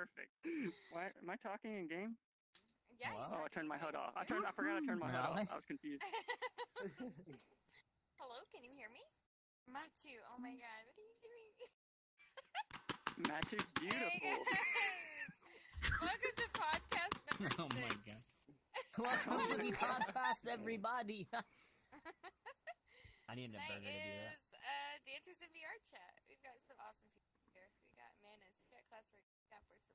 Perfect. Why am I talking in game? Yeah. Oh, I turned my HUD off. I forgot I turned my HUD off. I was confused. Hello, can you hear me? Matu, oh my god, what are you doing? Matu's beautiful. Hey, welcome to podcast number 6. Oh my god. Welcome to the podcast, everybody. I need a burger to do that. Tonight is Dancers in VRChat. We've got some awesome people here. We got Manice, we got Classwork, we got ForceableVR.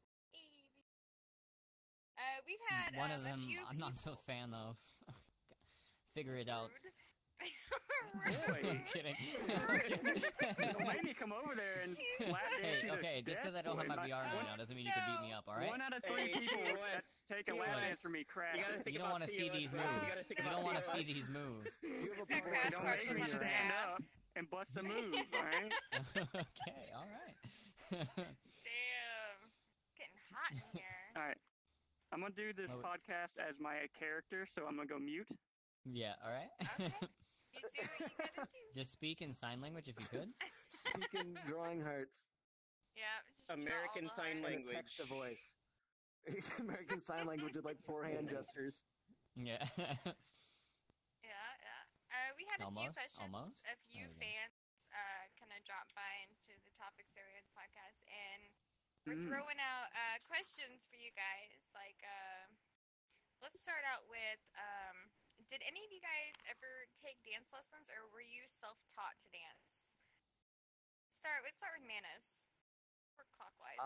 We've had one of them a few I'm not so fan of. Figure it out. Boy. I'm kidding. Don't make me come over there and slap dance you to Okay, just because I don't have my VR right now doesn't mean you can beat me up, alright? 1 out of 3 people that take a lap dance from me crash. You don't want to see these moves. You don't want to see these moves. Don't make me stand up and bust a move, alright? Okay, alright. Damn. Getting hot in here. Alright. I'm gonna do this podcast as my character, so I'm gonna go mute. Yeah, alright. Okay. You do what you gotta do. Just speak in sign language if you could. Speak in drawing hearts. Yeah, just American Sign And Language. text to voice. American Sign Language with like 4 hand gestures. Yeah. We had a few questions. Almost. A few fans kind of dropped by into the topics area of the podcast, and we're throwing out questions for you guys. Like, let's start out with, did any of you guys ever take dance lessons, or were you self-taught to dance? Let's start with Manice. Or clockwise.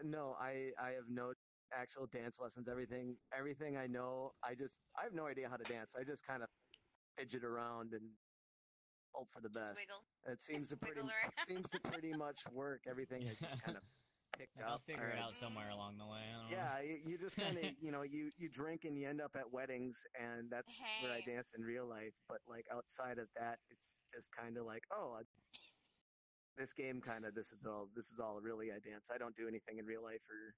No, I have no actual dance lessons. Everything I know, I have no idea how to dance. I just kind of fidget around and hope for the best. Wiggle. It seems to pretty much work. Everything I just kind of picked up. I'll figure it out somewhere along the way. I don't know. Yeah, you just kind of, you drink and you end up at weddings, and that's where I dance in real life. But like outside of that, it's just kind of like, this game this is all really I dance. I don't do anything in real life or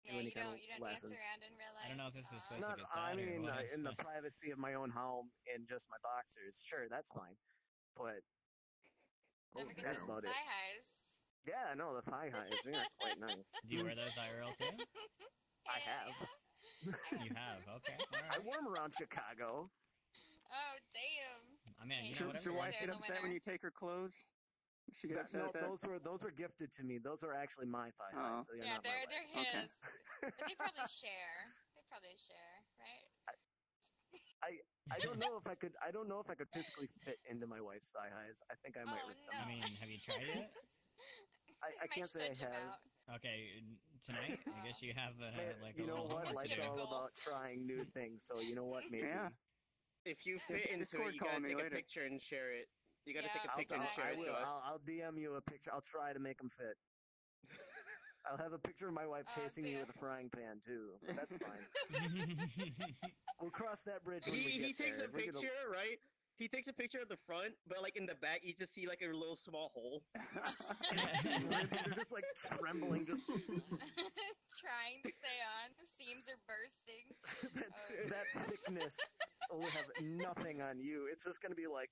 do any kind of lessons. Dance around in real life. I don't know if this is supposed to get sad. I mean, or what, in the privacy of my own home in just my boxers, sure, that's fine. But that's about it. Thigh highs. Yeah, no, the thigh highs, they're quite nice. Do you wear those IRL too? I have. You have, okay. All right. I wore them around Chicago. Oh, damn. I mean, Does your wife get upset when you take her clothes? She gets upset No, at that? those were gifted to me. Those are actually my thigh highs. So yeah, not my they're wife. his. Okay. But they probably share. Right? I don't know if I could physically fit into my wife's thigh highs. I think I might rip them. No. I mean, have you tried it? I can't say I have. Okay, tonight, I guess you have like a you know little what? homework Life's to do. all about trying new things. So you know what? Maybe. Yeah. If you fit into Discord it, you gotta call me take a later. picture and share it. You gotta take a Yeah, picture and share I it will. to us. I'll DM you a picture. I'll try to make them fit. I'll have a picture of my wife chasing me with a frying pan too. But that's fine. We'll cross that bridge when we get He takes there. a picture, right? He takes a picture of the front, but like in the back, you just see like a little small hole. They're just like trembling, just Trying to stay on. Seams are bursting. that thickness will have nothing on you. It's just gonna be like.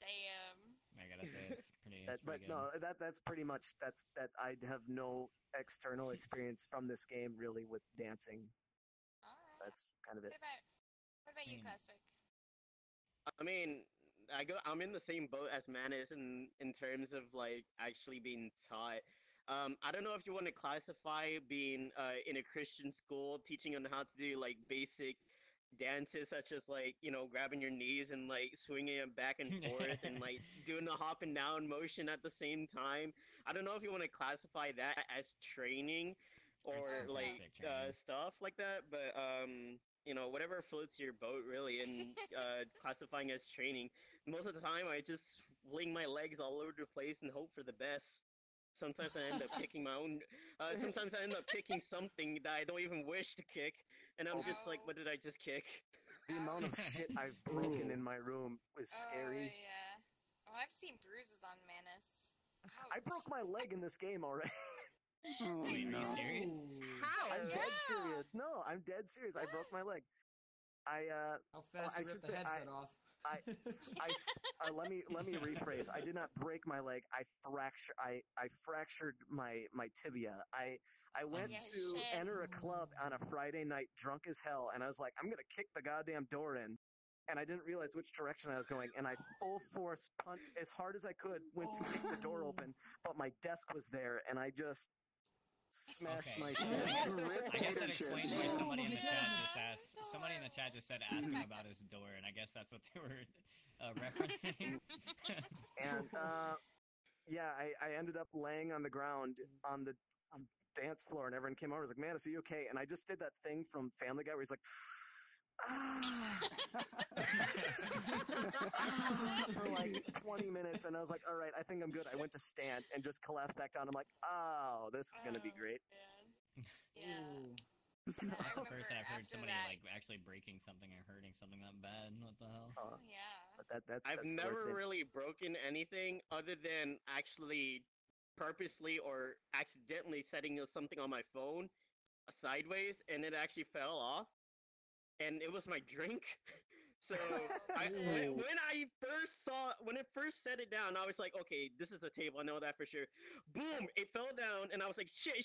Damn. I gotta say, it's pretty But good. no, that's pretty much that. I have no external experience from this game really with dancing. Alright. That's kind of it. What about you, Classwork? I mean, I'm in the same boat as Manice in terms of like actually being taught. I don't know if you want to classify being in a Christian school, teaching on how to do like basic dances such as like, grabbing your knees and like swinging it back and forth and like doing the hop and down motion at the same time. I don't know if you want to classify that as training or like stuff like that, but whatever floats your boat really, and classifying as training. Most of the time I just fling my legs all over the place and hope for the best. Sometimes I end up kicking my own. Sometimes I end up kicking something that I don't even wish to kick, and I'm just like, what did I just kick? The amount of shit I've broken in my room was scary. Yeah. Oh, I've seen bruises on Manice. I broke my leg in this game already. Oh, Wait, are you serious? How? I'm dead serious. No, I'm dead serious. I broke my leg. How fast you rip the headset off? Let me rephrase. I did not break my leg. I fractured my tibia. I went to enter a club on a Friday night drunk as hell, and I was like, I'm gonna kick the goddamn door in, and I didn't realize which direction I was going, and I full force punt as hard as I could, went to kick the door open, but my desk was there, and I just smashed my shin. I guess that explains why somebody in the chat just asked. Somebody in the chat just said ask him about his door, and I guess that's what they were referencing. And yeah, I ended up laying on the ground on the dance floor, and everyone came over. I was like, "Manice, are you okay?" And I just did that thing from Family Guy where he's like, for like 20 minutes, and I was like, all right, I think I'm good. I went to stand and just collapsed back down. I'm like, oh, this is going to be great. Yeah. That's the first time I've heard somebody like actually breaking something or hurting something that bad. What the hell? Yeah. But that's I've never really broken anything other than actually purposely or accidentally setting something on my phone sideways, and it actually fell off. And it was my drink. So when it first set it down, I was like, okay, this is a table. I know that for sure. Boom! It fell down, and I was like, shit.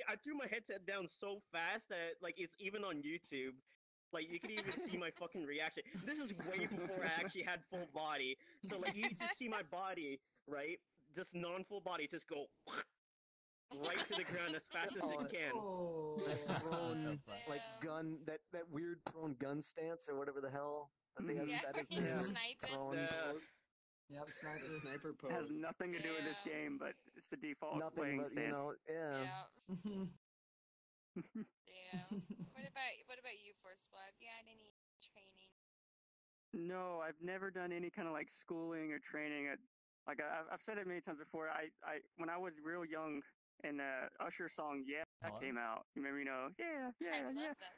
I threw my headset down so fast that like it's even on YouTube. Like you could even see my fucking reaction. This is way before I actually had full body. So like you just see my body, right? Just non-full body, just go right to the ground as fast as it can. That prone, like gun, that weird prone gun stance or whatever the hell that they have set as their prone pose. Yeah, the sniper pose has nothing to do with this game, but it's the default playing but stance. you know, yeah. Yeah. What about you, ForceableVR? Have you had any training? No, I've never done any kind of like schooling or training. Like I've said it many times before. I when I was real young, and the Usher song that came out. Remember, yeah.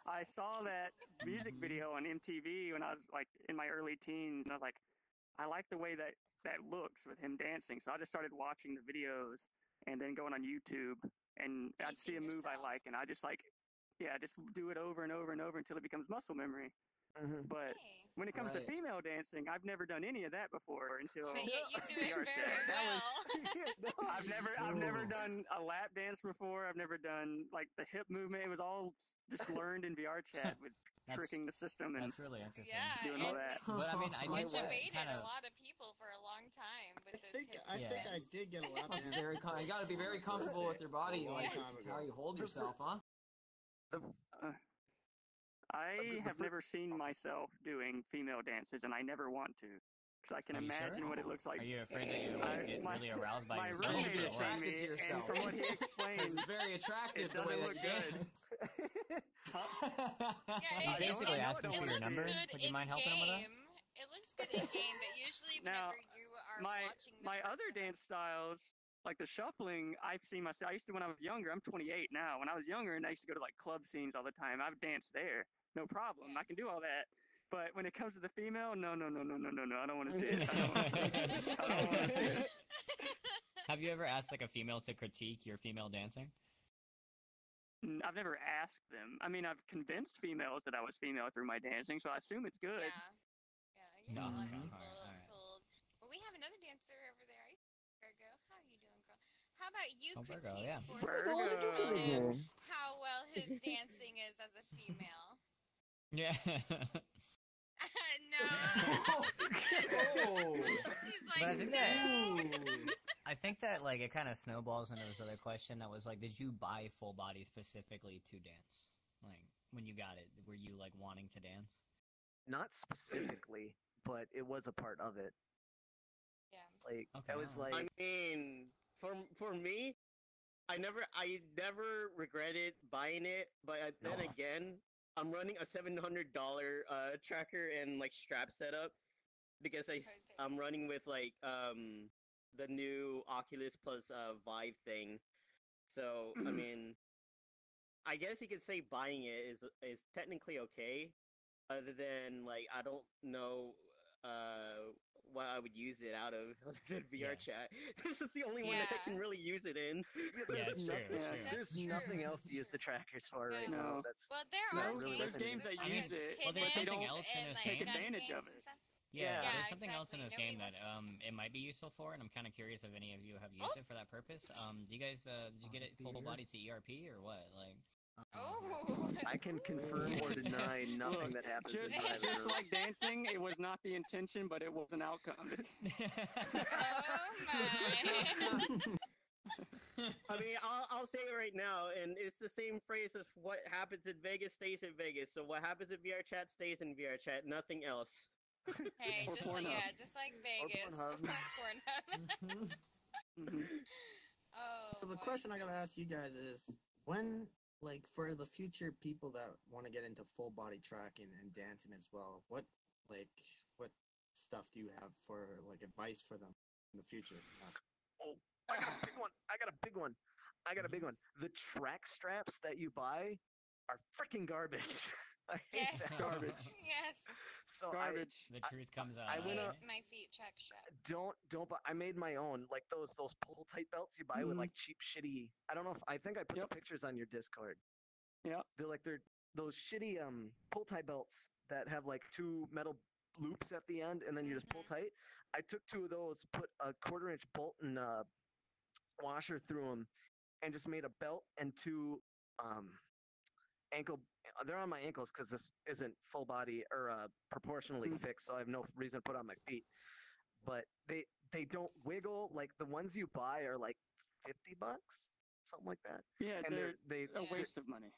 I saw that music video on MTV when I was like in my early teens, and I was like, I like the way that looks with him dancing. So I just started watching the videos and then going on YouTube, and I'd see a move I like, and I just just do it over and over and over until it becomes muscle memory. But when it comes to female dancing, I've never done any of that before until but yet you do it very well. I've never done a lap dance before. I've never done like the hip movement. It was all just learned in VRChat with tricking the system and that's really interesting. Yeah, doing all that. But I mean, you debated a lot of people for a long time. With I think I did get a lap dance. You got to be very comfortable with your body, like how you hold yourself, huh? I have never seen myself doing female dances, and I never want to, because I can imagine what it looks like. Are you afraid that you get really aroused by my yourself? roommate has seen attracted me, to yourself. and from what he explains, It's very attractive. it doesn't look good. Yeah, basically asking for your number. Would you mind helping him with that? It looks good in game, but usually whenever you are watching my other dance styles, like the shuffling, I've seen myself. I used to when I was younger. I'm 28 now. When I was younger, and I used to go to like club scenes all the time. I've danced there, no problem. I can do all that. But when it comes to the female, no. I don't want to see it. I don't want to see it. Have you ever asked like a female to critique your female dancing? I've never asked them. I mean, I've convinced females that I was female through my dancing, so I assume it's good. Yeah. You have a lot of people told. Well, we have another dancer over there. Virgo, how are you doing, girl? How about you critique Virgo. how well his dancing is as a female? Yeah. No. She's like, but no. I think that like it kind of snowballs into this other question that was like, did you buy full body specifically to dance? Like when you got it, were you like wanting to dance? Not specifically, but it was a part of it. Yeah. Like I was like, I mean, for me, I never regretted buying it, but then again, I'm running a $700 tracker and like strap setup because I'm running with like the new Oculus plus Vive thing. So I mean, I guess you could say buying it is technically okay, other than like I don't know what I would use it out of other than VRChat. This is the only one that I can really use it in. There's nothing else to use the trackers for right now. Well, there are there's games that use it, but there's they something don't else in his take game. advantage of it. Yeah, Yeah, there's something else in this exactly. game that Nobody it might be useful for, and I'm kind of curious if any of you have used it for that purpose. Do you guys did you get it full body to ERP or what? Like, Oh. I can confirm or deny nothing that happens in my living just room. like dancing, it was not the intention, but it was an outcome. Oh my. I mean, I'll say it right now, and it's the same phrase of what happens in Vegas stays in Vegas. So what happens in VRChat stays in VRChat, nothing else. Hey, Or just like, Pornhub. yeah, just like Vegas. Pornhub. Pornhub. Oh. So the boy. question I gotta ask you guys is, when, like, for the future people that want to get into full body tracking and dancing as well, what stuff do you have for, like, advice for them in the future? Oh, I got a big one. I got a big one. The track straps that you buy are freaking garbage. I hate Yes. that. Garbage. Yes. So Garbage. the truth comes out. I went up- My feet check strap. don't buy. I made my own, like those pull tight belts you buy with like cheap shitty. I don't know if I think I put the pictures on your Discord. Yeah. They're those shitty pull tie belts that have like two metal loops at the end, and then you just pull tight. I took two of those, put a 1/4-inch bolt and washer through them, and just made a belt and two ankle. They're on my ankles because this isn't full body or proportionally fixed, so I have no reason to put on my feet. But they don't wiggle. Like the ones you buy are like $50, something like that. Yeah, And they're a waste of money.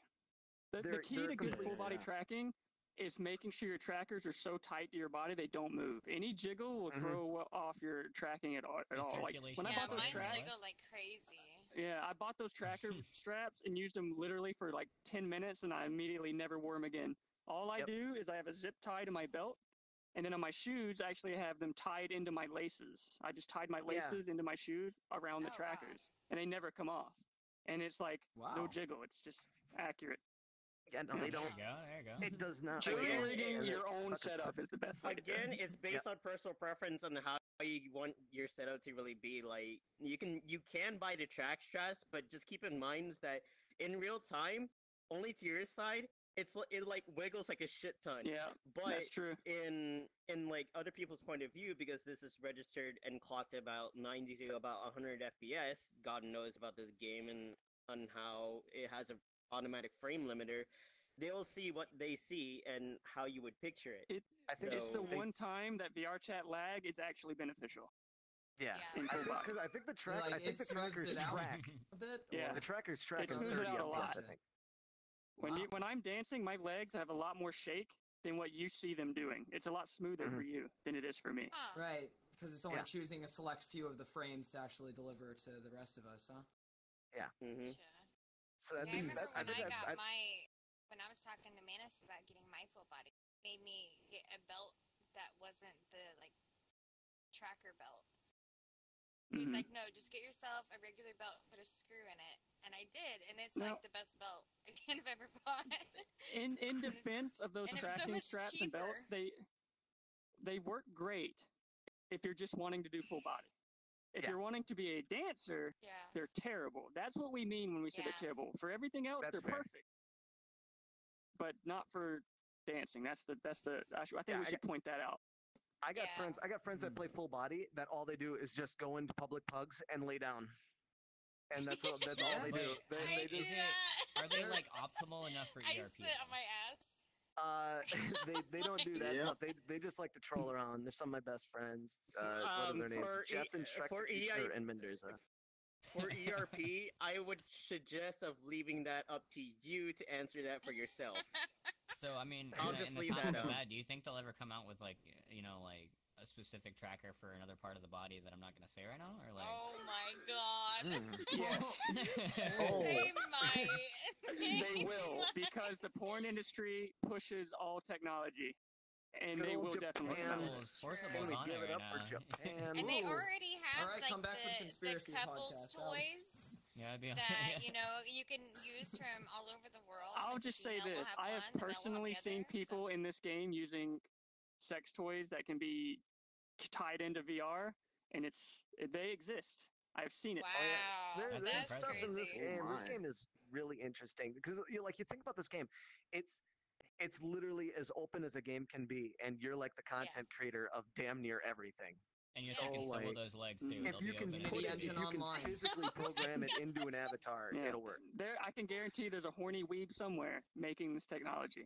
The key to good full body tracking is making sure your trackers are so tight to your body they don't move. Any jiggle will throw off your tracking at all. Like when I bought those mine straps, jiggle like crazy. yeah, I bought those tracker straps and used them literally for like 10 minutes, and I immediately never wore them again. All I do is I have a zip tie to my belt, and then on my shoes, I actually have them tied into my laces. I just tied my laces into my shoes around the trackers, and they never come off. And it's like no jiggle. It's just accurate. Yeah, no, they don't. There you go. It does not. Jury-rigging your own setup is the best way to do Again, it. it's based on personal preference on how you want your setup to really be. Like you can buy the track straps, but just keep in mind that in real time, only to your side, it like wiggles like a shit ton. Yeah, but that's true. In like other people's point of view, because this is registered and clocked about 90 to about 100 FPS. God knows about this game and on how it has a automatic frame limiter. They'll see what they see and how you would picture it. I think it's the one time that VRChat lag is actually beneficial. Yeah, because I think the track. I think the trackers track a bit. Yeah, the trackers track. It smooths it out a lot. I think. When I'm dancing, my legs have a lot more shake than what you see them doing. It's a lot smoother for you than it is for me. Right, because it's only choosing a select few of the frames to actually deliver to the rest of us, huh? Yeah. So that's. I remember when I was talking to Manice about getting my full body, it made me get a belt that wasn't the like tracker belt. He was like, no, just get yourself a regular belt, put a screw in it. And I did, and it's like the best belt I could have ever bought. In defense of those tracking straps and belts, they work great if you're just wanting to do full body. If you're wanting to be a dancer, they're terrible. That's what we mean when we say they're terrible. For everything else, they're perfect. But not for dancing. I think we should point that out. I got friends that play full body that all they do is just go into public pugs and lay down. And that's all they do. Are they like optimal enough for ERP? I sit on my ass. They don't do that stuff. They just like to troll around. They're some of my best friends. What are their names? Jess and Shrek and Mendoza. For ERP, I would suggest of leaving that up to you to answer that for yourself. So I mean, I'll just leave that out. Do you think they'll ever come out with like a specific tracker for another part of the body that I'm not going to say right now, or like? Oh my god! Yes. They might. They will, because the porn industry pushes all technology, and they will definitely. Forcible's on give it right up for now. Japan. And they already have Alright, like come back with the conspiracy couples podcast, toys Yeah, that you can use from all over the world. I'll Like, just the say female this: will I have have one, the male will have personally the seen other, people in this game using sex toys that can be tied into VR, and they exist. I've seen it. Wow, There's that's stuff crazy. in this game. This game is really interesting because you think about this game. it's literally as open as a game can be, and you're like the content creator of damn near everything. And you're So, thinking some like, of those legs too. If you can physically program it into an avatar, it'll work. I can guarantee there's a horny weeb somewhere making this technology.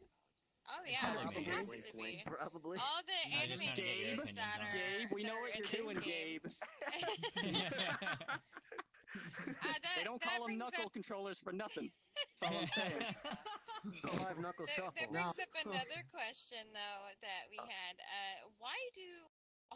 Oh yeah, Probably. there has to be. Probably. All the anime Gabe, games that are. Gabe, we know what you're doing, Gabe. They don't call them knuckle controllers for nothing. That's all I'm saying. Live knuckle shuffle. That brings up another question, though, that we had. Why do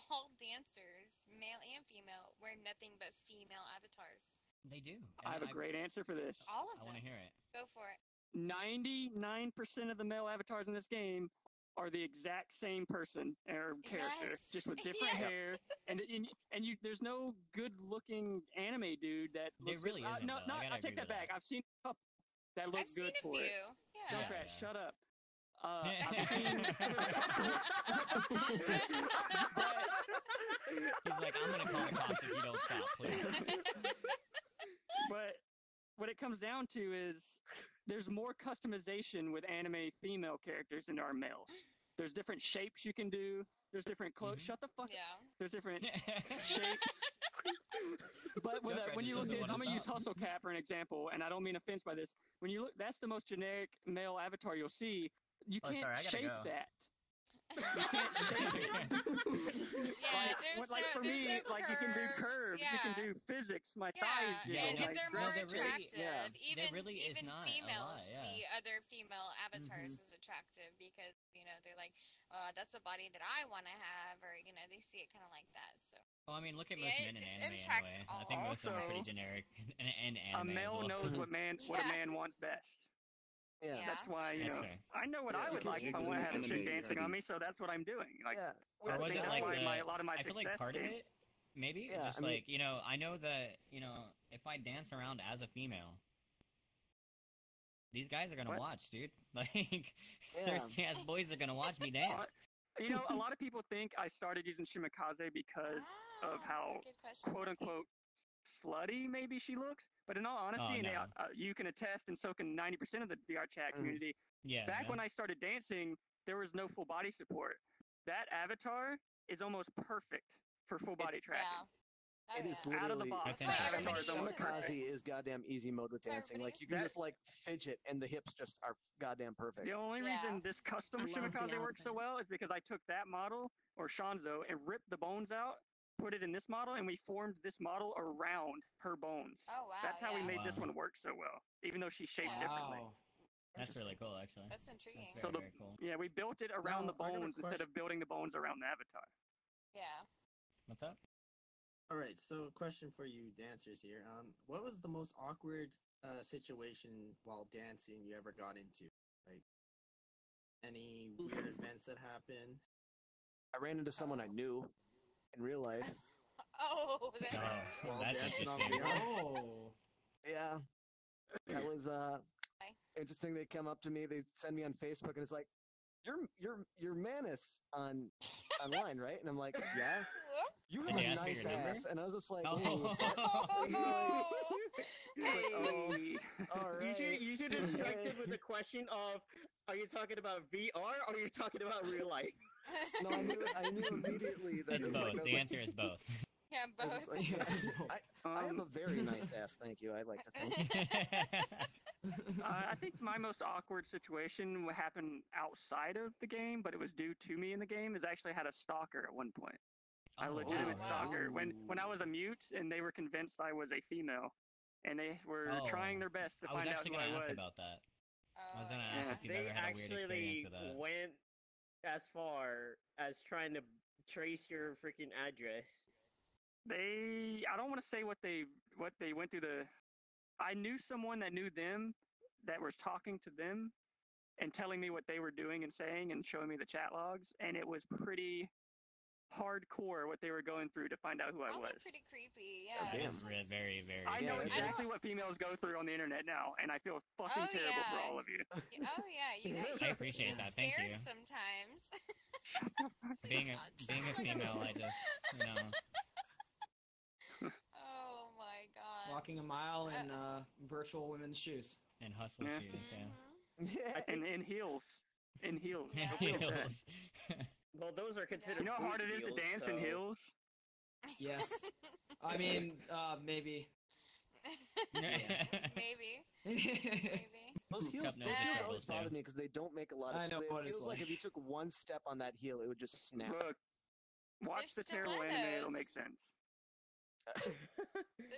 all dancers, male and female, wear nothing but female avatars? They do. I have a great answer for this. All of them. I want to hear it. Go for it. 99% of the male avatars in this game are the exact same person or character, just with different hair. And there's no good-looking anime dude that looks. There really isn't. I take that back. I've seen a couple that look good for it. Yeah. Junkrat, shut up. He's like, I'm gonna call the cops if you don't stop, please. But what it comes down to is there's more customization with anime female characters than there are males. There's different shapes you can do. There's different clothes. Shut the fuck up. There's different shapes. But when you look at, I'm gonna use Hustlecat for an example, and I don't mean offense by this. When you look, that's the most generic male avatar you'll see. You can't shape that. You can't shape it. Like for me, no like you can do curves, you can do physics. My thighs jiggle. And they're more attractive. There really is even not females a lot, see other female avatars as attractive because they're like, that's a body that I want to have, or they see it kind of like that. So. Well, I mean, look at most men in anime anyway. I think most of them are pretty generic in anime. A male knows what a man wants best. Yeah. That's why, I know what I would like if I want to have a chick dancing on me, so that's what I'm doing. Like, or was it like a lot of my I feel like part of it, maybe, is just like, I know that, if I dance around as a female, these guys are going to watch, dude. Like, thirsty-ass boys are going to watch me dance. A lot of people think I started using Shimikaze because of how, quote-unquote, slutty maybe she looks, but in all honesty, you can attest, and so can 90% of the VRChat community. Back when I started dancing, there was no full body support. That avatar is almost perfect for full body tracking. It is out of the literally. box. Shimikaze is goddamn easy mode with dancing. Like you can just like fidget, and the hips just are goddamn perfect. The only reason this custom Shimikaze works so well is because I took that model or Shanzo and ripped the bones out, put it in this model, and we formed this model around her bones. Oh, wow. That's how we made this one work so well, even though she's shaped differently. That's really cool, actually. That's intriguing. That's very cool. Yeah, we built it around the bones instead of building the bones around the avatar. Yeah. What's up? All right, so question for you dancers here. What was the most awkward situation while dancing you ever got into? Like, any weird events that happened? I ran into someone I knew in real life. That's interesting. Yeah. That was interesting. They come up to me, they send me on Facebook, and it's like, you're Manice online, right? And I'm like, yeah. You have a nice ass. And I was just like, all right. You should have started with the question of, are you talking about VR or are you talking about real life? No, I knew immediately that it's both. The answer is both. Yeah, both. I have a very nice ass, thank you. I like to think. I think my most awkward situation happened outside of the game, but it was due to me in the game, is I actually had a stalker at one point. A legitimate stalker. When I was a mute and they were convinced I was a female, and they were trying their best to find out who I was. I was actually going to ask about that. I was going to ask if you've ever had a weird experience with that. They went as far as trying to trace your freaking address. I don't want to say what they went through I knew someone that knew them that was talking to them and telling me what they were doing and saying and showing me the chat logs, and it was pretty hardcore what they were going through to find out who I was. Pretty creepy, yeah. It's very, very. I know exactly what females go through on the internet now, and I feel fucking terrible for all of you. Oh yeah, I appreciate that. Thank you. Sometimes. being a female, I just Oh my god. Walking a mile in virtual women's shoes. And hustle shoes, and in heels. In heels. Heels. Well, those are considered. You know how hard it is to dance in heels? Yes. I mean, maybe. Maybe. Maybe. Those heels always bother me because they don't make a lot of sense. It feels like if you took one step on that heel, it would just snap. Look, watch the terrible anime, it'll make sense.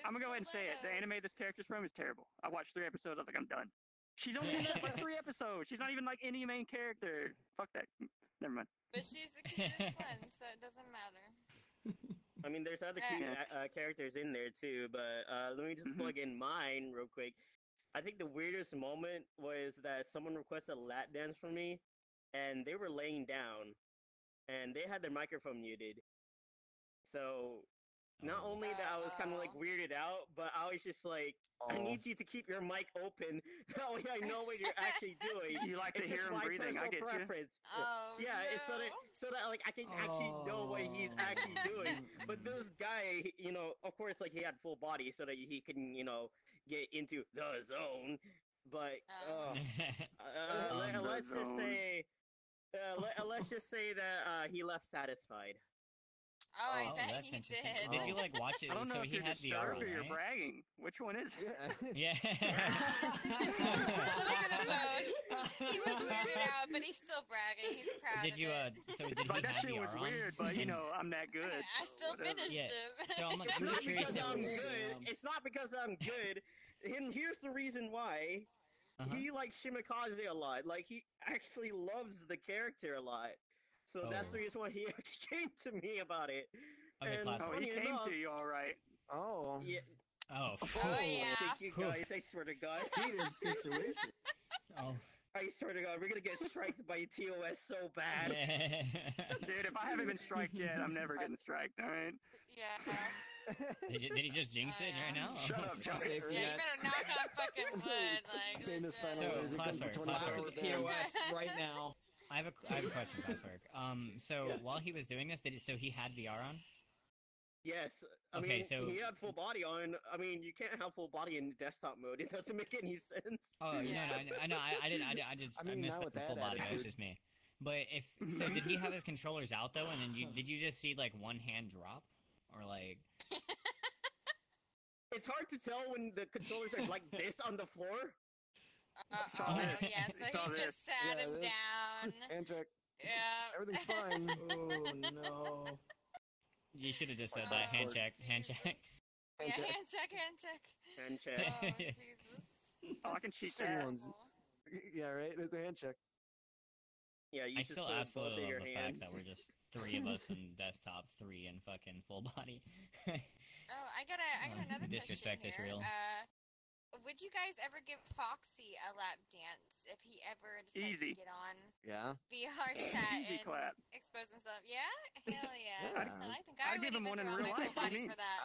I'm gonna go ahead and say it. The anime this character's from is terrible. I watched 3 episodes, I was like, I'm done. She's only in that for 3 episodes. She's not even like any main character. Fuck that. Never mind. But she's the cutest one, so it doesn't matter. I mean, there's other cute characters in there too, but let me just plug in mine real quick. I think the weirdest moment was that someone requested a lap dance from me, and they were laying down, and they had their microphone muted. So, not only that I was kind of like weirded out, but I was just like, I need you to keep your mic open. That way I know what you're actually doing. You like to hear him breathing, I get preference. you. Oh, yeah, no. it's so that like I can actually know what he's actually doing. But this guy, you know, of course, like he had full body so that he can, you know, get into the zone. But let's just say that he left satisfied. Oh, I bet that's he interesting. did. Did you like watch it? I don't know so if he you're had VR disturbed on, or you're right? bragging. Which one is it? Yeah. He was weirded out, but he's still bragging. He's proud Did of you? it. So did he Like, that have shit VR was on? weird, but you know, I'm that good. I still finished Yeah. him. So I'm like, It's not curious. because I'm good. It's not because I'm good. And here's the reason why. He likes Shimikaze a lot. Like, he actually loves the character a lot. So that's the reason why he actually came to me about it. Okay, and Classwork. He came to you, all right. Oh. Yeah. Oh. Yeah. Thank you guys. I swear to God. Heated situation. Oh. I swear to God, we're gonna get striked by TOS so bad. Dude, if I haven't been striked yet, I'm never getting striked, alright? Yeah. Did he just jinx it right now? Shut up, Johnny. Yeah, you better knock on fucking wood. Like, Famous final So, words. Classwork, Slap to the TOS right now. I have a question, Classwork. While he was doing this, so he had VR on? Yes. I mean, he had full body on. I mean, you can't have full body in desktop mode. It doesn't make any sense. Oh, no, I know. I missed the full body. That was just me. But did he have his controllers out though? And then did you just see like one hand drop, or like? It's hard to tell when the controllers are like this on the floor. Yeah, so he just sat him down. Hand check. Yeah. Everything's fine. Oh, no. You should have just said that. Hand check. Hand check. Hand check. Oh, Jesus. Oh, I can cheat StudentLoans. Yeah, right? It's a hand check. Yeah, I still absolutely love the fact hands. that we're just 3 of us in desktop, 3 in fucking full body. Oh, I got another Disrespect question here. is real. Would you guys ever give Foxy a lap dance if he ever decided to get on VRChat and clap. expose himself? Yeah? Hell yeah. Well, I think I'd would give him even one in throw real my life. full What do body you mean? for that.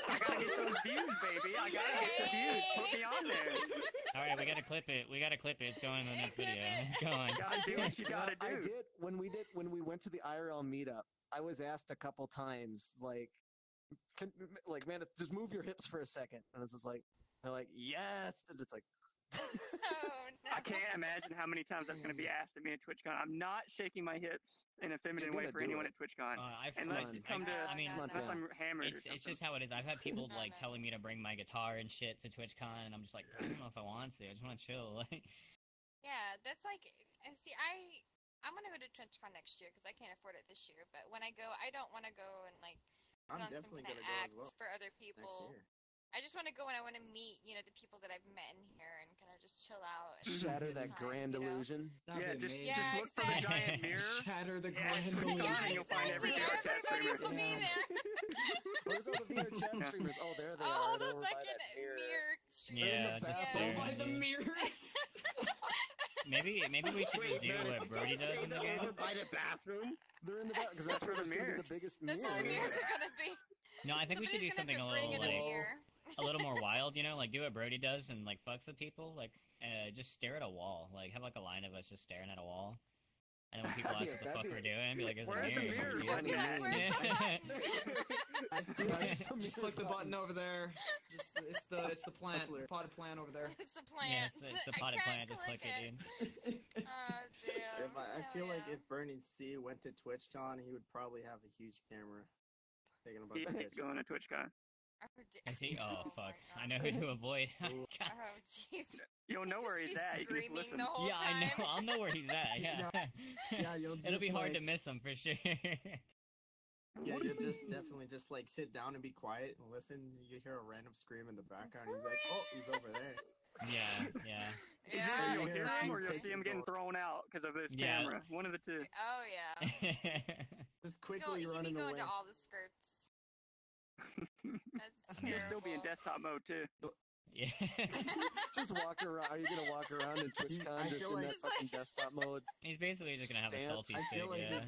I gotta get those views, baby. I gotta get the views. Put me on there. Alright, we gotta clip it. It's going in the next video. It's going. Gotta do what you gotta do. I did when we went to the IRL meetup. I was asked a couple times, like, man, just move your hips for a second, and it's just like, they're like, yes, and it's like, Oh, no. I can't imagine how many times that's gonna be asked at me at TwitchCon. I'm not shaking my hips in a feminine way for anyone at TwitchCon. Unless you come to, unless I'm hammered. It's just how it is. I've had people like telling me to bring my guitar and shit to TwitchCon, and I'm just like, I don't know if I want to. I just want to chill. Yeah, that's like, and see, I'm gonna go to TwitchCon next year because I can't afford it this year. But when I go, I don't want to go and like put on some kind of act for other people. I just want to go and I want to meet, the people that I've met in here and kind of just chill out. And shatter that grand illusion. Just look for the giant mirror. Shatter the grand illusion. And you'll find every VRChat streamer. Everybody will be there. Where's all the VRChat streamers? Oh, there they all are. the Over by fucking that mirror. streamers. Yeah, just Go by the mirror. Maybe we should just do what Brody does in the game. Over by the bathroom. They're in the bathroom because that's where there's gonna be the biggest mirror. That's where the mirrors are gonna be. No, I think we should do something a little a little more wild, like do what Brody does and like fucks with people, like just stare at a wall, like have like a line of us just staring at a wall, And then when people ask what the fuck we're doing, be like, "There's Where's a the mirror." I feel like Just click the button over there. It's the plant, potted plant over there. It's the plant. Yeah, it's the potted plant. Just click it, dude. Oh, damn. I feel like if Bernie C went to TwitchCon, he would probably have a huge camera. Thinking about He's Twitch. going to TwitchCon. Is he? Oh fuck! I know who to avoid. Oh, jeez. You'll know where he's at. You can just Screaming listen. the whole Yeah, time. I know. I'll know where he's at. Yeah. Yeah, you'll just It'll be hard like, to miss him for sure. Yeah, you just definitely just like sit down and be quiet and listen. You hear a random scream in the background. He's like, "Oh, he's over there." Yeah. Yeah, You'll hear him or you'll exactly. see him getting thrown out because of his Yeah. camera. One of the two. Oh, yeah. Just quickly running go away. into all the scripts. That's You'll terrible. still be in desktop mode too. Yeah. Just walk around. Are you gonna walk around in TwitchCon just in that fucking desktop mode? He's basically just gonna have a Stance. selfie I stick. feel like Yeah.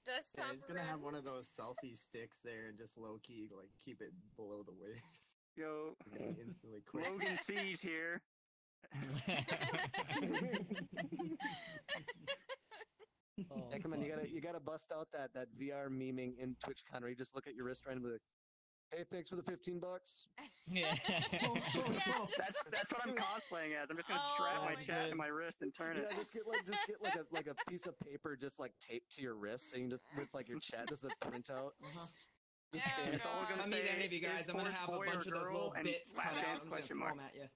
Desktop he's gonna have run. one of those selfie sticks there and just low key like keep it below the waist. Yo, And instantly quit. Logan C's here. Oh, Yeah, come on, fuck. you gotta bust out that VR memeing in TwitchCon where you just look at your wrist randomly like, "Hey, thanks for the $15." Yeah. That's what I'm cosplaying as. I'm just gonna Oh strap my my chat God. to my wrist and turn it. Yeah, just get like a piece of paper just like taped to your wrist, so you can just with like your chat just a printout. Just Yeah, stand It's all God. gonna If I meet say, any of you guys, is I'm gonna Force have a boy or bunch of those girl little and bits cut lap out. dance I'm just gonna question throw mark. them at you.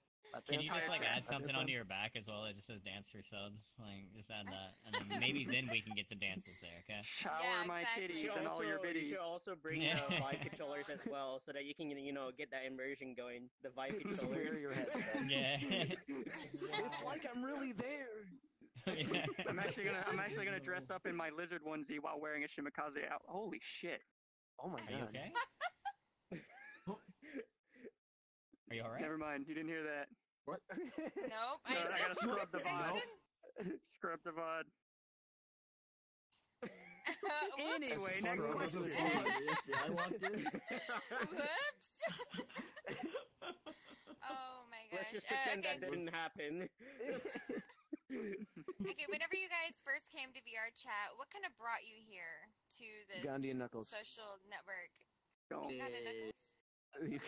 Can you just like add something That's onto your back as well that just says dance for subs? Like just add that, and then maybe then we can get some dances there. Okay. Shower Yeah, my exactly. titties and all your You biddies. should also bring Yeah. Vive controllers as well, so that you can get that immersion going. The Vive Just controllers. wear your headset. Yeah. It's like I'm really there. Yeah. I'm actually gonna dress up in my lizard onesie while wearing a shimikaze out. Holy shit! Oh my Are you god. okay? Are you alright? Never mind. You didn't hear that. What? Nope. I gotta scrub the VOD. Scrub the VOD. Anyway, That's next fun. question. I walked in. Whoops. Oh my gosh. Let's just pretend okay. that didn't happen. Okay, whenever you guys first came to VRChat, what kind of brought you here to this Gandhi and Knuckles. social network? Don't. Uganda Knuckles?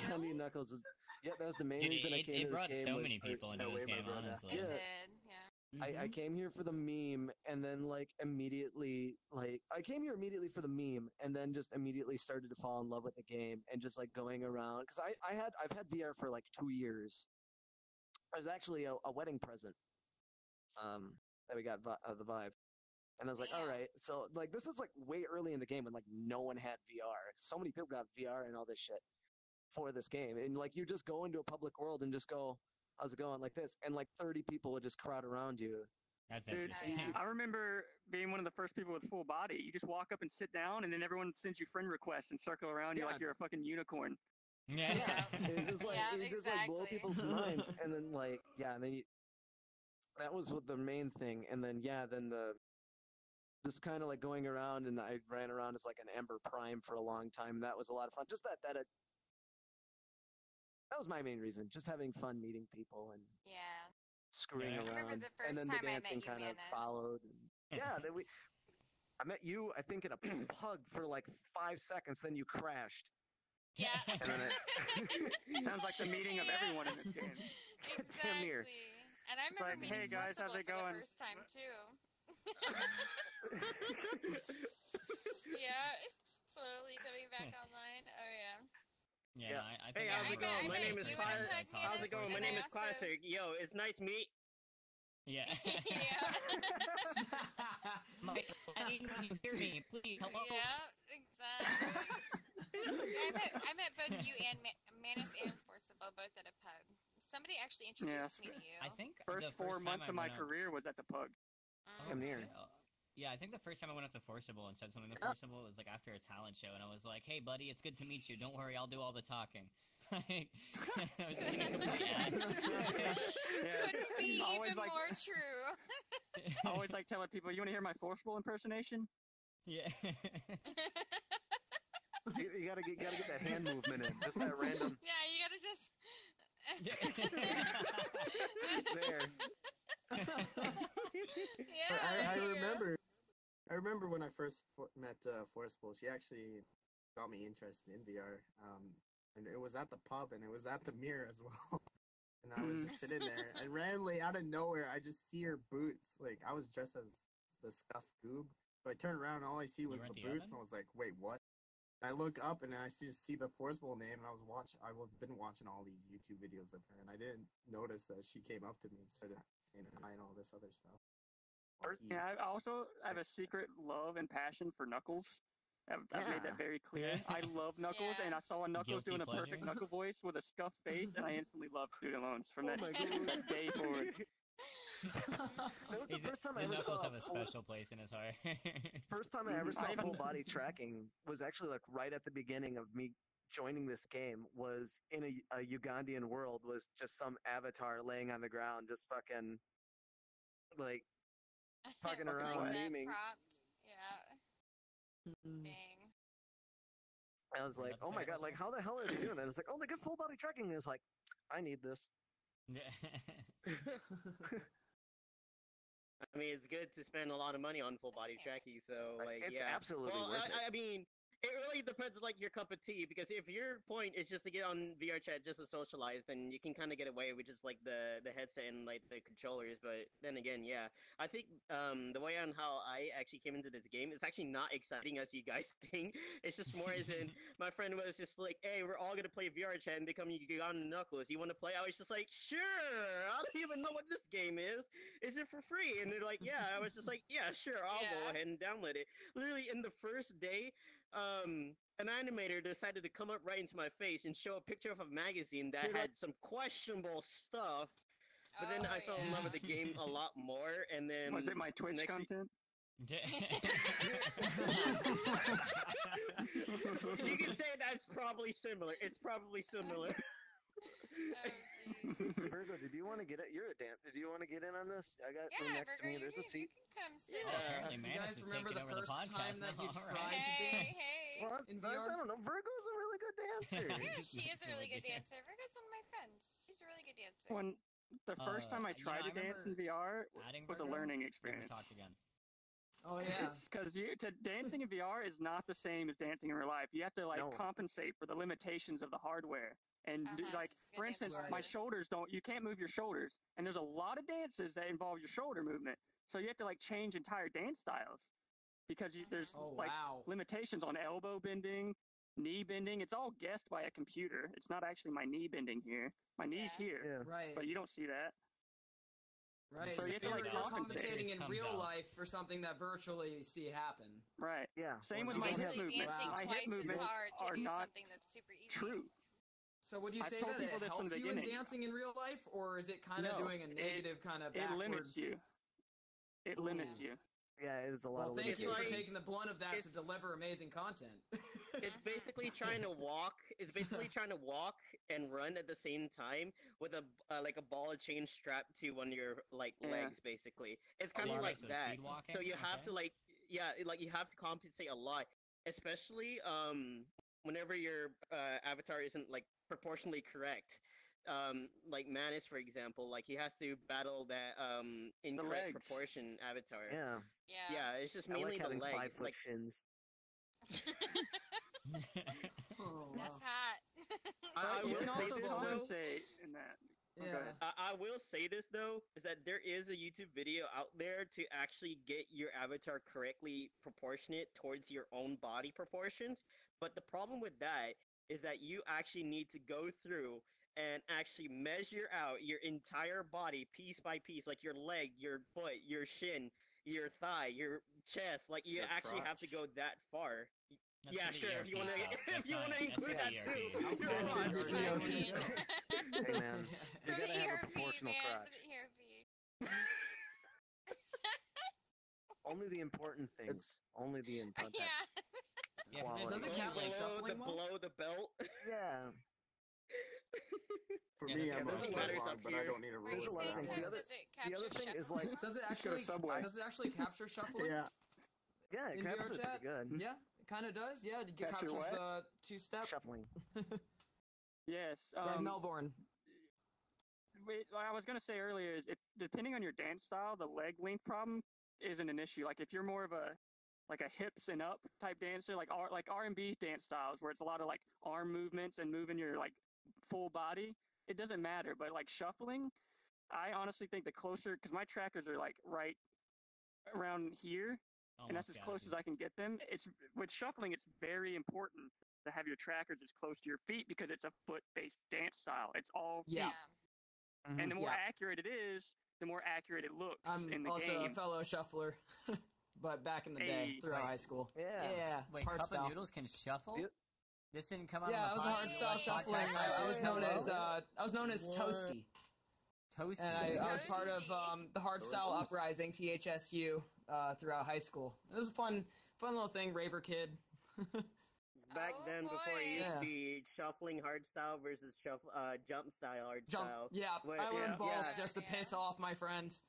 Gandhi and Knuckles is that was the main Dude, reason I came it to this brought game. so was many for- people into no this way, my game, brother. honestly. It Yeah. did, yeah. I came here for the meme, and then like immediately, like I came here immediately for the meme, and then just immediately started to fall in love with the game, and just like going around because I've had VR for like 2 years. It was actually a wedding present, that we got the Vive, and I was like, Damn. all right, so like this is like way early in the game when like no one had VR. So many people got VR and all this shit for this game, and like you just go into a public world and just go, how's it going, like this, and like 30 people would just crowd around you. That's Dude, interesting. yeah. I remember being one of the first people with full body. You just walk up and sit down, and then everyone sends you friend requests and circle around you Yeah. like you're a fucking unicorn. Yeah. It just like Yeah, it just like blow exactly. people's minds, and then like yeah, and then that was what the main thing, and then then the just kind of like going around, and I ran around as like an Ember Prime for a long time. That was a lot of fun. Just that was my main reason, just having fun meeting people and Yeah. screwing Yeah. I remember around, the first and then the time I met dancing you, kind of Manice. followed. And, yeah, then I met you, I think, in a pug for like 5 seconds, then you crashed. Yeah. And then Sounds like the meeting of Yeah. everyone in this game. Damn near. Exactly. And I It's remember like, meeting hey, guys, how's Forcible it for going? the first time too. Yeah, slowly coming back online. Oh yeah. Yeah, Yeah. I Hey, think how's I it going? My met name is you in a Classic. pug, How's it Manice, going? My and name I is also- Classic. Yo, it's nice meet. Yeah. Yeah. I need you to hear me, please. Hello. Yeah, exactly. Yeah, I met both you and Manice and Forcible both at a pub. Somebody actually introduced me to you. I think First the 4 time months I of my went up- career was at the pug. I'm near. shit. Yeah, I think the first time I went up to Forcible and said something to Forcible was like after a talent show, and I was like, "Hey, buddy, it's good to meet you. Don't worry, I'll do all the talking." Like, I was getting a complete ass. Couldn't be Always even like- more true. I always like telling people, you want to hear my Forcible impersonation? Yeah. You gotta get that hand movement in, just that random. Yeah, you gotta just. There. Yeah, I there you go. remember I remember when I first met Forcible, she actually got me interested in VR. And it was at the pub, and it was at the mirror as well. And I was just sitting there, and randomly out of nowhere, I just see her boots. Like, I was dressed as the scuffed goob, but I turned around, and all I see was the boots, and I was like, wait, what? And I look up, and I just see the Forcible name, and I've been watching all these YouTube videos of her, and I didn't notice that she came up to me and started saying hi and all this other stuff. Yeah, I also have a secret love and passion for Knuckles. I've made that very clear. I love Knuckles, and I saw Knuckles doing a perfect Knuckle voice with a scuffed face, and I instantly loved StudentLoans from that day forward. That was the first time I ever Knuckles saw. Have a special place in his heart. First time I ever saw full body tracking was actually like right at the beginning of me joining this game. Was in a Ugandan world. Was just some avatar laying on the ground, just fucking like fucking around, like memeing. Yeah. Dang. I was like, oh my god, like how the hell are they doing that? It's like, oh, they got full body tracking. And it's like, I need this. I mean, it's good to spend a lot of money on full body tracking, so like, it's yeah. absolutely worth it. I mean, it really depends on like your cup of tea, because if your point is just to get on VRChat just to socialize, then you can kind of get away with just like the headset and like the controllers. But then again, yeah, I think the way on how I actually came into this game is actually not exciting as you guys think. It's just more as in my friend was just like, hey, we're all gonna play VRChat and become Ugandan Knuckles. You want to play? I was just like, sure. I don't even know what this game is. Is it for free? And they're like, yeah. I was just like, yeah, sure. I'll go ahead and download it. Literally in the first day, an animator decided to come up right into my face and show a picture of a magazine that had some questionable stuff. But then I fell in love with the game a lot more, and then... Was it my Twitch content? You can say that's probably similar. It's probably similar. Virgo, did you want to get it? You're a Dan. Did you want to get in on this? I got next to me. There's a seat. You can come sit apparently You Manice guys is remember taking the over first time that you tried to dance? Well, in I VR? don't know. Virgo's a really good dancer. Yeah, she is a really good dancer. Virgo's one of my friends. She's a really good dancer. When the first time I tried to dance in VR was a learning experience. Talked again. Oh yeah, because dancing in VR is not the same as dancing in real life. You have to compensate for the limitations of the hardware. And like, for instance, my shoulders you can't move your shoulders. And there's a lot of dances that involve your shoulder movement. So you have to like change entire dance styles because there's limitations on elbow bending, knee bending. It's all guessed by a computer. It's not actually my knee bending here. My knee's here, but you don't see that. Right. So you have to like you're compensating in real life for something that virtually you see happen. Right. Yeah. Same with my hip movements. My hip movements are not true. So would you say that it helps you in dancing in real life, or is it kind of doing a negative kind of backwards? It limits you. It limits you. Yeah, it is a lot of limitations. limitations. Thank you for taking the blunt of that to deliver amazing content. It's basically trying to walk. It's basically trying to walk and run at the same time with a like a ball of chain strapped to one of your like legs. Basically, it's kind of like that. So you have to like you have to compensate a lot, especially whenever your avatar isn't like proportionally correct. Like Manice, for example, like he has to battle that incorrect proportion avatar. Yeah, it's just mainly I like having the legs. 5 foot shins. That's hot. I will say this though. In that. I will say this though, is that there is a YouTube video out there to actually get your avatar correctly proportionate towards your own body proportions. But the problem with that is that you actually need to go through and actually measure out your entire body piece by piece, like your leg, your foot, your shin, your thigh, your chest. Like you actually have to go that far. That's sure. If you want to include that too. Hey man, you gotta have a proportional crotch. Only the important things. Only the important. Yeah. Does it count like shuffling below the belt? Yeah. For me, I'm a vlog, but I don't need a ruler. There's a lot of things. The other thing is like, does it actually capture shuffling? Yeah, it captures it pretty good. Yeah, it kind of does. Yeah, it captures the 2-step shuffling. Yes. Like Melbourne. What I was gonna say earlier is, depending on your dance style, the leg length problem isn't an issue. Like if you're more of a like a hips and up type dancer, like R&B dance styles where it's a lot of like arm movements and moving your like full body. It doesn't matter, but like shuffling, I honestly think the closer, because my trackers are like right around here, and that's as close as I can get them. It's with shuffling, it's very important to have your trackers as close to your feet because it's a foot-based dance style. It's all feet. And the more accurate it is, the more accurate it looks in the also game. a fellow shuffler, but back in the day, throughout high school. Yeah. Wait, CupOfNoodles can shuffle? This didn't come out. Yeah, I was a hard style shuffling. I was known as Toasty. Toasty. And I was part of the hardstyle uprising, THSU, throughout high school. It was a fun little thing, raver kid. Back then, before it used to be shuffling hardstyle versus jump style hardstyle. I learned both just to piss off my friends.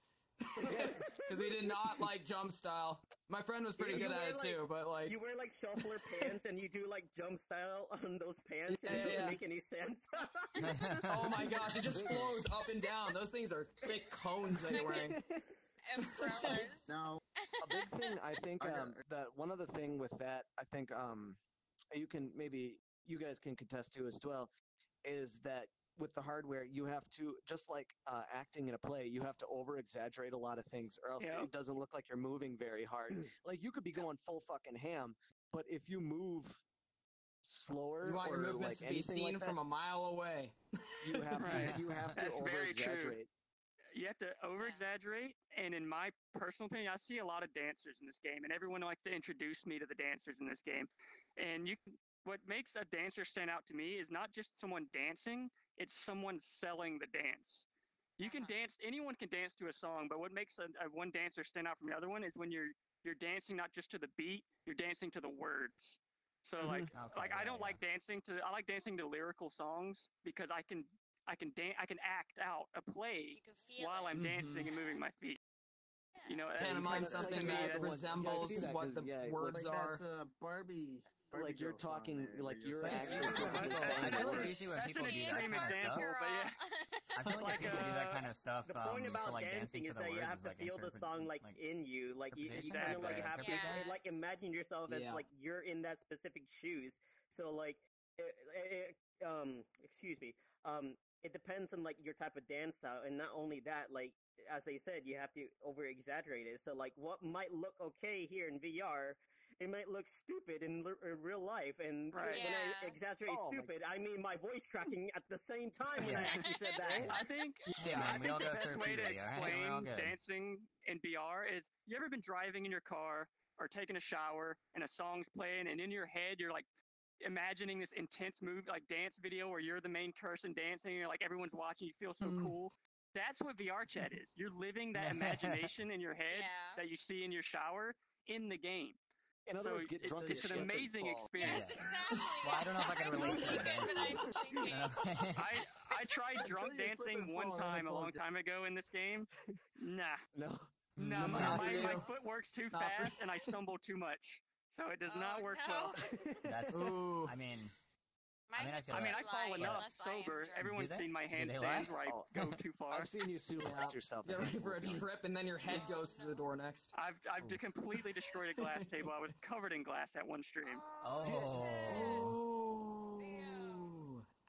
Because we did not like jump style. My friend was pretty good at it too, but like... You wear like shuffler pants and you do like jump style on those pants and it doesn't make any sense. Oh my gosh, it just flows up and down. Those things are thick cones that you're wearing. Umbrellas. Now, a big thing, I think, that one other thing with that, I think, you guys can contest to as well, is that with the hardware, you have to, just like acting in a play, you have to over-exaggerate a lot of things, or else it doesn't look like you're moving very hard. Like, you could be going full fucking ham, but if you move slower, you want your movements like to be seen from a mile away. You have to over-exaggerate. You have to over-exaggerate, and in my personal opinion, I see a lot of dancers in this game, and everyone likes to introduce me to the dancers in this game. And what makes a dancer stand out to me is not just someone dancing, it's someone selling the dance. You can dance, anyone can dance to a song, but what makes one dancer stand out from the other one is when you're dancing not just to the beat, you're dancing to the words. So I like dancing to lyrical songs because I can act out a play while I'm dancing and moving my feet. You know, pantomime something that resembles what the words are. Barbie. Like you're talking, like you're actually. I feel like usually when people do that kind of stuff, I feel like people do that kind of stuff. The point about dancing is that you have to feel the song like in you, like you kind of like have to like imagine yourself as like you're in that specific shoes. So like, excuse me, it depends on like your type of dance style, and not only that, like as they said, you have to over exaggerate it. So like, what might look okay here in VR. It might look stupid in real life, and when I exaggerate stupid, I mean my voice cracking at the same time when I actually said that. I think the best way to explain dancing in VR is, you ever been driving in your car or taking a shower and a song's playing, and in your head you're like imagining this intense like dance video where you're the main person dancing, and like everyone's watching, you feel so cool. That's what VRChat is. You're living that imagination in your head that you see in your shower in the game. In other words, get drunk it's an amazing experience. Yes, exactly. Well, I don't know if I can relate to that. I tried drunk dancing one time a long time ago in this game. Nah. No, my foot works too fast and I stumble too much. So it does not work well. That's, I mean, I fall enough sober. Everyone's seen my handstands where I go too far. I've seen you suplex yourself. Get ready for a trip, and then your head goes through the door next. I've completely destroyed a glass table. I was covered in glass at one stream. Oh.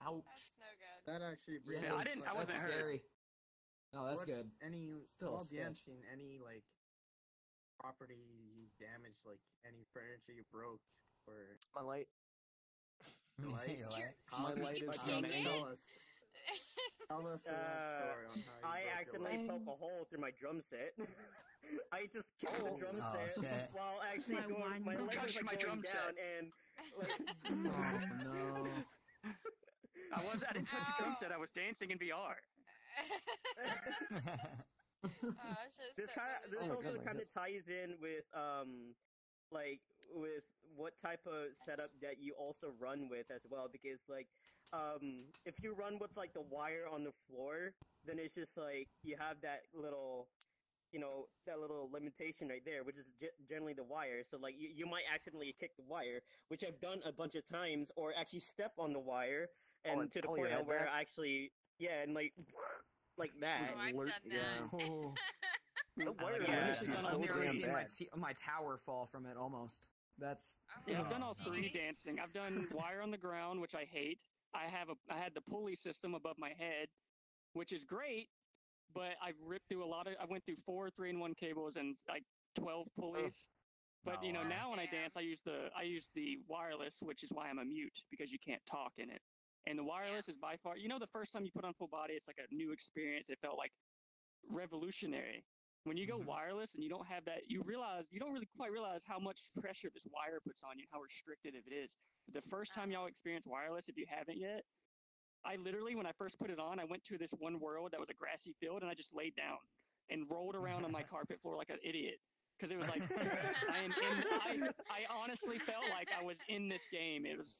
Ouch. That's no good. That actually brings I wasn't hurt. Scary. No, that's good. While dancing, any like property you damaged, like any furniture you broke, or my light. My light is Tell us that story on how I accidentally poked a hole through my drum set. I just kicked the drum set while actually my leg was like going down and like... no. I didn't touch the drum set, I was dancing in VR. This also kind of ties in with like with what type of setup that you also run with as well, because like if you run with like the wire on the floor, then it's just like you have that little that little limitation right there, which is generally the wire. So like you might accidentally kick the wire, which I've done a bunch of times, or actually step on the wire and to the point where I actually and like that. Oh, I've done that. The wire Yeah, limits you I've so nearly damn seen bad. my tower fall from it almost. That's Yeah, I've done all geez. three dancing. I've done wire on the ground, which I hate. I had the pulley system above my head, which is great, but I've ripped through I went through 4 3-in-1 cables and like 12 pulleys. But Oh, wow. now when I Damn. dance, I use the wireless, which is why I'm a mute, because you can't talk in it. And the wireless is by far, the first time you put on full body, it's like a new experience. It felt like revolutionary. When you go wireless and you don't have that, you don't really quite realize how much pressure this wire puts on you and how restrictive it is. The first time y'all experience wireless, if you haven't yet, I literally, when I first put it on, I went to this one world that was a grassy field, and I just laid down and rolled around on my carpet floor like an idiot. Because it was like, I honestly felt like I was in this game. It was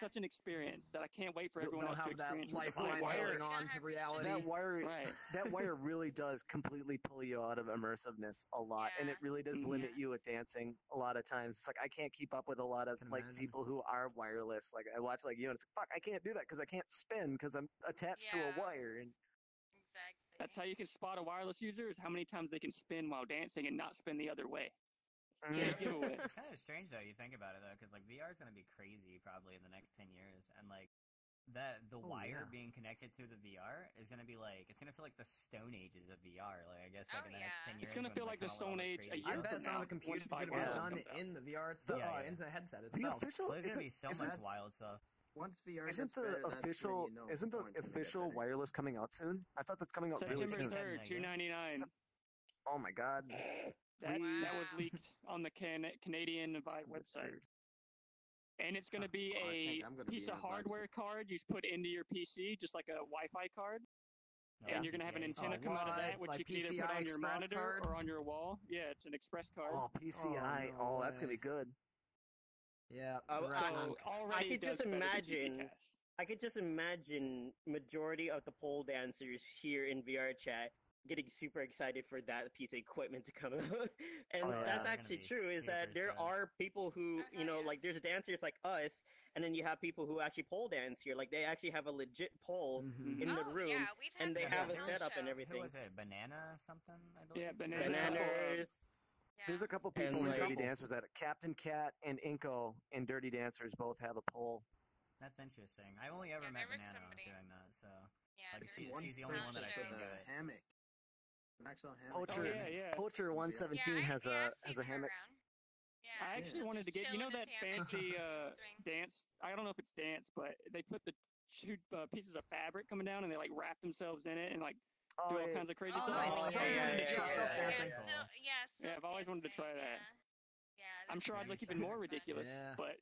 such an experience that I can't wait for everyone else to experience. Don't have that lifeline holding on to reality. That wire really does completely pull you out of immersiveness a lot, and it really does limit you at dancing a lot of times. It's like I can't keep up with a lot of people who are wireless. Like I watch you, and it's like, fuck, I can't do that because I can't spin because I'm attached to a wire. And Exactly. that's how you can spot a wireless user, is how many times they can spin while dancing and not spin the other way. Yeah. Giveaway. It's kind of strange though. You think about it though, because VR is gonna be crazy probably in the next 10 years, and the wire being connected to the VR is gonna be it's gonna feel like the Stone Ages of VR. Like I guess in the next 10 years, it's gonna feel like the Stone Age a year I bet from some now, of the computers are gonna be done in the VR itself, into the headset itself. There's gonna be so much wild stuff. Once VR isn't the official wireless coming out soon? I thought that's coming out really soon. September 3rd, $299. Oh my god! That was leaked on the Canadian Vive website, and it's going to be a piece of hardware card you put into your PC, just like a Wi-Fi card. And you're going to have an antenna come out of that, which you can either put on your monitor or on your wall. Yeah, it's an express card. Oh, PCI. Oh, that's going to be good. Yeah. I could just imagine. I could just imagine majority of the pole dancers here in VRChat getting super excited for that piece of equipment to come out. And that's actually true, is that there are people who, there's dancers like us, and then you have people who actually pole dance here. Like, they actually have a legit pole in the room, and they have a setup and everything. Who was it? Banana something, I believe? Yeah, Bananas. There's a couple people in Dirty Dancers that Captain Cat and Inko in Dirty Dancers both have a pole. That's interesting. I only ever met Banana doing that, so she's the only one that I've seen do it. Hammock. An actual hammock. Poacher 117 has a hammock. Yeah, I actually wanted to get that fancy dance. I don't know if it's dance, but they put the two pieces of fabric coming down and they wrap themselves in it and do all kinds of crazy stuff. I've always wanted to try that. I'm sure I'd look even more ridiculous, but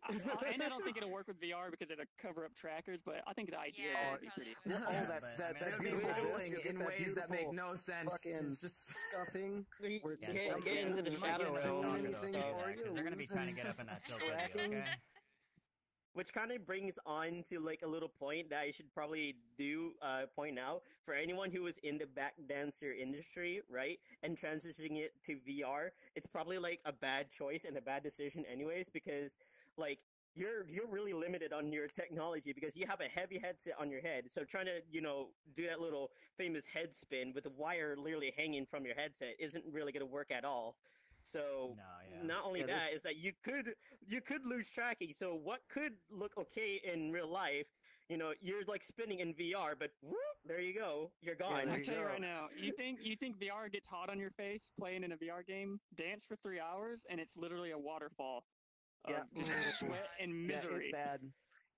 and I don't think it'll work with VR because it'll cover up trackers. But I think the idea would be pretty cool. That rolling in ways that make no sense. It's just scuffing. Get into the shadow realm. Because they're gonna be trying to get up in that silver video, okay? Which kind of brings on to a little point that I should probably point out for anyone who is in the back dancer industry, right, and transitioning it to VR. It's probably a bad choice and a bad decision, anyways, because you're really limited on your technology because you have a heavy headset on your head. So trying to do that little famous head spin with a wire literally hanging from your headset isn't really going to work at all. So not only is that you could lose tracking. So what could look okay in real life, you're spinning in VR, but whoop, there you go, you're gone. I'll tell you right now, you think VR gets hot on your face playing in a VR game? Dance for 3 hours and it's literally a waterfall of just sweat and misery. Yeah, it's bad.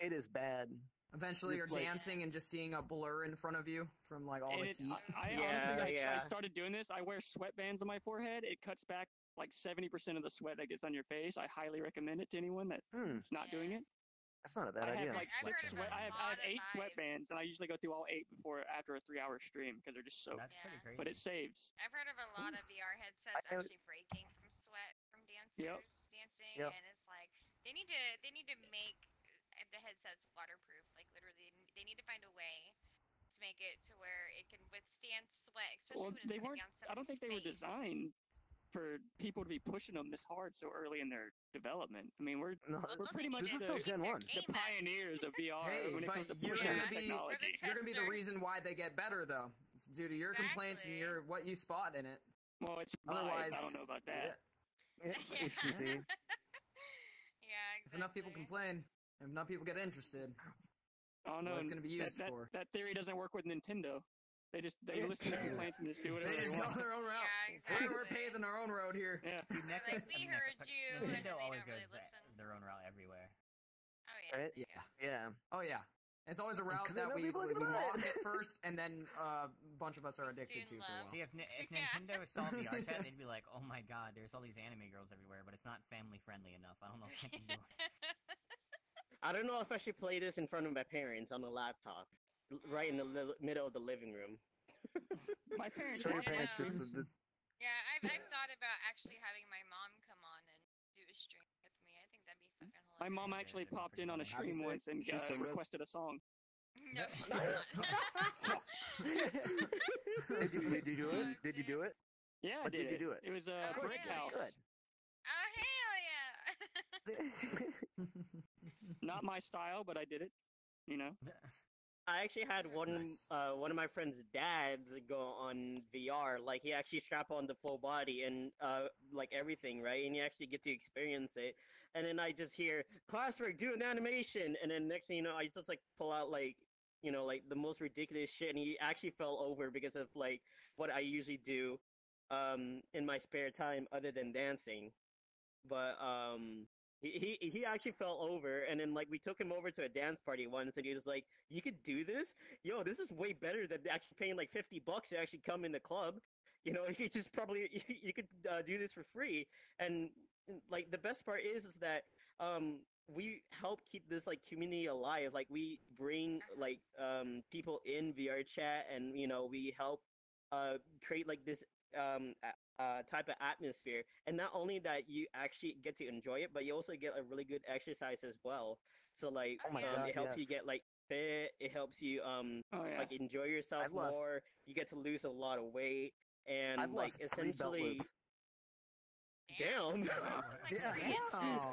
It is bad. Eventually, you're dancing and just seeing a blur in front of you from all the heat. I started doing this. I wear sweatbands on my forehead. It cuts back 70% of the sweat that gets on your face. I highly recommend it to anyone that's not doing it. That's not a bad idea. I have 8 sweatbands, and I usually go through all 8 after a 3-hour stream because they're just soaked. That's pretty crazy. But it saves. I've heard of a lot of VR headsets actually breaking from sweat from dancers dancing, and it's they need to make the headsets waterproof. Literally, they need to find a way to make it to where it can withstand sweat, especially when it's going to be on somebody's I don't think they were designed for people to be pushing them this hard so early in their development. I mean, we're pretty much Gen 1. The pioneers of VR when it comes to pushing technology. You're going to be the reason why they get better, though. It's due to your complaints and what you spot in it. Well, it's otherwise. I don't know about that. HTC. Yeah, exactly. If enough people complain, if enough people get interested, oh no, it's going to be used for. That theory doesn't work with Nintendo. They listen to complaints and just do whatever they want. Go their own route. Yeah, exactly. We're paving our own road here. Yeah. Like, we heard you, and Nintendo they always don't really goes listen. their own route everywhere. Oh yeah. Right? Yeah. Oh yeah. It's always a route that we mock at first, and then a bunch of us are addicted to for a while. See, if Nintendo saw VRChat, they'd be like, oh my god, there's all these anime girls everywhere, but it's not family-friendly enough. I don't know if I can do it. I don't know if I should play this in front of my parents on a laptop, right in the middle of the living room. My parents. Sure, your parents just. Yeah, I've thought about actually having my mom come on and do a stream with me. I think that'd be fucking hilarious. My mom actually popped in on a stream once and requested a song. No. Did you do it? Did you do it? Yeah, But did you do it? It was a brick house. Good. Oh hell yeah! Not my style, but I did it. You know. I actually had one of my friend's dads go on VR. Like, he actually strap on the full body and like everything, right? And you actually get to experience it. And then I just hear Classwork do an animation, and then next thing you know, I just like pull out like the most ridiculous shit, and he actually fell over because of like what I usually do in my spare time other than dancing. But he actually fell over, and then like we took him over to a dance party once, and he was like, "You could do this? Yo, this is way better than actually paying like $50 to actually come in the club. You know, you just probably you could do this for free." And like the best part is that we help keep this like community alive. Like, we bring like people in VRChat, and we help create like this type of atmosphere. And not only that you actually get to enjoy it, but you also get a really good exercise as well. So like it helps you get like fit, it helps you like enjoy yourself more. You get to lose a lot of weight, and I've like lost 3 belt essentially loops. Damn. That's like 3 inches. All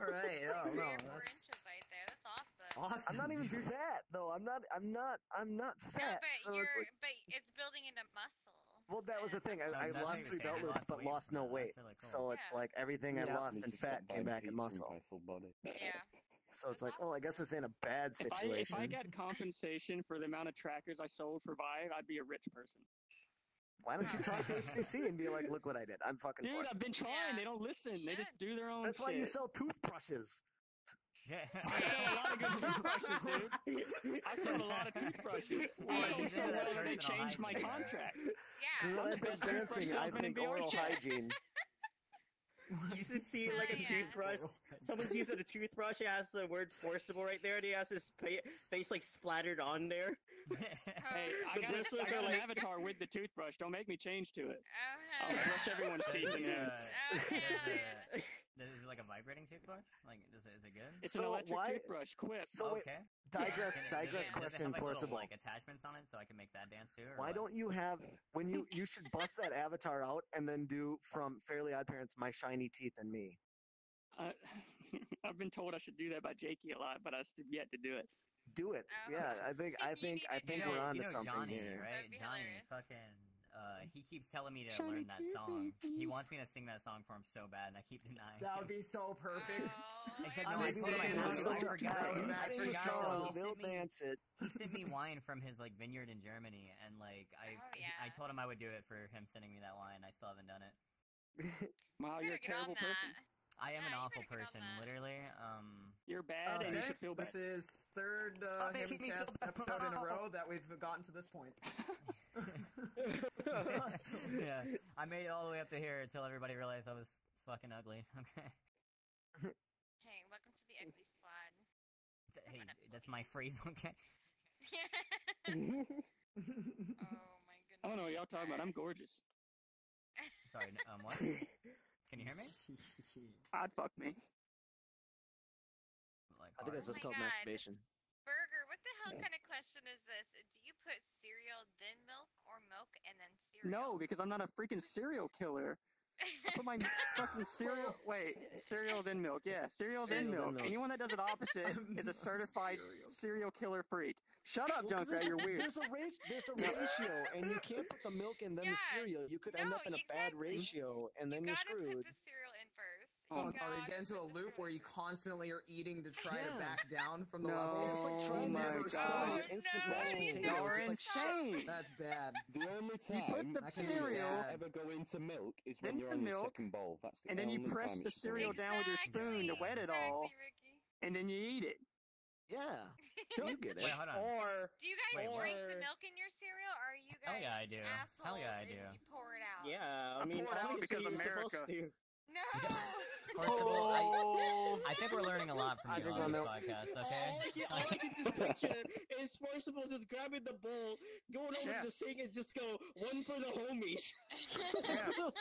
right. Oh, 3 no, or 4 that's inches right there. That's awesome. awesome. I'm not even fat though. I'm not fat. No, but so it's like, but it's building into muscle. well, that was the thing. I That's lost what 3 you're belt saying. loops, Lost but weight lost from no that. weight. That's really cool. So it's like everything I lost in fat came back in muscle. Yeah. So it's like, oh, I guess it's in a bad situation. If I got compensation for the amount of trackers I sold for Vive, I'd be a rich person. Why don't you talk to HTC and be like, look what I did. I'm fucking Dude, fine. I've been trying. Yeah. They don't listen. They just do their own That's shit. why you sell toothbrushes. I sell a lot of good toothbrushes, dude. I sold a lot of toothbrushes. I sold so well that they changed my contract. Yeah. This is what I think dancing. I think oral hygiene. You should see like a toothbrush. Someone's using a toothbrush. It has the word "forcible" right there, and he has his face like splattered on there. Hey, I got an avatar with the toothbrush. Don't make me change to it. Oh, I'll brush everyone's teeth in there. Oh, hell yeah. Is it like a vibrating toothbrush? Like, is it good? It's an electric toothbrush. Quip. So wait, okay. digress Does it question, have, like, Forcible. little, like attachments on it, so I can make that dance too? Or Why what? don't you have when you should bust that avatar out and then do from Fairly Odd Parents, My Shiny Teeth and Me. I've been told I should do that by Jakey a lot, but I still yet to do it. Do it. Oh. Yeah, I think we're onto something Johnny, here. right? That'd be Johnny, hilarious. fucking, he keeps telling me to learn that song. He wants me to sing that song for him so bad, and I keep denying. That him. would be so perfect. Oh, Except my no, I I'm told him I just saying, forgot. You I sing the forgot. song, He they'll sent me- dance it. He sent me wine from his like vineyard in Germany, and like I told him I would do it for him sending me that wine. I still haven't done it. Wow, You you're a better get on terrible person. that. I am an Yeah, you awful better get on person, that. literally. You're bad, and you should feel bad. This is third Stop making me feel Himcast bad. episode in a row that we've gotten to this point. Yeah, I made it all the way up to here until everybody realized I was fucking ugly. Okay. Hey, welcome to the ugly squad. Hey, that's my phrase. Okay. Oh my goodness. I don't know what y'all talking about. I'm gorgeous. Sorry. What? Can you hear me? I'd fuck me. Like, I think that's Oh just my called God. masturbation. Burger, what the hell kind of question is this? Do you put cereal then milk, or milk and then cereal? No, because I'm not a freaking serial killer. I put my fucking cereal. Wait, cereal then milk. Yeah, cereal then milk. Anyone that does it opposite is a certified serial killer freak. Shut up, Junkrat. You're weird. There's a ratio, and you can't put the milk in then the cereal. You could end up in a bad ratio, and then you're screwed. Put the cereal in first. Or you get into a loop where you constantly are eating to try to back down from the levels. It's like trying to stop instant mashed potatoes. You're It's insane. That's bad. The only time you put the cereal ever go into milk is when you're on your second bowl. That's the and then only you press time the cereal down with your spoon to wet it all, and then you eat it. Yeah, you get it. Wait, hold on. Or do you guys drink the milk in your cereal, or are you guys Hell yeah, I do. assholes Hell yeah, I do. and you pour it out? yeah, I mean, pour it out obviously because you're America. supposed to. No. I think we're learning a lot from you on this podcast, okay? All I can just picture is Forcible just grabbing the bowl, going over to the sink, and just go, one for the homies.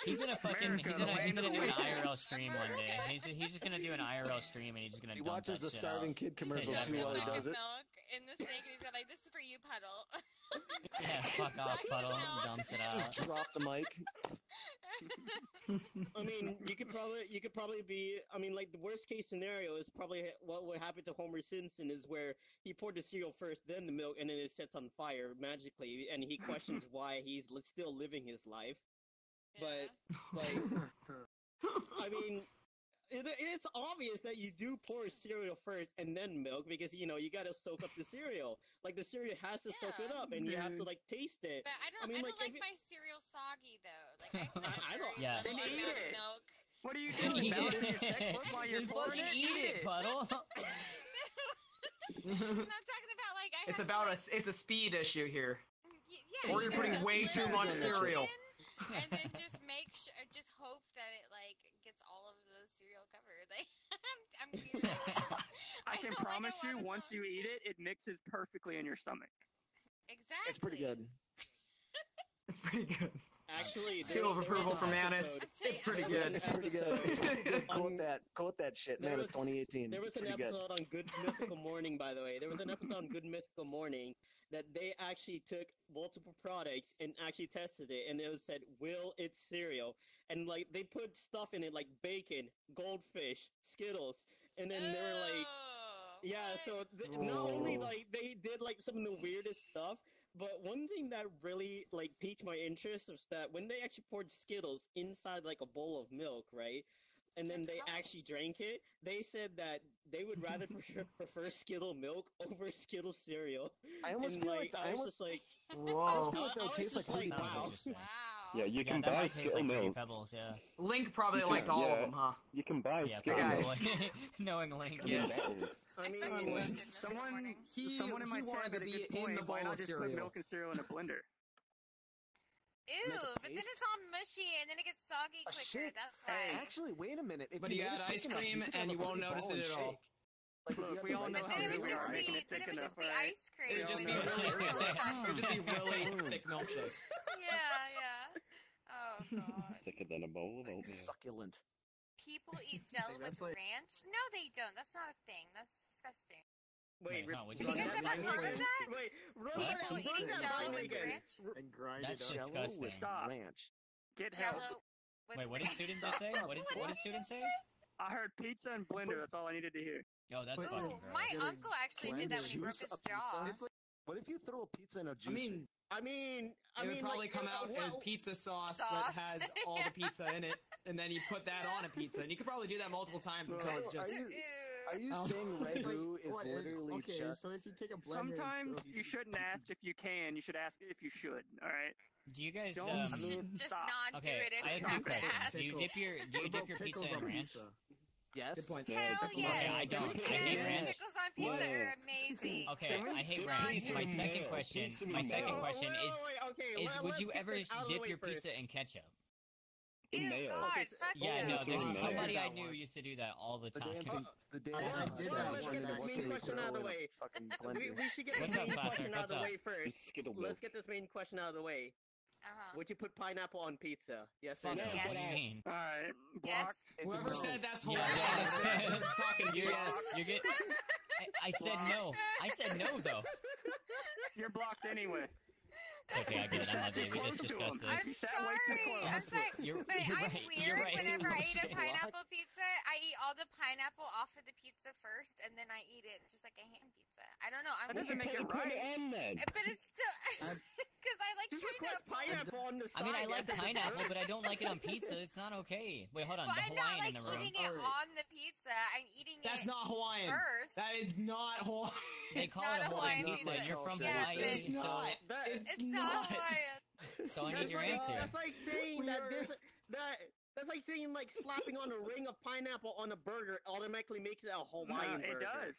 He's gonna do an IRL stream one day. He's just gonna do an IRL stream and he's just gonna. He watches the Starving Kid commercials too while he does it. Milk in the sink, and he's got like, "This is for you, Puddle." Yeah, fuck off, Puddle. Dumps it out. Just drop the mic. I mean, you could probably be. I mean, like the worst case scenario is probably what would happen to Homer Simpson is where he poured the cereal first, then the milk, and then it sets on fire magically, and he questions why he's still living his life. But like, I mean, it's obvious that you do pour cereal first and then milk because you gotta soak up the cereal. Like the cereal has to soak it up, and you have to like taste it. But I don't like my cereal soggy though. Like I don't. Yeah. Little amount of milk. What are you doing? Then fucking eat it, Puddle. I'm not talking about like It's a speed issue here. Yeah, or you're putting way too much cereal. And then just hope that it like gets all of the cereal covered. Like I'm I can promise you, once you eat it, it mixes perfectly in your stomach. Exactly. It's pretty good. It's pretty good. Actually, seal of approval from Manice. It's pretty good. It's pretty good. It's pretty good. Quote that shit, man. It's 2018. There was an episode on Good Mythical Morning, by the way. There was an episode on Good Mythical Morning that they actually took multiple products and actually tested it, and it was said, "Will it's cereal?" And like they put stuff in it like bacon, goldfish, Skittles, and then they were like, "Yeah." So not only like they did like some of the weirdest stuff. But one thing that really like piqued my interest was that when they actually poured Skittles inside like a bowl of milk, right? And then they actually drank it, they said that they would rather prefer Skittle milk over Skittle cereal. I almost feel like I was like, whoa. I almost feel like they'll taste like wow. Yeah, you can buy Skittle milk. Pebbles, yeah. Link probably liked all of them, huh? You can buy Skittle guys. milk. Knowing Link, yeah. I mean, someone in my wanted chat to made a be good point. in the bowl Why of not just put cereal. milk and cereal in a blender? Ew, but then it's all mushy and then it gets soggy quicker. That's why. Actually, wait a minute. But you add ice cream and you won't notice it at all. Like, look, we all know how it we would are making it just thick be enough, right? ice cream. It would just be really thick milkshake. Yeah. Oh god. Thicker than a bowl of oatmeal. Succulent. People eat Jello with ranch? No, they don't. That's not a thing. That's disgusting. Wait, what'd you you guys ever heard of that? Wait, People eating Jello with ranch? And grind That's it up. disgusting. Stop. Ranch. Get help. Jello with Wait, what did student just say? What did student say? I heard pizza and blender. That's all I needed to hear. Yo, that's Ooh, fucking gross. my uncle actually did that when he broke his jaw. What if you throw a pizza in a juicer? I mean, it would probably come out as pizza sauce that has all the pizza in it, and then you put that on a pizza, and you could probably do that multiple times until it's just. Are you saying ragu is literally just... So if you take a blender... Sometimes you shouldn't ask if you can. You should ask if you should. All right. Do you guys? Don't. I mean, just stop. not do it if I you have have two to questions. ask. Do you dip your pizza in ranch? Yes. Good point. Hell yes. Okay, I don't. I hate Yes, ranch. pickles on pizza are amazing. Okay, I hate ranch. My second question is would you ever dip your pizza in ketchup? Ew, mayo. God, fuck Yeah, you. no, there's mayo. somebody I knew used to do that all the time. The dancing did that. Let's get this main question out of the way. We should get this main question out of the way first. Let's get this main question out of the way. Would you put pineapple on pizza? Yes or no? What do you mean? All right. Blocked. Whoever said that's whole Yeah. talking to you. Yes, you get. I said no. I said no though. You're blocked anyway. Okay, I get it. I'm not We just discussed this. I'm sorry. I'm sorry. You're I'm right. weird. You're right. Whenever I eat a pineapple pizza, I eat all the pineapple off of the pizza first, and then I eat it just like a ham pizza. I don't know. I'm that doesn't make it right. But it's still because I like pineapple on the side. I mean, I like pineapple, but I don't like it on pizza. It's not okay. Wait, hold on. The I'm Hawaiian not like in the room. eating it on the pizza. I'm eating That's it not Hawaiian. first. That is not Hawaiian. They call it a Hawaiian pizza. And you're from Hawaii. It's not. It's not Hawaiian. So I need your answer. That's like saying that's like saying like slapping on a ring of pineapple on a burger automatically makes it a Hawaiian burger. It does.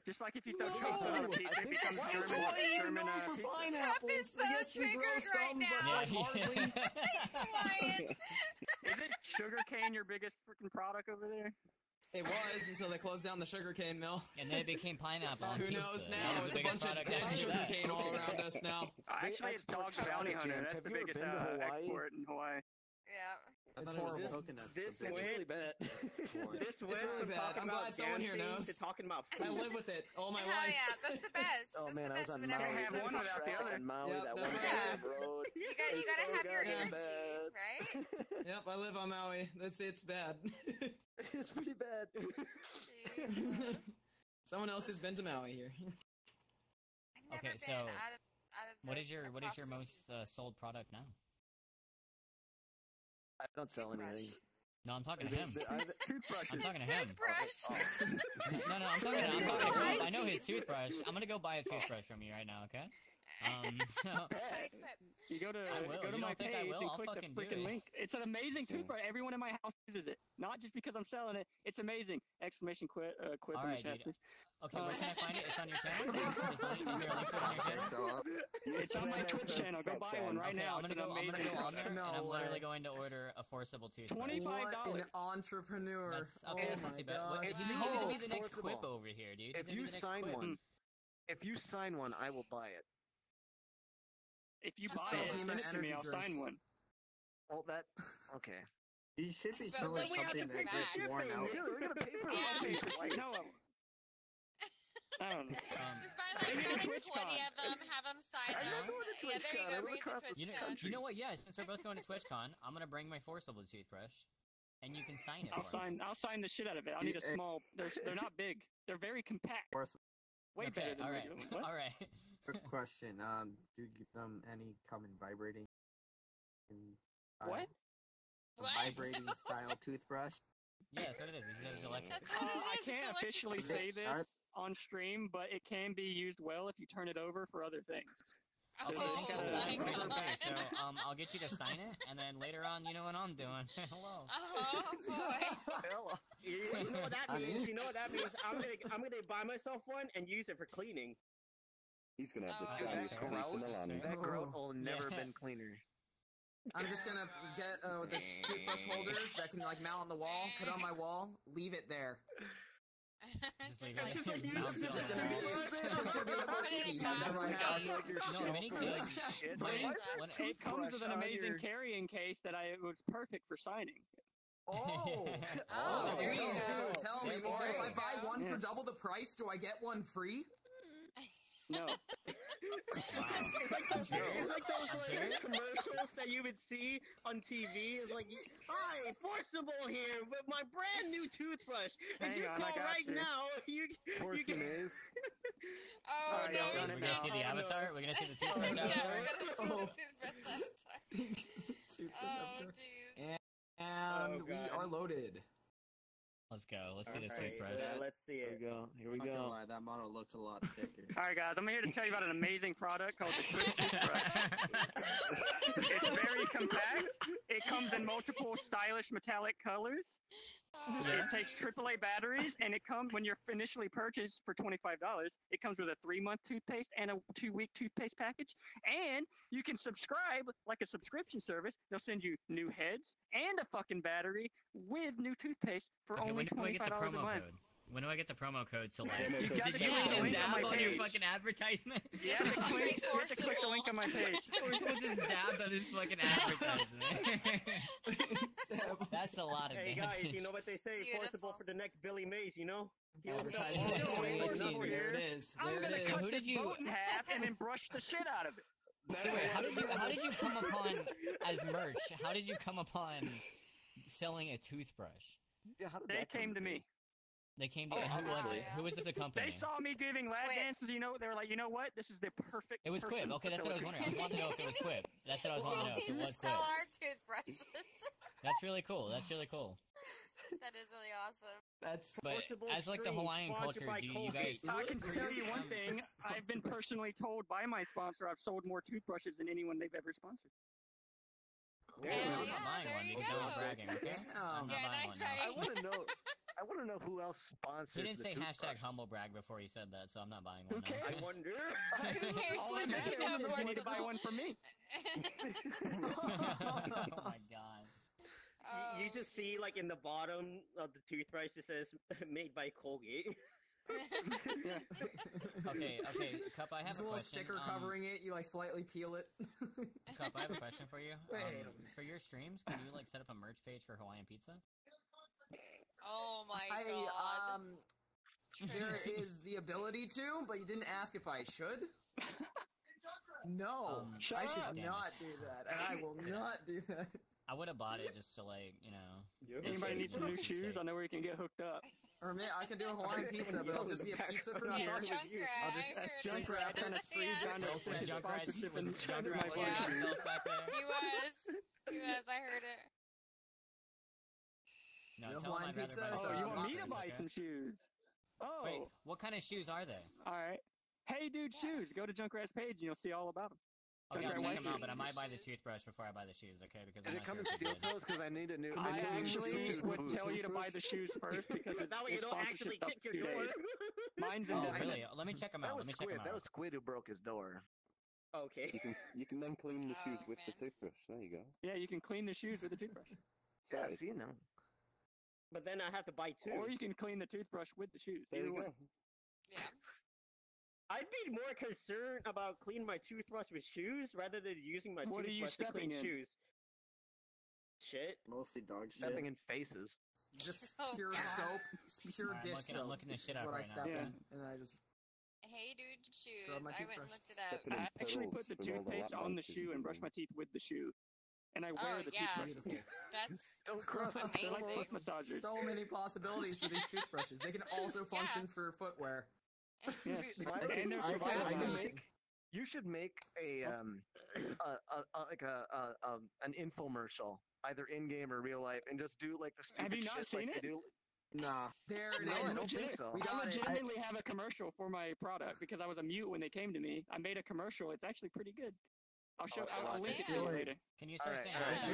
Just like if you throw chocolate on a pizza, it becomes German pizza. Pineapple is so triggered right now. Is it sugarcane your biggest freaking product over there? It was until they closed down the sugarcane mill. And then it became pineapple on Who pizza. knows now? It's a bunch of dead sugarcane all around us now. Actually, it's Dog's Bounty Hunter. That's the biggest export in Hawaii. Yeah. That's horrible. It's really bad. This went really bad. I'm glad someone here knows. To talking about I food. live with it all my Hell life. yeah, that's the best. Oh man, I was on Maui. Maui. Have one without the other. Maui, that one road. You gotta have your energy, right? Yep, I live on Maui. It's bad. It's pretty bad. Someone else has been to Maui here. Okay, so what is your most sold product now? I don't sell anything. No, I'm talking to him. Toothbrushes. I'm talking to him. No, I'm talking to him. I know his toothbrush. I'm gonna go buy a toothbrush from you right now, okay? So you go to my page and click the freaking link. It's an amazing toothbrush. Everyone in my house uses it. Not just because I'm selling it. It's amazing! Exclamation quit All in right, the chat, please. Okay, where can I find it? It's on your channel? Is there a link for it on your channel? It's on my Twitch channel. Go buy one right now. I'm gonna go on there, and I'm literally going to order a forcible toothbrush. $25. What an entrepreneur. That's not too bad. He's gonna be the next Quip over here, dude. If you sign one, I will buy it. If you buy it, send it to me. I'll sign one. Well, okay. You should be selling something that gets worn out. We're gonna pay for this. No. I don't know. Just buy like 20 of them, have them sign them. I'm going to TwitchCon. I live across the country. You know what? Yeah, since we're both going to TwitchCon, I'm gonna bring my forcible toothbrush, and you can sign it. I'll sign the shit out of it. I'll need a small. They're not big. They're very compact. Way better than regular. What? All right. Quick question. Do you get them any come in vibrating? What? Vibrating style toothbrush? Yes, what it is. It's electric. I can't officially say this on stream, but it can be used well if you turn it over for other things. Oh my god. So I'll get you to sign it, and then later on, you know what I'm doing. Hello. Oh boy. Hello. You know what that means? You know what that means? I'm gonna buy myself one and use it for cleaning. He's gonna have the shiniest tooth in the land. That grout will never been cleaner. I'm just gonna get the toothbrush holders that can like mount on the wall, put on my wall, leave it there. Just leave it comes with an amazing carrying case that it was perfect for signing. Oh, there you go. Tell me more. If I buy one for double the price, do I get one free? No. It's like those commercials that you would see on TV. It's like, hi, Forcible here with my brand new toothbrush. If you call right now, you Forcing is. Oh no. We're gonna see the avatar? We're gonna see the toothbrush avatar? Yeah, we're gonna see the toothbrush avatar. Oh jeez. And we are loaded. Let's go. Let's see the toothbrush. Yeah, let's see it. Here we go. Lie, that model looks a lot thicker. Alright guys, I'm here to tell you about an amazing product called the Twitch toothbrush. It's very compact. It comes in multiple stylish metallic colors. It takes AAA batteries, and it comes when you're initially purchased for $25. It comes with a 3-month toothpaste and a 2-week toothpaste package, and you can subscribe like a subscription service. They'll send you new heads and a fucking battery with new toothpaste for only $25 a month. When do I get the promo code to like? You Did you just dab on your fucking advertisement? Yeah, click the link on my page. Forcible just dabbed on his fucking advertisement. That's a lot of Hey damage. guys, you know what they say? Forcible for the next Billy Mays, you know? Advertisement 2018. There it is. I'm gonna cut Who did this you? boat in half and then brush the shit out of it. So wait, how did you come upon as merch? How did you come upon selling a toothbrush? Yeah, how did They that come came to me. They came to who was the company? They saw me giving lab dances, you know, they were like, you know what? This is the perfect It was Quip. Okay, that's what I was wondering. I was wanting to know if it was Quip. That's what I was wanting to know if it was Quip. Sell our toothbrushes. That's really cool. That's really cool. That is really awesome. But as like the Hawaiian culture, do you guys? I can tell you one thing. I've been personally told by my sponsor I've sold more toothbrushes than anyone they've ever sponsored. I'm not buying one because I'm not bragging. Okay. I'm not buying one. I want to know who else sponsors. He didn't say hashtag humble brag before he said that, so I'm not buying one. Who cares? I wonder. Who cares? All I'm asking is you need to buy one for me. Oh my god. You just see, like, in the bottom of the toothbrush, it says, made by Colgate. Okay, Cup, I have Just a a little question. sticker covering it, you, like, slightly peel it. Cup, I have a question for you. Wait. For your streams, can you, like, set up a merch page for Hawaiian Pizza? Oh my god. There is the ability to, but you didn't ask if I should. No, I should not do that, and I will not do that. I would have bought it just to, like, you know... Anybody need some new shoes? I know where you can get hooked up. Or I can do a Hawaiian pizza, but it'll just be a pizza for me. Yeah, I'll just Junkrat trying to freeze down their sponsorship and under my He shoes. was, I heard it. No, Hawaiian pizza? Oh, you want me to buy some shoes? Oh. Wait, what kind of shoes are they? Alright. Hey Dude Shoes, go to Junkrat's page and you'll see all about them. Okay, I'll check them out, but I might buy the toothbrush before I buy the shoes, okay? Because Did it come in steel toes? Because I need a new... I actually would tell you to buy the shoes first because that way you don't actually kick your door. Mine's in really? Let me check them out. Let me check them out. That was Squid who broke his door. Okay. You can then clean the shoes with the toothbrush. There you go. Yeah, you can clean the shoes with the toothbrush. Yeah, see now. But then I have to buy two. Or you can clean the toothbrush with the shoes. There you go. Yeah. I'd be more concerned about cleaning my toothbrush with shoes rather than using my toothbrush to clean shoes. Shit. Mostly dog shit. Stepping in faces. Just pure soap, pure dish soap. I'm looking this shit up what right I step now. in, and I just... Hey Dude Shoes, Scrub my I went and looked it up. I actually put the toothpaste on the shoe and brush my teeth with the shoe. And I wear the toothbrush. That's Don't cross the amazing. massagers. So many possibilities for these toothbrushes. They can also function for footwear. Yes. And they're you should make an infomercial, either in game or real life, and just do like the stupid Have you not shit seen like it? they do. Nah. There it is. I don't think so. I legitimately have a commercial for my product because I was a mute when they came to me. I made a commercial. It's actually pretty good. I'll link it to you later. Can you start saying you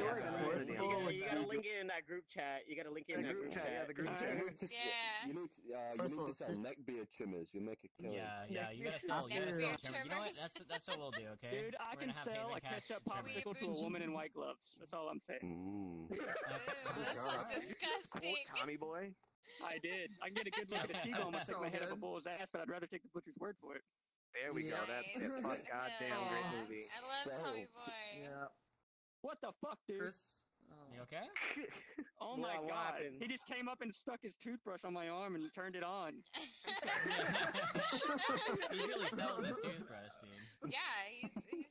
gotta link it in that group chat. You gotta link it in that group chat. Yeah, the group chat. You need to sell neck beard trimmers. You'll make a killing. Yeah, you gotta sell neck beard trimmers. You know what? That's what we'll do, okay? Dude, I can sell a ketchup popsicle to a woman in white gloves. That's all I'm saying. That's disgusting. Tommy boy. I did. I can get a good look at a T-bone when I stick my head up a bull's ass, but I'd rather take the butcher's word for it. There we go. That's it. Fuck, goddamn great movie. I love Tommy Boy. Yeah. What the fuck, dude? Chris? You okay? Oh my god. He just came up and stuck his toothbrush on my arm and turned it on. He's really selling this toothbrush, dude. Yeah, he's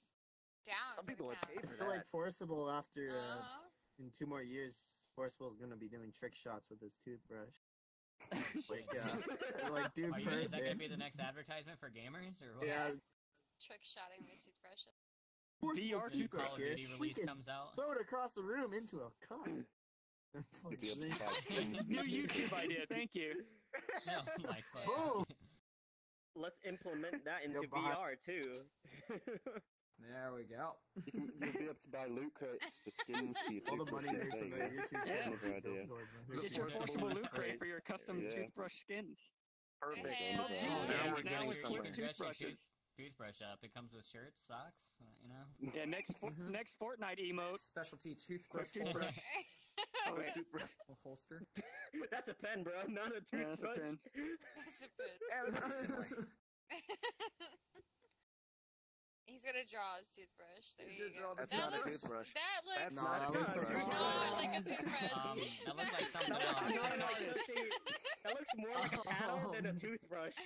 down. Some people would pay for I feel that. like Forcible after in 2 more years, Forcible is gonna be doing trick shots with his toothbrush. Like dude, is that gonna be the next advertisement for gamers or what? Yeah. Trick shotting the toothbrush. VR toothbrush. Call of Duty release comes out. Throw it across the room into a cup. New YouTube idea. Thank you. No, my fuck. Boom. Let's implement that into VR too. There we go. You'll be able to buy loot crates for skins for your All the money made from the YouTube channel. Get your forcible loot crate for your custom toothbrush skins. Perfect. Now with flipped toothbrushes. Toothbrush up. It comes with shirts, socks, you know. Yeah, next Fortnite emote. Specialty toothbrush. Toothbrush. Oh, wait. A holster. That's a pen, bro. Not a toothbrush. Yeah, that's a pen. That's a pen. He's gonna draw his toothbrush. There you go. That's not a toothbrush. That looks. That's not a toothbrush. No, like a toothbrush. That looks like something else. That looks more like a paddle than a toothbrush.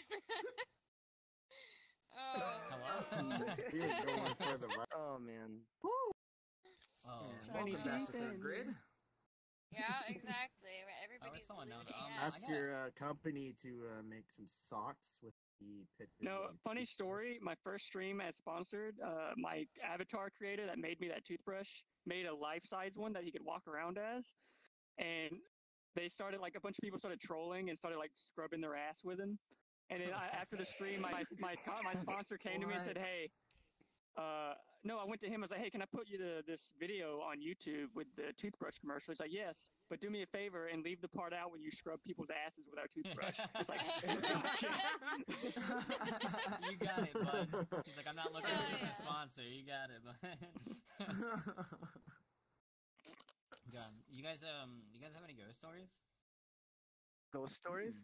Oh. Hello? He is going for the Oh man. Woo! Oh, welcome back to third grade. Yeah, exactly. Everybody's Ask your company to make some socks with the pit. No, funny story. My first stream as sponsored, my avatar creator that made me that toothbrush made a life-size one that he could walk around as, and they started like a bunch of people started trolling and started like scrubbing their ass with him. And then after the stream, my sponsor came to me and said, "Hey, no, I went to him. I was like, hey, can I put you this video on YouTube with the toothbrush commercial?" He's like, yes, but do me a favor and leave the part out when you scrub people's asses with our toothbrush. It's like, gotcha. You got it, bud. He's like, I'm not looking for a sponsor. You got it, bud. God. You guys have any ghost stories? Ghost stories?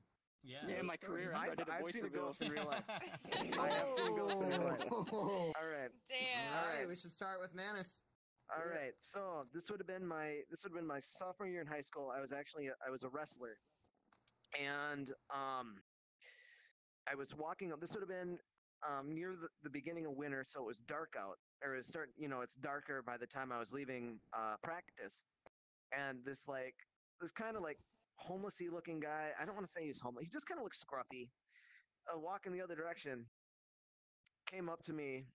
Yeah, in my career, I did a voice seen a ghost in real life. I have seen ghosts in real life. All right. Damn. All right, we should start with Manice. All right. So this would have been my sophomore year in high school. I was a wrestler, and I was walking up. This would have been near the beginning of winter, so it was dark out. Or it's darker by the time I was leaving practice, and this kind of like homelessy looking guy. I don't want to say he's homeless. He just kind of looks scruffy. Walking the other direction, came up to me,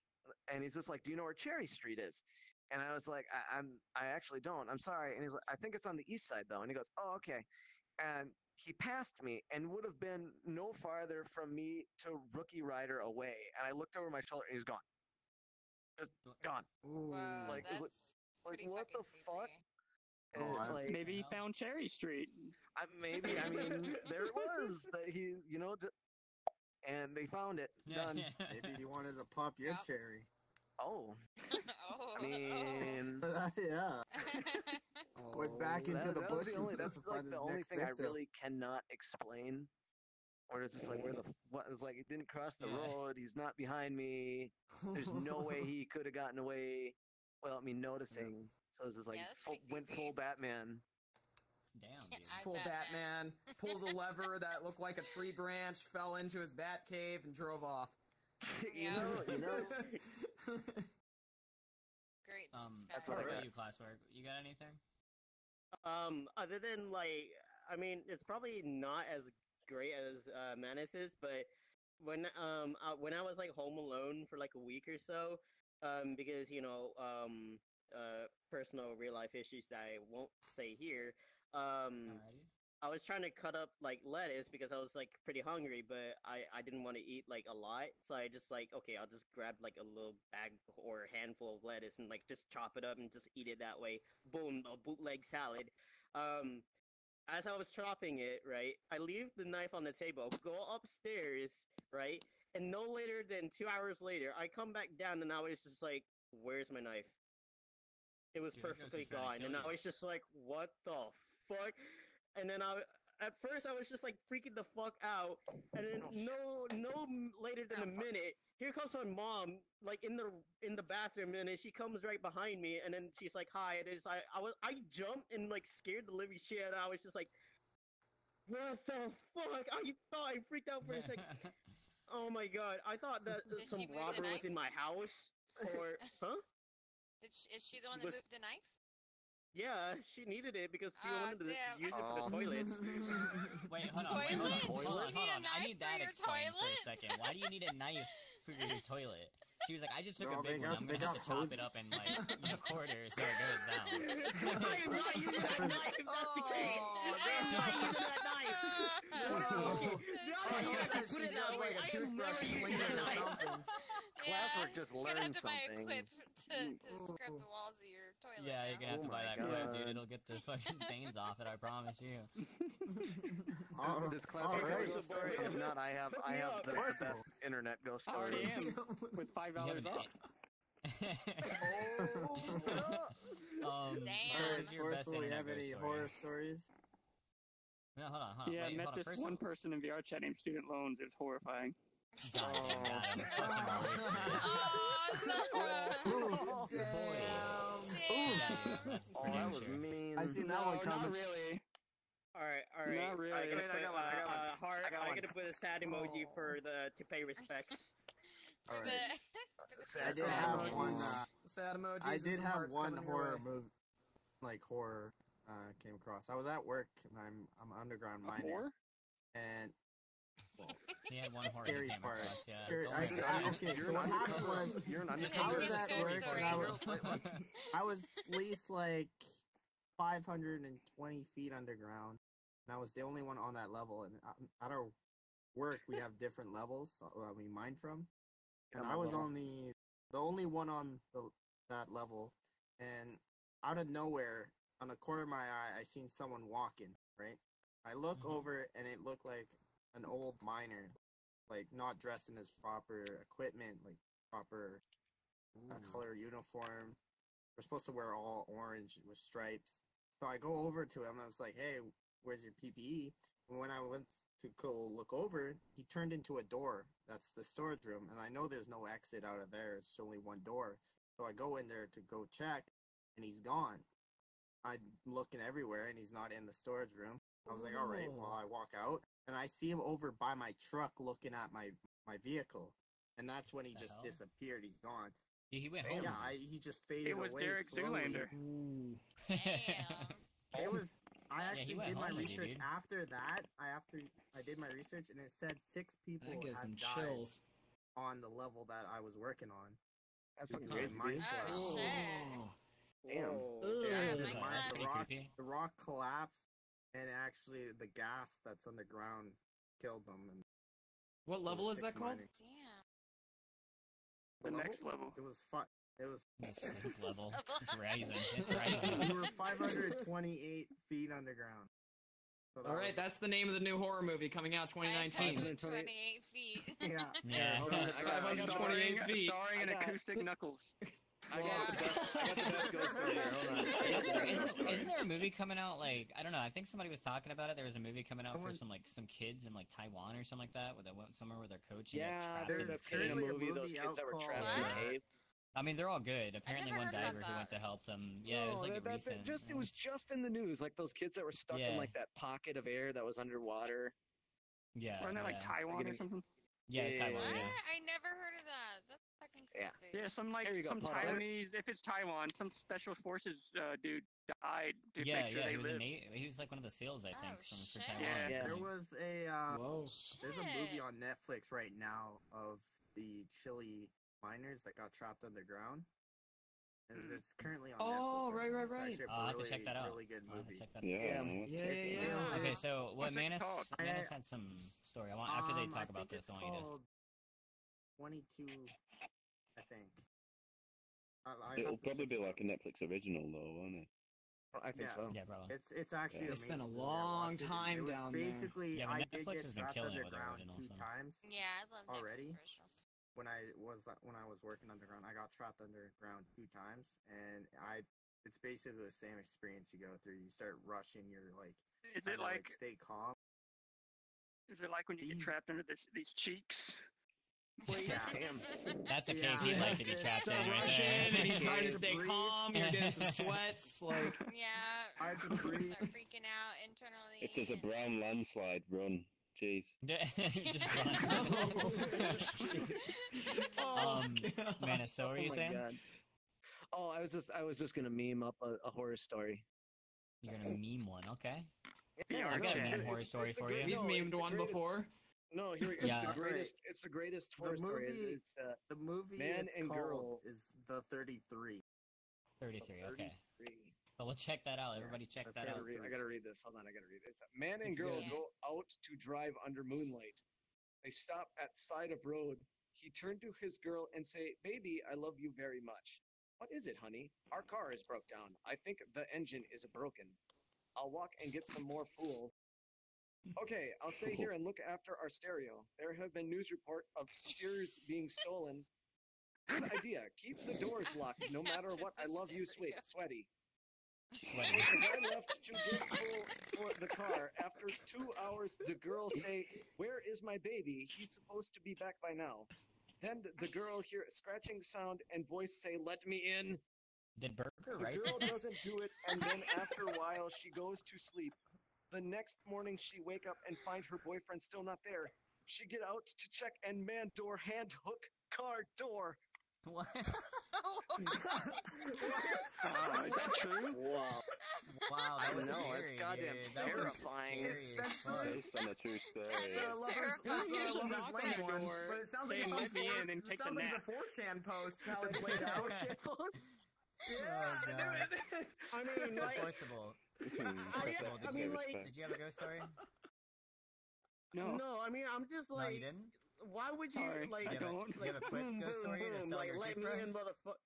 and he's just like, "Do you know where Cherry Street is?" And I was like, I actually don't. I'm sorry. And he's like, "I think it's on the east side though." And he goes, "Oh, okay." And he passed me and would have been no farther from me to Rookie Rider away. And I looked over my shoulder and he's gone. Just gone. Wow, like what the fuck? And, maybe he found Cherry Street. Maybe. I mean, there it was. That he, and they found it. Done. Maybe he wanted to pop your cherry. Oh. I mean, yeah. Went back into the bush. That's like the only thing I really cannot explain. Or it's just like, what? It's like, he didn't cross the road. He's not behind me. There's no way he could have gotten away without me noticing. So it was just like, went full Batman. Damn, dude. Full Batman. Pulled a lever that looked like a tree branch, fell into his bat cave, and drove off. You know. Great. That's what I got. You, Classwork. You got anything? Other than I mean, it's probably not as great as Manice is, but when I was like home alone for like a week or so, because personal real life issues that I won't say here. I was trying to cut up like lettuce because I was like pretty hungry, but I didn't want to eat like a lot, so I just like, okay, I'll just grab like a little bag or a handful of lettuce and like just chop it up and just eat it that way. Boom, a bootleg salad. As I was chopping it, right, I leave the knife on the table, go upstairs, right, and no later than 2 hours later, I come back down and I was just like, where's my knife? It was perfectly gone, and I was just like, what the fuck? And then at first I was just like freaking the fuck out, and then no later than a minute, here comes my mom, like in the bathroom, and then she comes right behind me, and then she's like, hi, and it's I jumped and like scared the living shit out. I was just like, what the fuck? I thought I freaked out for a second. Oh my god, I thought that some robber was in my house, or huh? Is she the one that moved the knife? Yeah, she needed it because she wanted to use it for the toilets. Wait, hold on. I need that explained for a second. Why do you need a knife for your toilet? She was like, I just took a big one. I'm going to have to chop it up in like quarters so it goes down. I am not using that knife. That's the case. I'm not using that knife. Put it that way. I am never using that knife. Classwork just learned something. To scrub the walls of your toilet. Yeah, you're gonna have to buy that quip, dude. It'll get the fucking stains off it. I promise you. This Classwork ghost story? If not, I have the best internet ghost story. I already am with $5 off. Damn. Do we have any horror stories? No, hold on. Yeah, I met this one person in VRChat named StudentLoans. It was horrifying. God damn. That was mean. I seen that one coming. Not really. All right. Not really. I got one. I'm gonna put a sad emoji for to pay respects. All right. I did have one sad emojis. I and did some have hearts one coming your horror way. movie, like horror, came across. I was at work and I'm an underground miner. Horror? And well, He had one horror scary he came part. across, yeah. Scary. Okay, so what happened was I was at work and I was at least like 520 feet underground, and I was the only one on that level. And at our work, we have different levels we mine from, and I was on the only one on that level, and out of nowhere, on the corner of my eye, I seen someone walking. Right, I look over, and it looked like an old miner, like not dressed in his proper equipment, like proper color uniform. We're supposed to wear all orange with stripes. So I go over to him. I was like, "Hey, where's your PPE?" And when I went to go look over, he turned into a door. That's the storage room, and I know there's no exit out of there. It's only one door. So I go in there to go check, and he's gone. I'm looking everywhere, and he's not in the storage room. I was like, all right, well, I walk out, and I see him over by my truck looking at my vehicle. And that's when he just disappeared. He's gone. Yeah, he went home. Yeah, he just faded away. It was Derek Zoolander. It was. I actually did my home, research dude. after that. I did my research, and it said 6 people That gives had some died chills. on the level that I was working on. That's fucking Because crazy, mine dude. Oh, shit. Damn. The rock collapsed, and actually the gas that's on the ground killed them. And what level is that called? Damn. The next level. It was fun. It was level. It's rising. It's rising. We were 528 feet underground. So All right, that's the name of the new horror movie coming out 2019. 528 feet. Yeah. Hold on, I got 528 feet. Starring an acoustic Knuckles. I got the best ghost story there. Hold on. Isn't there a movie coming out, like, I don't know, I think somebody was talking about it, there was a movie coming out for some kids in, like, Taiwan or something like that, where they went somewhere with their coach and that's getting a movie, those kids that were trapped in the cave. I mean, they're all good. Apparently one diver who went to help them. Yeah, it was like recent. It was just in the news, like those kids that were stuck in, like, that pocket of air that was underwater. Yeah. Wasn't that, like, Taiwan or something? Yeah, it's Taiwan, What? yeah. I never heard of that. That's fucking crazy. Yeah, some Taiwanese, if it's Taiwan, some special forces dude died to make sure they lived. He was like one of the SEALs, I think, for Taiwan. Yeah. There was there's a movie on Netflix right now of the Chile miners that got trapped underground. And it's currently on Netflix. Right. It's actually I'll have to check that out. really good movie. Yeah. Okay, so Manice had some story. I want after they talk about this. I want you to. 22, I think. It'll probably be like a Netflix original, though, won't it? I think so. Yeah, probably. It's actually They spent a amazing. long time down there. Basically, Yeah, I but did Netflix get has been trapped killing it with their underground originals, 2 so. times. Yeah, I love already. Netflix originals. When I was working underground, I got trapped underground 2 times, and it's basically the same experience you go through. You start rushing. You're like, Is it like stay calm? Is it like when you get trapped under these cheeks? Yeah, damn. That's a cave he'd like to be trapped in right there. And he's trying to stay calm. You're getting some sweats. Like, yeah, hard to breathe. Start freaking out internally. If there's a brown landslide, run. Jeez. Just run. Manice, so what were you saying? God. Oh, I was just gonna meme up a horror story. You're gonna meme one, okay? Yeah, I got a meme horror story for you. We've memed one before. No, here we go. It's the greatest horror story. It's, the movie Man and Girl is The 33. 33, okay. So let's check that out. Everybody check that out. I gotta read this. Hold on, I gotta read it. It's Man and Girl go out to drive under moonlight. They stop at side of road. He turned to his girl and say, "Baby, I love you very much." "What is it, honey?" "Our car is broke down. I think the engine is broken. I'll walk and get some more fuel." "Okay, I'll stay here and look after our stereo. There have been news report of steers being stolen." "Good idea. Keep the doors locked no matter what. I love you, sweaty." The guy left to get fuel for the car. After 2 hours, the girl say, "Where is my baby? He's supposed to be back by now." Then the girl hear a scratching sound and voice say, "Let me in." Did Burger, right? The girl doesn't do it, and then after a while, she goes to sleep. The next morning, she wake up and find her boyfriend still not there. She get out to check, and man door hand hook car door. What? Oh, is that true? Wow. Wow, that was No, scary, that's goddamn dude. That was terrifying. scary as fuck. Based on a true story. That's the Lover's Lane one, but it sounds like Saying, it's "Let me in," and it takes a sounds like it's nap. a 4chan post. How it's laid out. Oh, God. I mean, So like, Forcible. I mean, like, Did you have a ghost story? No. no, I mean, I'm just No, like, you didn't? why would you, Sorry, like, I don't. You have a quick boom, ghost boom, story to boom, sell like, your let me toothbrush? in, motherfucker.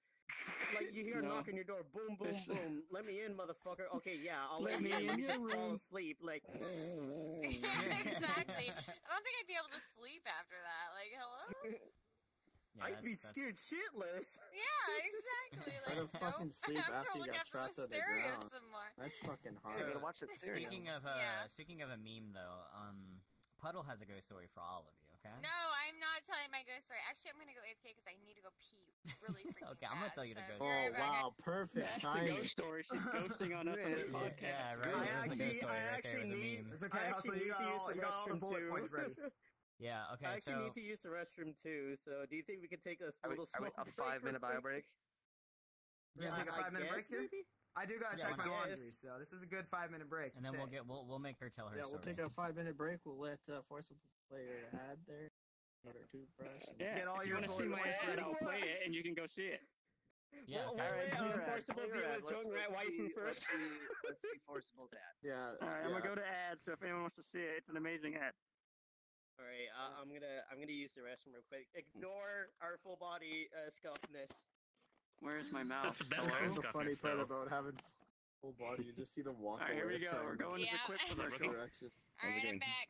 Like, you hear a No. knock on your door, boom, boom, This- boom, let me in, motherfucker. Okay, yeah, I'll Let let me you in. in Let me your just fall room. asleep, like. Exactly. I don't think I'd be able to sleep after that. Like, hello? Yeah, I'd be that's- scared shitless. Yeah, exactly. Try Like, to fucking nope. sleep I'm after gonna you look got after trapped the on the stereo ground. some more. That's fucking Yeah, hard. gotta watch that stereo. Yeah. Speaking of a meme though, Puddle has a ghost story for all of you, okay? No, I'm not telling my ghost story. Actually, I'm gonna go AFK because I need to go pee really freaking Okay, I'm gonna bad, tell you the so ghost be Oh right back. wow, perfect That's the timing. ghost story. She's ghosting on us on the Yeah, podcast. Yeah, right. I That's the ghost story right there actually was a need. meme. It's okay, I Hustle. actually You need to use got all the the bullet restroom points too. ready. Yeah, okay, I actually so need to use the restroom too. So, do you think we could take a little Are we small a 5-minute bio break? We're gonna take a 5-minute break here. Maybe? I do gotta Yeah, check my why not? laundry, so this is a good 5-minute break. and then we'll make her tell her Yeah, we'll story. take a 5-minute break. We'll let Forcible play her ad there. Get her toothbrush. And Yeah, Get all if you your want to see bullet my points ad, ready. I'll play it, and you can go see it. Yeah, Well, okay. wait, Alright, Forcible, do you want to join waifu first? Let's see Forcible's ad. Yeah. All right, I'm gonna go to ads. So if anyone wants to see it, it's an amazing ad. All right, I'm gonna use the restroom real quick. Ignore our full body scuffness. Where's my mouse? That's the best Hello? kind of The funny scuffness, part though. about having full body, you just see them walk All right, here we away go. We're going to the Yeah. quick Is that commercial. working? direction. Alright, I'm back.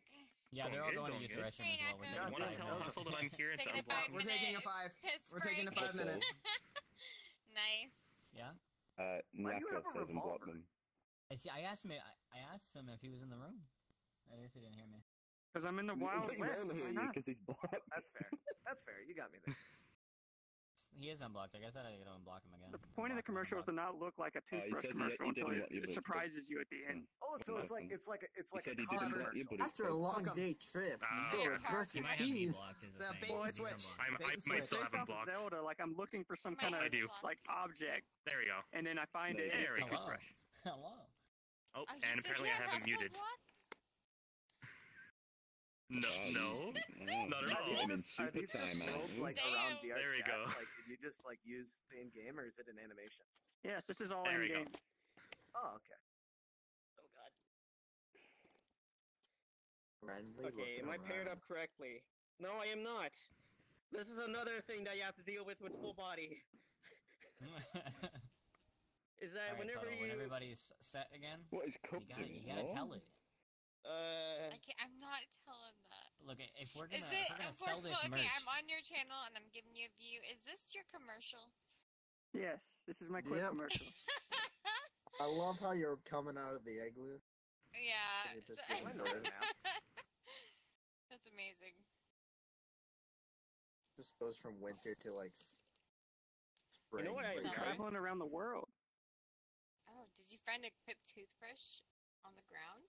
Yeah, they're all going to Going use the good. restroom as well. We're Hey, taking Want to 5 tell minutes. Hustle that I'm here and Taking a start 5 We're taking a minute five. piss We're taking a break. 5 minute. Nice. Yeah. Why do you have a Naka says unblock revolver? them. I asked him if he was in the room. I guess he didn't hear me. Because I'm in the Wild He West. won't hear Why you not? because he's blocked. That's fair. That's fair. You got me there. He is unblocked. I guess I gotta unblock him again. The point of the commercial is to not look like a he toothbrush says he commercial didn't until want you, it but- surprises you at the end. Oh, so it's like He a said he car didn't commercial. want you, but it's After a long Welcome. day trip, Ah, you okay. go to brush He your might have me teeth. blocked. Is It's the a thing. bait and He's switch. unblocked. I Bait and might switch. still have Based him off of blocked. Zelda, like I'm looking for some Might kind of I do. like object, There we go. and then I find it. And There it's we a go. Hello. toothbrush. Hello. Oh, Oh, you and said apparently you I had have him hustle muted. blocked? No, no, not at Are all. these just worlds like around Damn. VRChat? There we go. Like, did you just like use the in-game, or is it an animation? Yes, this is all There in we go. game. Oh, okay. Oh god. Randomly Okay, am I looking paired around. up correctly? No, I am not. This is another thing that you have to deal with full body. Is that Alright, whenever Puddle, you when everybody's set again, What is you gotta tell it. I'm not telling that. Look, if we're Is gonna, it, if we're of gonna sell course, this okay, merch, I'm on your channel and I'm giving you a view. Is this your commercial? Yes, this is my quick Yep. commercial. I love how you're coming out of the igloo. Yeah. So you just go into it now. That's amazing. Just goes from winter to like spring. You know what I We're like? traveling around the world. Oh, did you find a Quip toothbrush on the ground?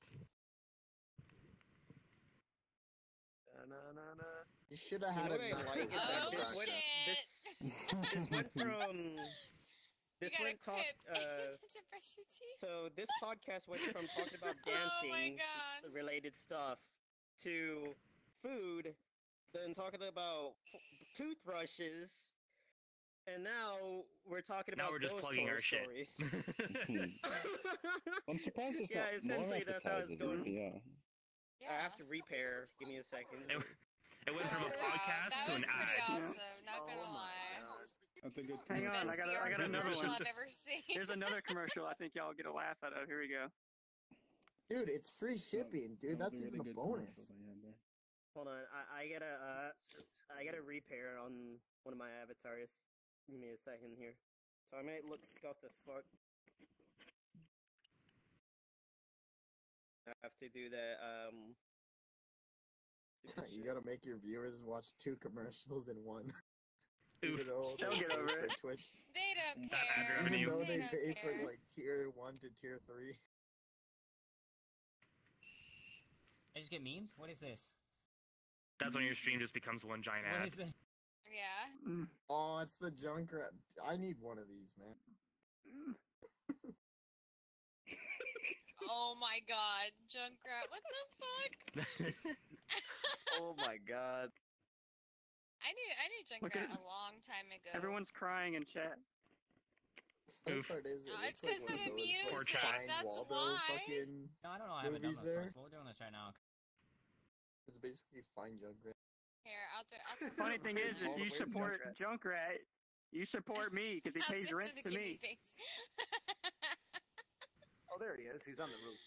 Na-na-na-na. You should have You had know a what I like is Oh, that this brush. went, shit. this went from You this got a went talk Quip to brush your teeth? so this podcast went from talking about Oh my dancing god. related stuff to food, then talking about toothbrushes, and now we're talking Now about we're just ghost plugging horror our shit. stories. I'm surprised there's Yeah, not more essentially that's how it's advertisers. going. Yeah. I have to repair. Give me a second. It went from a podcast that to was an pretty ad. awesome, not Oh gonna my lie. God. That's a good Hang on, I Best got VR another commercial one. I've ever seen. Here's another commercial I think y'all get a laugh out of. Here we go. Dude, it's free shipping, dude. That's even a bonus. Hold on, I gotta repair on one of my avatars. Give me a second here. So I might look scuffed as fuck. I have to do that. You gotta make your viewers watch 2 commercials in one. Oof. Even though They'll get pay over for it. Twitch. They don't That ad care. revenue. Even though they don't pay care. for like tier 1 to tier 3. I just get memes. What is this? That's when your stream just becomes one giant What ad. is this? Yeah. Oh, it's the Junkrat. I need one of these, man. Oh my god, Junkrat, what the fuck? Oh my god. I knew Junkrat a long time ago. Everyone's crying in chat. Funny part is, it's because of the music. That's Waldo why. fucking No, I don't know. I haven't done movies this there. first, but we're doing this right now. It's basically Find Junkrat. Here, I'll The funny thing is, if you support Junkrat, you support me because he pays rent to me. Oh, there he is. He's on the roof.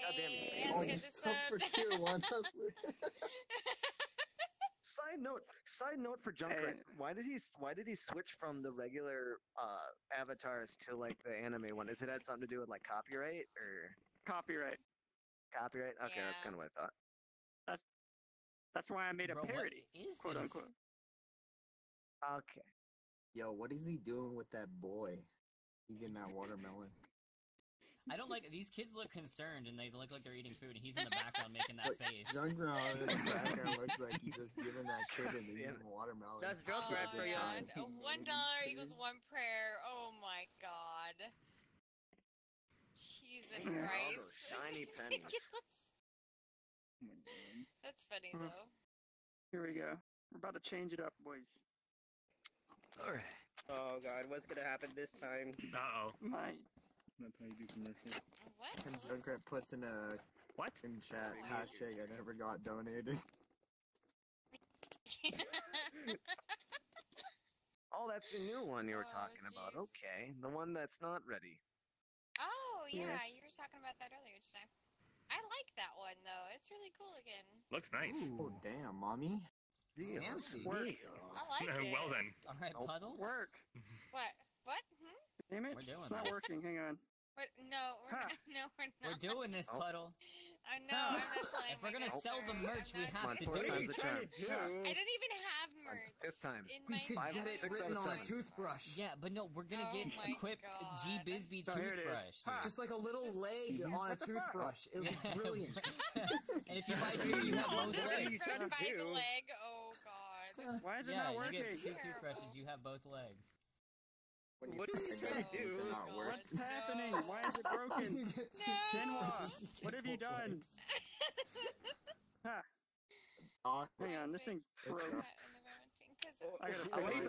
God damn, he's Oh, you sub for tier 1 hustler. Side note for Junkrat. Why did he switch from the regular avatars to like the anime one? Is it had something to do with like copyright or Copyright? Copyright? Okay, that's kind of what I thought. That's why I made a parody, quote unquote. Okay. Yo, what is he doing with that boy? Eating that watermelon. I don't like these kids look concerned and they look like they're eating food and he's in the background making that face. Junkrat in the background looks like he's just giving that kid an eating watermelon. That's Junkrat for you. $1 equals 1 prayer. Oh my god. Jesus Christ. All those shiny pennies. That's funny though. Here we go. We're about to change it up, boys. Alright. Oh god, what's gonna happen this time? Uh-oh. That's how you do commercials. What? And Junkrat puts in in chat, hashtag I never got donated. Oh, that's the new one you were talking about. Okay, the one that's not ready. Oh, yeah, Yes. you were talking about that earlier today. I like that one, though. It's really cool looking. Looks nice. Oh, damn, mommy. Fancy. I like it. Well then. Alright, Puddle? Work. What? What? Damn it. We're doing it's not that. working. Hang on. What? No, we're not. No, we're not. We're doing this, Puddle. I know, I'm not telling If we're gonna sell the merch, we Come on, have to 4 do times it. a charm. I don't even have merch. 5th time. In my 6 out of 7. Toothbrush. Yeah, but no, we're gonna get my equip God. G Bisbee Oh, here it is. toothbrush. Ha. Just like a little leg on a toothbrush. It was brilliant. And if you buy two, you have both The legs. toothbrush by the leg. Oh God. Why is it Yeah, not you working? get two toothbrushes, you have both legs. What is he trying to do? What's happening? Why is it broken? Shenhua, what have you done? Ha. Hang on, this thing's broke.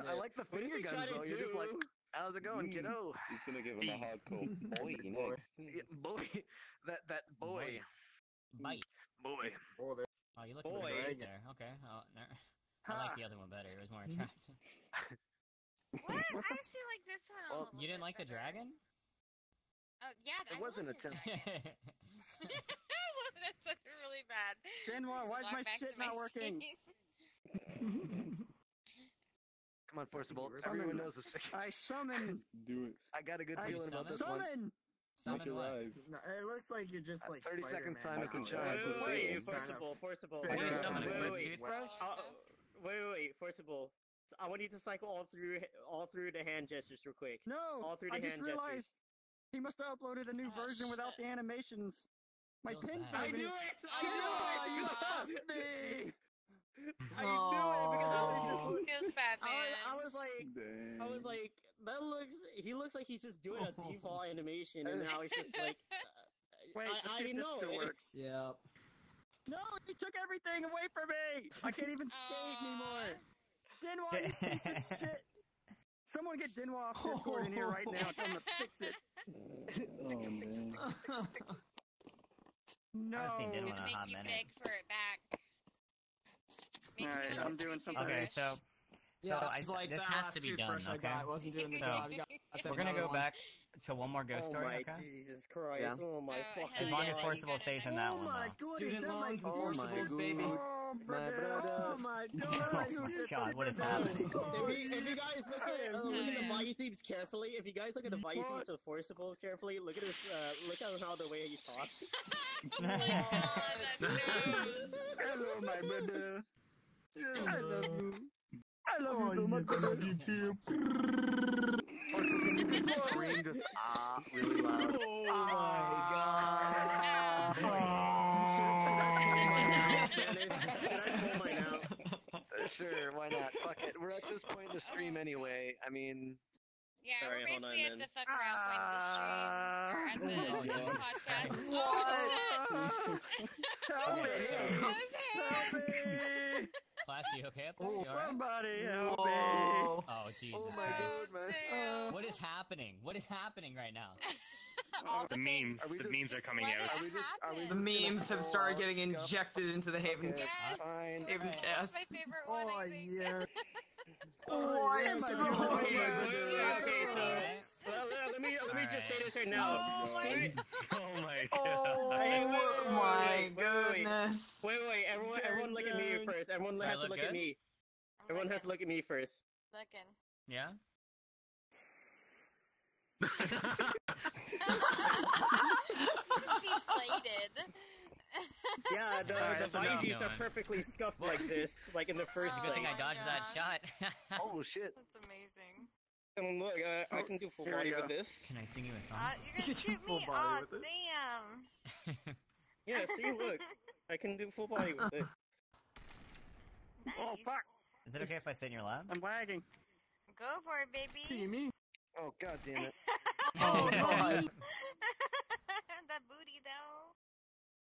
I like the finger guns though. You're just like, how's it going, kiddo? He's gonna give him a hardcore boy next. Yeah, boy, that boy. Bite. Boy. Oh, there. Oh, you look Boy. good there. Okay. Oh, no. I like the other one better. It was more attractive. What? I actually like this one. Well, a little You didn't bit like the better. dragon? Oh yeah, It wasn't a temp. temp. That's really bad. Shenhua, why is Walk my back shit to my not working? seat. Come on, Forcible. Everyone knows the sick. I summon. Do it. I got a good I feeling about this one. summon. Make Summon it what? rise. No, it looks like you're just like 30 Spider-Man seconds time is the now. charm. Wait, Trying to Forcible. Are you Yeah. summoning Wait, with wait. toothbrush? Wait, Forcible. I want you to cycle all through the hand gestures real quick. No, All through the I just hand realized he must have uploaded a new Oh, version without shit. the animations. My Feels pin's bad. not I even- knew it! I knew it! I You got me! I knew it because I was just. Feels bad, man. I was like, Dang. that looks. He looks like he's just doing a default animation, and now he's just like. Wait, let's I see if this know still it. works. Yep. No, he took everything away from me! I can't even skate anymore! Dinwa, you piece of shit! Someone get Dinwa off Discord in here right now, tell him to fix it! Oh man. No! I haven't seen I'm Dinwa in gonna a make hot you minute. beg for it back. Make you Alright, give us I'm a doing free something. Okay, toothbrush. so it's like this that has last to be done, toothbrush I okay? got wasn't doing the So, job. You got, We're gonna go back to one more ghost Oh story, my okay? Jesus Christ! Yeah. Oh my Oh, fucking. As hell long yeah, as you Forcible got stays it. in that Oh one, my though. goodness, Student that might- loans and Oh my forcibles, baby. God. Oh, My brother! brother. Oh my Oh God, what is happening? If you guys look at the yeah. biceps carefully, if you guys look at the biceps of Forcible carefully, look at his look at how the way he talks. Oh my god, that's news. Hello, my brother. I love you. I love you so much. Forcible, can you just scream just really loud? Oh my Should I pull mine out? Sure, why not? Fuck it. We're at this point in the stream anyway. I mean... Yeah, Sorry, we're hold on, basically at then. the fuck around point of the stream. Or at the podcast. Help me! Help me! Class, you okay up there? You alright? Somebody help me! Oh, Jesus Oh my Christ. god, man. What is happening? What is happening right now? All The memes. The memes are coming out. The memes have started getting injected into the Haven. Okay, Yes. fine. Haven That's cast. my favorite one, I think. yeah. What? yeah, my Okay, God. okay, so let me just say this right now. Oh my god. Oh Wait, my goodness. Wait, everyone look at me first. Everyone has to look look at good? me. I'm Everyone has to look at me first. Looking. Yeah? Deflated. Yeah, the That's enough. Vikings are perfectly scuffed like this, like in the first Good thing place. I dodged that shot. Oh shit. That's amazing. And look, I can do full Here body we with go. this. Can I sing you a song? You're gonna shoot Full me? body Aw, with it. damn. Yeah, see, look, I can do full body with it. Nice. Oh, fuck. Is it okay if I sit in your lap? I'm lagging. Go for it, baby. me? Oh god damn it. Oh, God. That booty, though.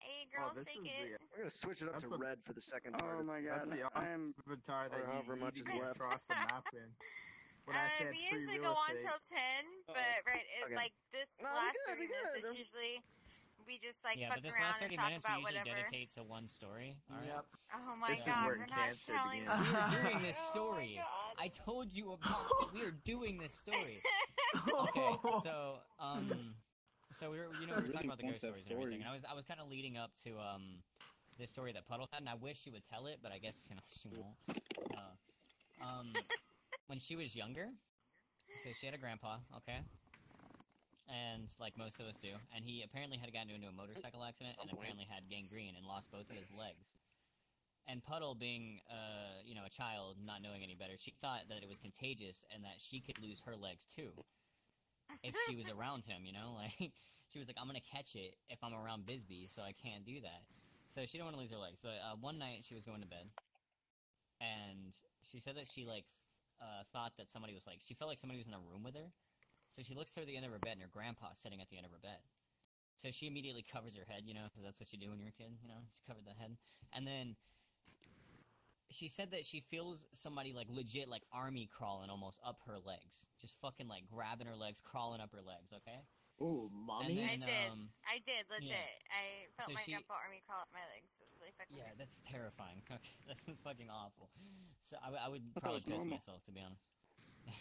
Hey, girl, this shake is it. We're gonna switch it up That's to what- red for the second Oh part. my That's god. the I am. avatar that or you however much need is to left. cross the map in. When I said We free usually real go on estate, till 10, but Okay. like this No, we last good, 30 we minutes good. is usually we just like Yeah, fuck but this around last 30 and talk minutes we about usually whatever. dedicate to one story. Alright? Yep. Oh my This is god, where we're not cancer telling. begins. We are doing this Oh my story. God. I told you about it. We are doing this story. Okay, so we were talking about the ghost stories and everything, and I was kind of leading up to this story that Puddle had, and I wish she would tell it, but I guess she won't. When she was younger, so she had a grandpa, okay, and like most of us do, and he apparently had gotten into a motorcycle accident and apparently had gangrene and lost both of his legs. And Puddle, being a child, not knowing any better, she thought that it was contagious and that she could lose her legs too if she was around him, like she was like, I'm gonna catch it if I'm around Bisbee, so I can't do that. So she didn't want to lose her legs. But one night she was going to bed, and she said that she thought that somebody was she felt like somebody was in a room with her. So she looks through the end of her bed, and her grandpa's sitting at the end of her bed. So she immediately covers her head, because that's what you do when you're a kid, just cover the head. And then she said that she feels somebody legit army crawling almost up her legs, just fucking grabbing her legs, crawling up her legs. Okay. ooh, mommy. And then, I did, legit. yeah. I felt So my she- grandpa army crawl up my legs. It was really fucking Yeah, weird. that's terrifying. That's fucking awful. So I would thought it probably was piss normal. myself, to be honest.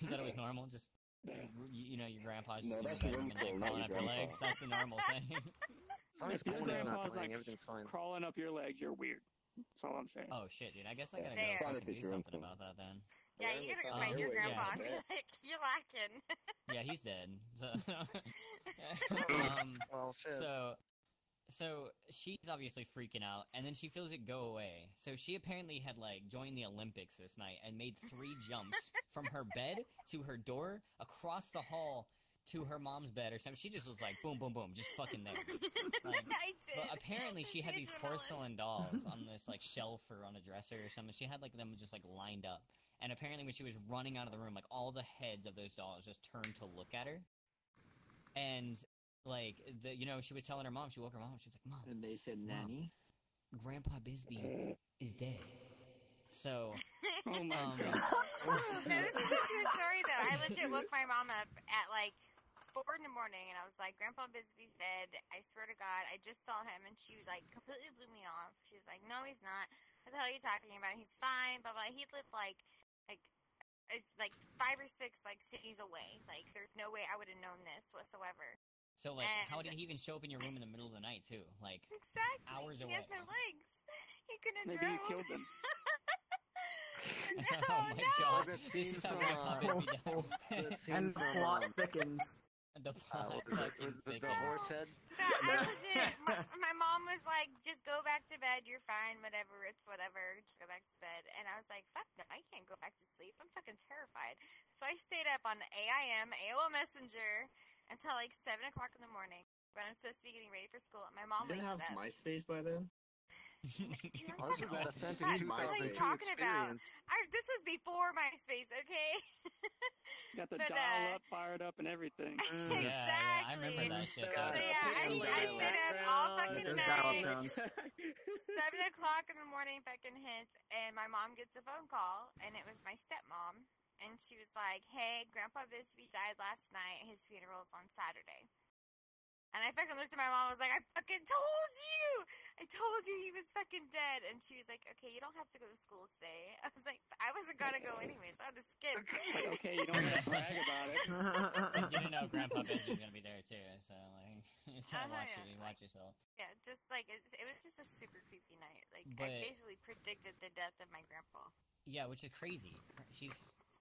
You thought it was normal? Just, your grandpa's just No, in the that's the bedroom room and crawl, crawling not up your your legs. grandpa. That's the normal thing. As long as If your Poland's not grandpa's, playing, everything's fine. crawling up your legs, you're weird. That's all I'm saying. Oh shit, dude. I guess I gotta Damn. go Probably fucking if it's do your something uncle. about that then. Yeah, you gotta go find Oh, your yeah. grandpa and be like, you're lacking. Yeah, he's dead. So, Well, shit. So she's obviously freaking out, and then she feels it go away. So she apparently had joined the Olympics this night and made 3 jumps from her bed to her door, across the hall to her mom's bed or something. She just was boom, boom, boom, just fucking there. I did. But apparently she had these Adrenaline. porcelain dolls on this shelf or on a dresser or something. She had them just lined up. And apparently when she was running out of the room, all the heads of those dolls just turned to look at her. And she was telling her mom, she woke her mom, she's like, Mom, And they said, Mom. nanny. Grandpa Bisbee is dead. So, Oh my god. No, this is a true story though. I legit woke my mom up at 4 in the morning, and I was like, Grandpa Bisbee's dead. I swear to God, I just saw him, and she completely blew me off. She was like, no, he's not. What the hell are you talking about? He's fine, blah, blah. He lived it's 5 or 6 cities away. There's no way I would have known this whatsoever. so And- how did he even show up in your room in the middle of the night too? Exactly. Hours He away. has no legs. He couldn't have Maybe you drove. killed them. No, Oh my no. god. That This scene is how from, Grandpa Bisbee died. that scene And from, plot thickens. The plot what was it? fucking The thickens. horse head? No, I legit, my mom was like, just go back to bed, you're fine, whatever, it's whatever, just go back to bed. And I was like, fuck no, I can't go back to sleep, I'm fucking terrified. So I stayed up on AIM, AOL Messenger, until 7 o'clock in the morning, when I'm supposed to be getting ready for school. And my mom You didn't wakes have up. MySpace by then? Also, that authentic What 2002 are you talking about? experience. This was before MySpace, okay? Got the dial-up fired up and everything. Exactly. Yeah, I remember that shit. So yeah, I stayed up all fucking Those night. dial-up tones. 7 o'clock in the morning fucking hits, and my mom gets a phone call, and it was my stepmom, and she was like, "Hey, Grandpa Bisbee died last night. His funeral's on Saturday." And I fucking looked at my mom. I was like, "I fucking told you! I told you he was fucking dead." And she was like, "Okay, you don't have to go to school today." I was like, "I wasn't gonna go anyways. I just skipped." Like, okay, you don't have to brag about it. You didn't know Grandpa Bisbee was gonna be there too, so like, watch yourself. Yeah, just like it was just a super creepy night. Like But, I basically predicted the death of my grandpa. Yeah, which is crazy.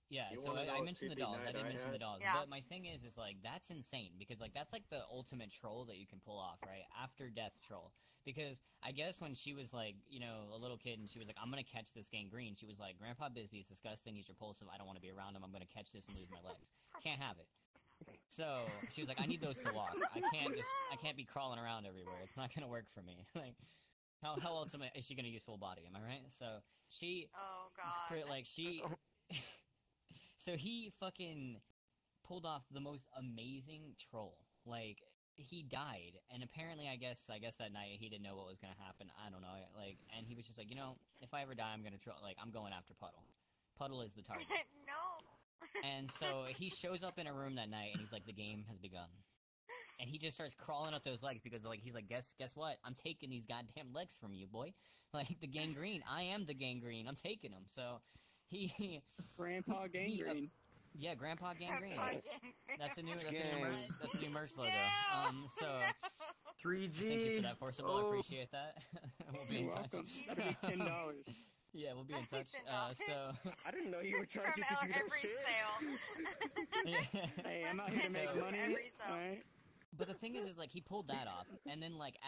You So wanna know I a mentioned the creepy dolls. I night didn't I mention the had? dolls. Yeah. But my thing is like that's insane because like that's like the ultimate troll that you can pull off, right? After death troll. Because I guess when she was like, you know, a little kid and she was like, I'm gonna catch this gangrene, she was like, Grandpa Bisbee is disgusting, he's repulsive, I don't want to be around him, I'm gonna catch this and lose my legs. Can't have it. So she was like, I need those to walk. I can't be crawling around everywhere. It's not gonna work for me. Like how else is she gonna use full body? Am I right? So she Oh god. So he fucking pulled off the most amazing troll. Like he died, and apparently, I guess that night he didn't know what was gonna happen. I don't know. Like, and he was just like, you know, if I ever die, I'm gonna troll. Like, I'm going after Puddle. Puddle is the target. No. And so he shows up in a room that night, and he's like, the game has begun. And he just starts crawling up those legs because, like, he's like, guess what? I'm taking these goddamn legs from you, boy. Like the gangrene. I am the gangrene. I'm taking them. So. Grandpa Gangrene. Yeah, Grandpa Gangrene. That's a new merch logo. No, 3G. Thank you for that, Forceable. I appreciate that. We'll be in touch. That'd be $10. Yeah, we'll be in touch. So I didn't know you were charging from to do every sale. Hey, I'm out here to make money. Right? But the thing is like he pulled that off, and then like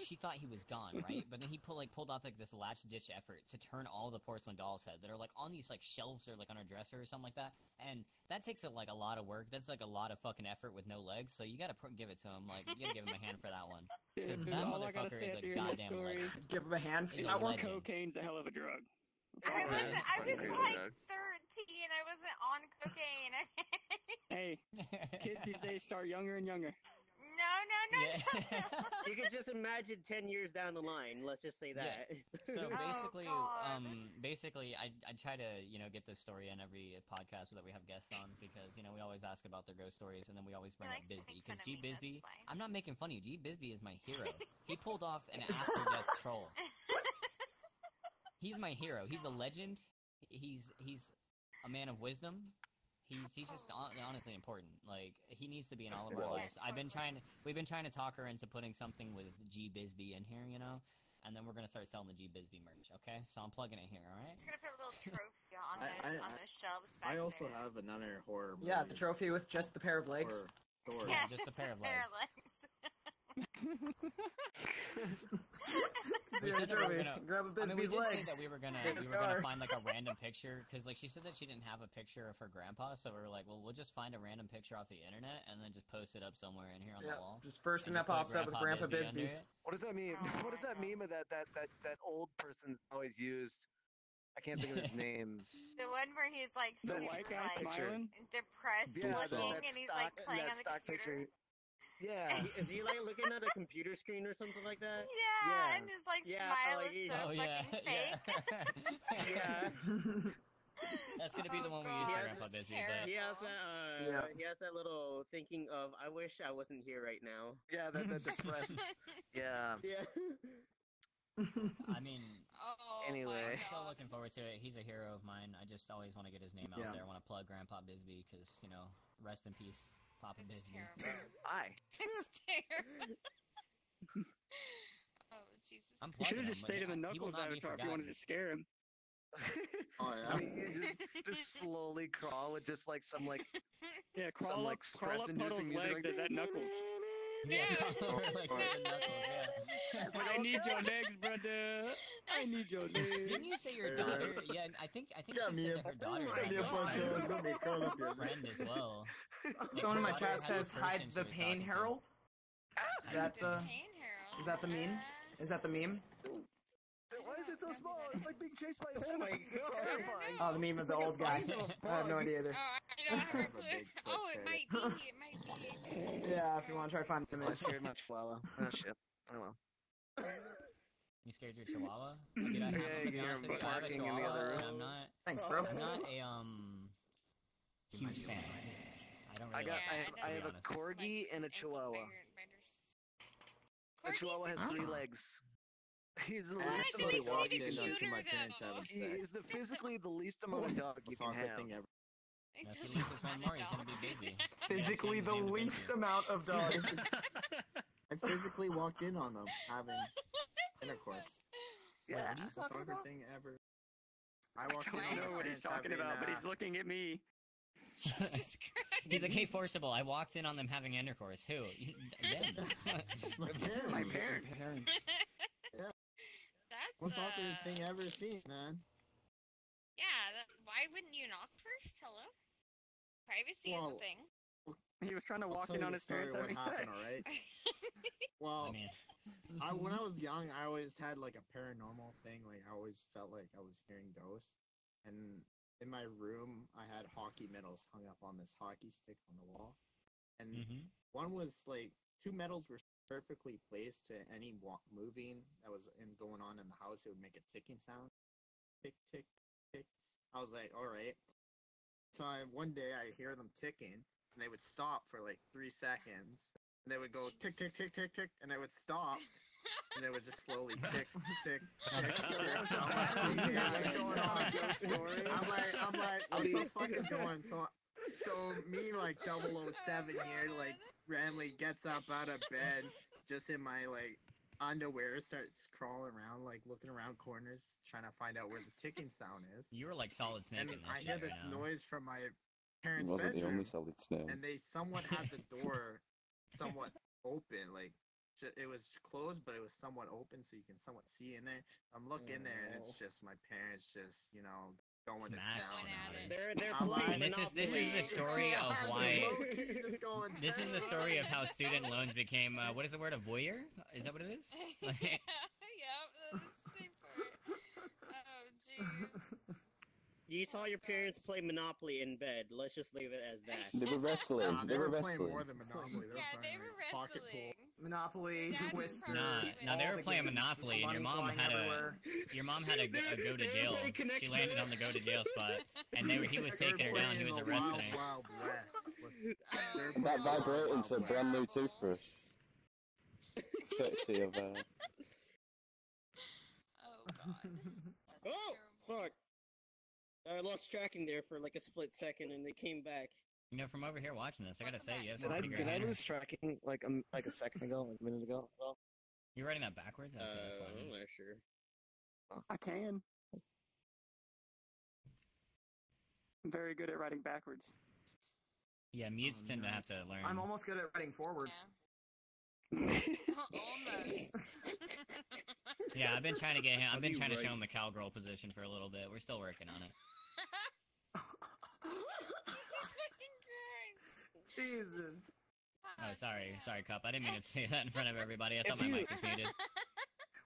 she thought he was gone, right? But then he pulled off like this last ditch effort to turn all the porcelain dolls' head that are like on these like shelves or like on her dresser or something like that, and that takes a lot of work. That's like a lot of fucking effort with no legs, so you gotta give it to him. Like you gotta give him a hand for that one, because that motherfucker is a goddamn legend. Give him a hand for that one. Cocaine's a hell of a drug. I was like 13. I wasn't on cocaine. Hey, kids these days start younger and younger. No. You can just imagine 10 years down the line. Let's just say that. Yeah. So basically, I try to get this story in every podcast that we have guests on because we always ask about their ghost stories and then we always bring up Bisbee because G Bisbee. I'm not making fun of you. G Bisbee is my hero. He pulled off an after-death troll. He's my hero. He's a legend. He's a man of wisdom. He's just honestly important. Like he needs to be in all of our lives. We've been trying to talk her into putting something with G Bisbee in here, and then we're gonna start selling the G Bisbee merch. Okay, so I'm plugging it here. All right. Just gonna put a little trophy on the shelves back I also there. have another horror movie. Yeah, the trophy with just the pair of legs. Yeah, just a pair of legs. We said that we did say that we were gonna find like a random picture because like she said that she didn't have a picture of her grandpa, so we were like, well, we'll just find a random picture off the internet and then just post it up somewhere in here on the wall. Just first thing that pops up with Grandpa Bisbee. What does that mean? What does that meme of that old person always used? I can't think of his name. The one where he's like the super white guy smiling, depressed looking, and he's like playing on the computer. Yeah. Is he like looking at a computer screen or something like that? Yeah. And his like smile is so fucking fake. Yeah. That's gonna be the one we use for Grandpa Bisbee. He has that little thinking of I wish I wasn't here right now. Yeah, that depressed. Yeah. Yeah. I mean, anyway. I'm so looking forward to it. He's a hero of mine. I just always want to get his name out there. I want to plug Grandpa Bisbee because rest in peace. Papa Bisbee. Hi. It's terrible. Oh, Jesus. You should have just stayed in the Knuckles avatar if you wanted to scare him. Oh, yeah. I mean, just slowly crawl with just like some like crawl up Puddle's legs as that Knuckles. Yeah, like Knuckles, yeah. I need your legs, brother. I need your legs. Didn't you say your daughter? Yeah, I think she said that her daughter had a friend as well. Someone in my chat says hide the pain herald. Is that the meme? Is that the meme? Why is it so small? It's like being chased by a Oh my snake. It's God. terrifying. Oh, the meme of the old guy. I have no idea either. Oh, I don't have a clue. Oh, it might be. It might be. Yeah, if you want to try to find the I image. scared my chihuahua. Oh shit. Oh well. You scared your chihuahua? Dude, I have, Yeah, to be you hear honest him with you, I have a barking in the chihuahua, other room. and I'm not. Thanks, bro. I'm not a huge fan. I don't really. I have a corgi and a chihuahua. The chihuahua has 3 legs. He's the least That amount makes of it dog even you can have. cuter, He is the physically the least amount of dog you can have. If he leaves this one more, he's gonna be busy. Physically the least amount of dogs. I physically walked in on them having intercourse. Yeah. What are you talking about? Thing ever. I walked in I on don't know my what he's parents talking having, about, but he's looking at me. He's like, hey, Forcible, I walked in on them having intercourse. Who? Them. My parents. Yeah. That's most awkward thing ever seen, man. Yeah, why wouldn't you knock first? Hello? Privacy is a thing. He was trying to walk in on his parents having sex. Alright? Well, when I was young, I always had like a paranormal thing. Like I always felt like I was hearing ghosts. And in my room, I had hockey medals hung up on this hockey stick on the wall. And one was like 2 medals were perfectly placed to any moving that was going on in the house. It would make a ticking sound. Tick, tick, tick. I was like, all right. So one day I hear them ticking, and they would stop for like 3 seconds, and they would go tick, tick, tick, tick, tick, and they would stop, and they would just slowly tick, tick, tick, tick. I'm like, okay, what's going on? I'm like, what the fuck is going on? So me, like 007 here, like randomly gets up out of bed, just in my like underwear, starts crawling around, like looking around corners, trying to find out where the ticking sound is. You were like Solid Snake And in this I shit hear this right now. noise from my parents' Wasn't bedroom, the only Solid Snake. and they somewhat had the door somewhat open, like it was closed, but it was somewhat open, so you can somewhat see in there. I'm looking there, and it's just my parents, just going to town. They're And this is the story of why. This is the story of how student loans became. What is the word? A voyeur? Is that what it is? Yeah, that's the same part. Oh, jeez. You saw your parents play Monopoly in bed. Let's just leave it as that. They were wrestling. They were wrestling. playing more than Monopoly. They were wrestling. Monopoly, Twister. No, they were playing Monopoly, and your mom had a go to jail. She landed on the go to jail spot, and he was taking her down. He was arresting her. Wild West. That vibrating's a brand new toothbrush. Courtesy of Oh god. Oh fuck! I lost tracking there for like a split second, and they came back. You know, from over here watching this, I gotta say, you have some Did I lose tracking like a second ago, like a minute ago? Well, you're writing that backwards? Okay, that's fine. I'm not sure. I can. I'm very good at writing backwards. Yeah, mutes tend to have to learn. I'm almost good at writing forwards. Almost. Yeah, I've been trying to get him. I've been trying to show him the cowgirl position for a little bit. We're still working on it. Jesus. Oh, sorry, Cup. I didn't mean to say that in front of everybody. I thought my mic was muted.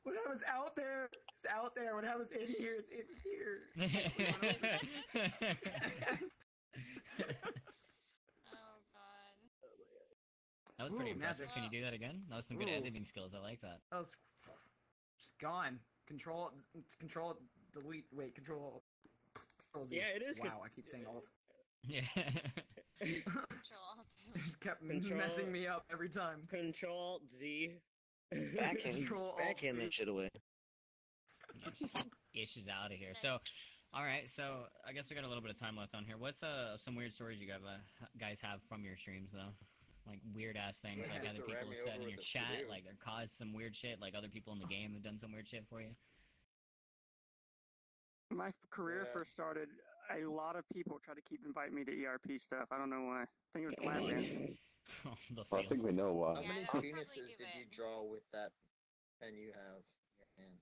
What happens out there? It's out there. What happens in here is in here. Oh god. That was pretty Ooh, impressive. magic. Can you do that again? That was some good editing skills. I like that. That was just gone. Control, delete. Wait, control. Z. Yeah, it is. Wow, I keep saying alt. Yeah. Control. It just kept messing me up every time. Control Z. backhand that shit away. Ish is out of here. So, all right. So I guess we got a little bit of time left on here. What's some weird stories you guys have from your streams though? Like weird ass things, like other people have said in your chat, like or caused some weird shit, like other people in the game have done some weird shit for you. My career first started, a lot of people tried to keep inviting me to ERP stuff. I don't know why. I think it was lab dancing. I think we know why. How many penises did you draw with that pen you have in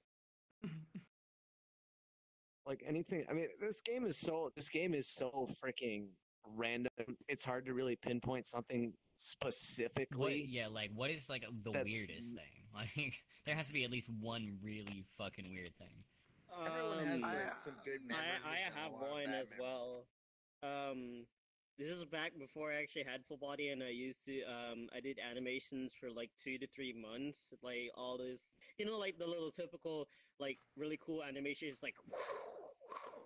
your hand? Like anything. I mean, this game is so freaking random. It's hard to really pinpoint something specifically. What is like the weirdest thing? Like there has to be at least one really fucking weird thing. Everyone has some good memories. I have one as well. This is back before I actually had full body, and I used to I did animations for like 2 to 3 months, like all this, like the little typical like really cool animations, like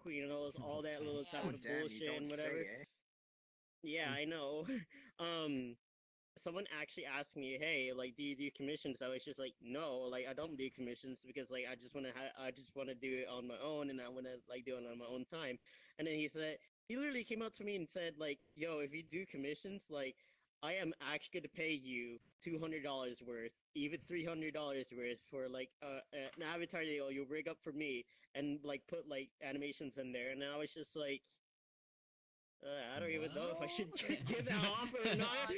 it's all that little type of bullshit and whatever. Yeah, I know. Someone actually asked me, "Hey, like, do you do commissions?" I was just like, "No, like, I don't do commissions because like I just want to do it on my own, and I want to like do it on my own time." And then he literally came up to me and said, like, "Yo, if you do commissions, like, I am actually going to pay you $200 worth, even $300 worth for like an avatar that you'll rig up for me and like put like animations in there." And I was just like, I don't even know if I should give that offer or not.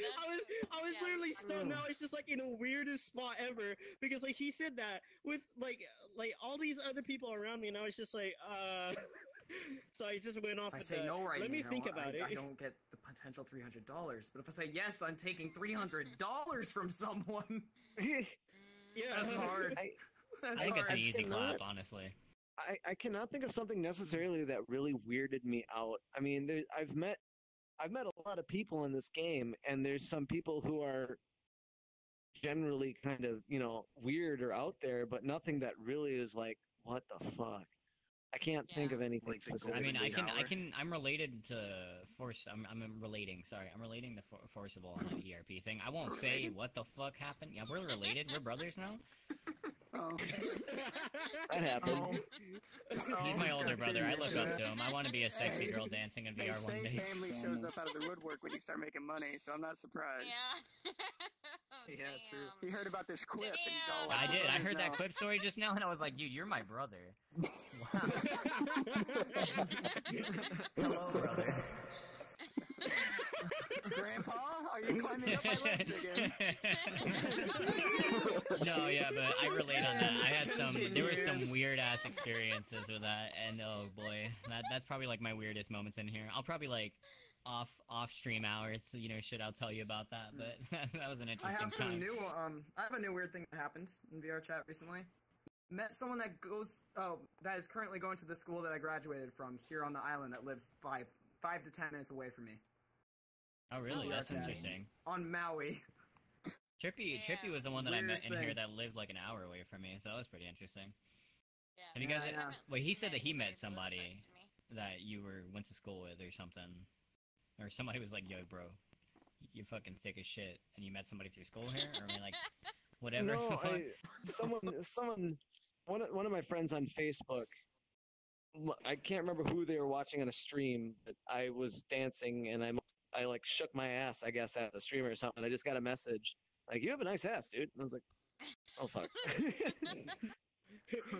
I was literally stunned. Now it's just like in the weirdest spot ever because like he said that with like all these other people around me, and I was just like, So I just went off. If I say no right now, let me think about it. I don't get the potential $300. But if I say yes, I'm taking $300 from someone. Yeah, that's hard. I think it's an easy clap, honestly. I cannot think of something necessarily that really weirded me out. I mean, I've met a lot of people in this game, and there's some people who are generally kind of, weird or out there, but nothing that really is like, what the fuck? I can't think of anything specific. I mean, I'm related to I'm relating to Forcible on the ERP thing. I won't say what the fuck happened. Yeah, we're related. We're brothers now. Oh. That happened. He's my older brother. I look up to him. I want to be a sexy girl dancing in VR one day. Family shows up out of the woodwork when you start making money, so I'm not surprised. Yeah. Yeah, true. He heard about this quip. And he's all like, I did. I heard that quip story just now, and I was like, "Dude, you're my brother." Wow. Hello, brother. Grandpa, are you climbing up my legs again? No, yeah, but I relate on that. I had there were some weird ass experiences with that, and oh boy, that's probably like my weirdest moments in here. I'll probably like off stream hours, shit I'll tell you about that, but that was an interesting time. I have a new weird thing that happened in VRChat recently. Met someone that is currently going to the school that I graduated from here on the island that lives 5 to 10 minutes away from me. Oh, really? That's interesting. On Maui. Trippy was the one that I met in here that lived like an hour away from me, so that was pretty interesting. Yeah. Have you guys? Wait, he said that he met somebody that you went to school with or something, or somebody was like, "Yo, bro, you're fucking thick as shit," and you met somebody through school here, or I mean, like, whatever. No, someone, one of my friends on Facebook. I can't remember who they were watching on a stream, but I was dancing and I like shook my ass, I guess, at the streamer or something. I just got a message like, "You have a nice ass, dude." And I was like, "Oh fuck."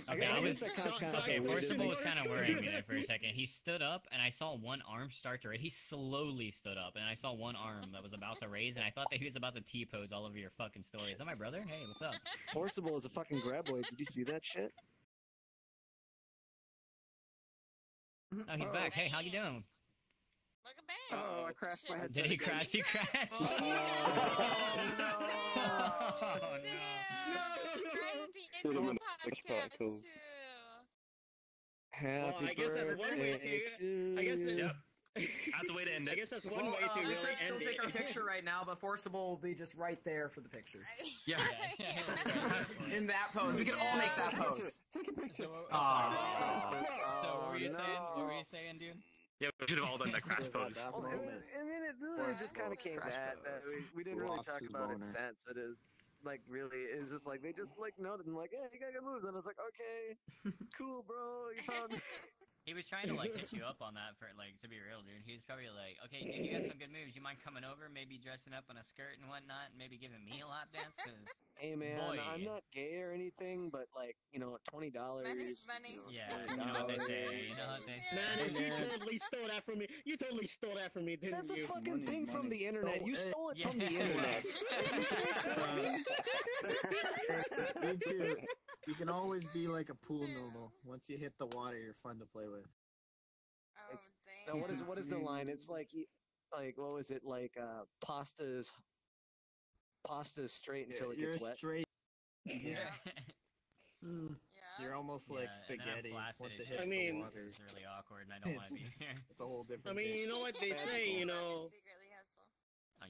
Okay, Forcible was kind of worrying me there for a second. He stood up, and I saw one arm start to raise. He slowly stood up, and I saw one arm that was about to raise, and I thought that he was about to T-pose all over your fucking story. Is that my brother? Hey, what's up? Forcible is a fucking graboid. Did you see that shit? Oh, he's back. Hey, how you doing? Welcome back. Oh, I crashed my head. Did he crash? He crashed. Oh, no. Oh, no. Right at the end of the podcast, too. Happy I guess that's one way to. I guess that's the way to end it. I guess that's one way to really end it. We could still take our picture right now, but Forcible will be just right there for the picture. Yeah. In that pose. We can all make that pose. Take a picture. So what were you saying? What were you saying, dude? Yeah, we should have all done that crash pose. Well, I mean, it really just kind of came to that we didn't really talk about it since. It is like really, it's just like they just like noted and like, "Hey, you got good moves," and I was like, "Okay, cool, bro, you found me." He was trying to like hit you up on that for like to be real, dude. He was probably like, "Okay, dude, you got some good moves. You mind coming over, maybe dressing up in a skirt and whatnot, and maybe giving me a lap dance?" Cause hey man, boy, I'm not gay or anything, but like $20. Money. Yeah, you know what they say. You know what they say. Man, you totally stole that from me. You totally stole that from me, didn't That's you? a fucking thing from the internet. You stole it from the internet. Me too. You can always be like a pool noodle. Once you hit the water, you're fun to play with. Oh, dang. No, what is the line? It's like what was it like? Pasta's straight until it gets wet. Straight. Yeah. Mm. Yeah. You're almost like spaghetti once it hits the water. It's really awkward, and I don't want to be here. It's a whole different. I mean, you know what they say, you know.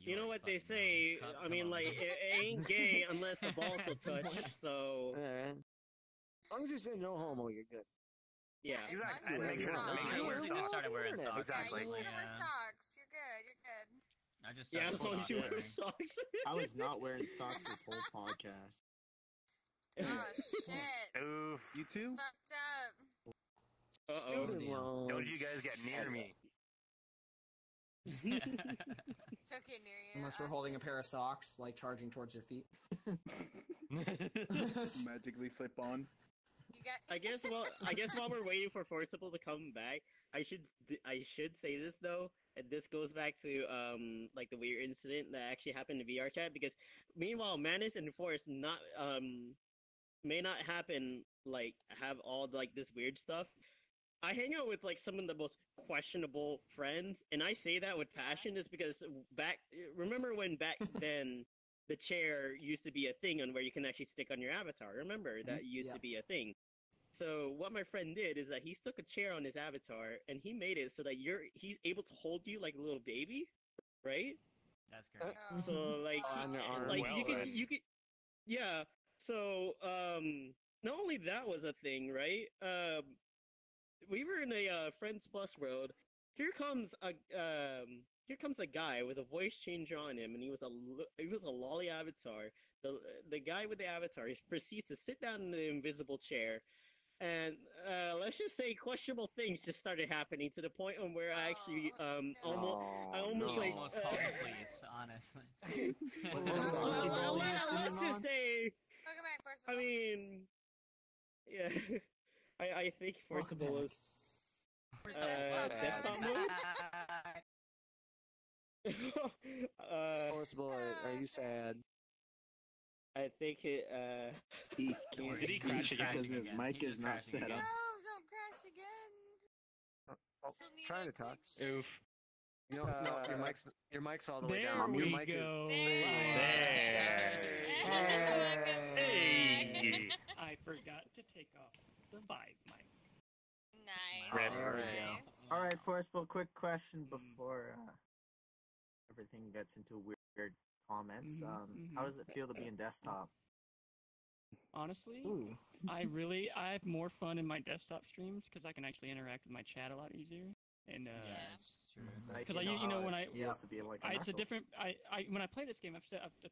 You know what they say. I mean, like it ain't gay unless the balls will touch. So. As long as you say no homo, you're good. Yeah, exactly. Make sure you started wearing socks. Exactly. Yeah, you should wear socks. You're good. You're good. I just as long as you wear socks. I was not wearing socks this whole podcast. Oh shit. Oof. You too? Fucked up. Student loans. Don't you guys get near me. Took it near you. Unless we're holding a pair of socks, like charging towards your feet. Magically flip on. I guess while we're waiting for Forcible to come back, I should say this though, and this goes back to like the weird incident that actually happened in VRChat, because meanwhile Manice and Force may not happen, like have all like this weird stuff. I hang out with like some of the most questionable friends, and I say that with passion is because remember when back then the chair used to be a thing on where you can actually stick on your avatar. Remember that used to be a thing. So what my friend did is that he stuck a chair on his avatar and he made it so that he's able to hold you like a little baby, right? That's great. So like you could yeah. So not only that was a thing, right? We were in a Friends Plus world. Here comes a guy with a voice changer on him, and he was a lolly avatar. The guy with the avatar proceeds to sit down in the invisible chair, and let's just say questionable things just started happening to the point on where I actually almost called the police, honestly. Let's just say. I mean, yeah. I think Forcible is desktop mode. Forcible, are you sad? I think it. Did he crash again? Because his mic is not set up. No, don't crash again. Trying to talk. Oof. You know, no, your mic's all the way down. There Your we mic go. Hey. I forgot to take off the Vive mic. Nice. All right, Forcible, quick question before everything gets into weird comments. How does it feel to be in desktop? Honestly, I have more fun in my desktop streams because I can actually interact with my chat a lot easier. And because it's a different. When I play this game, I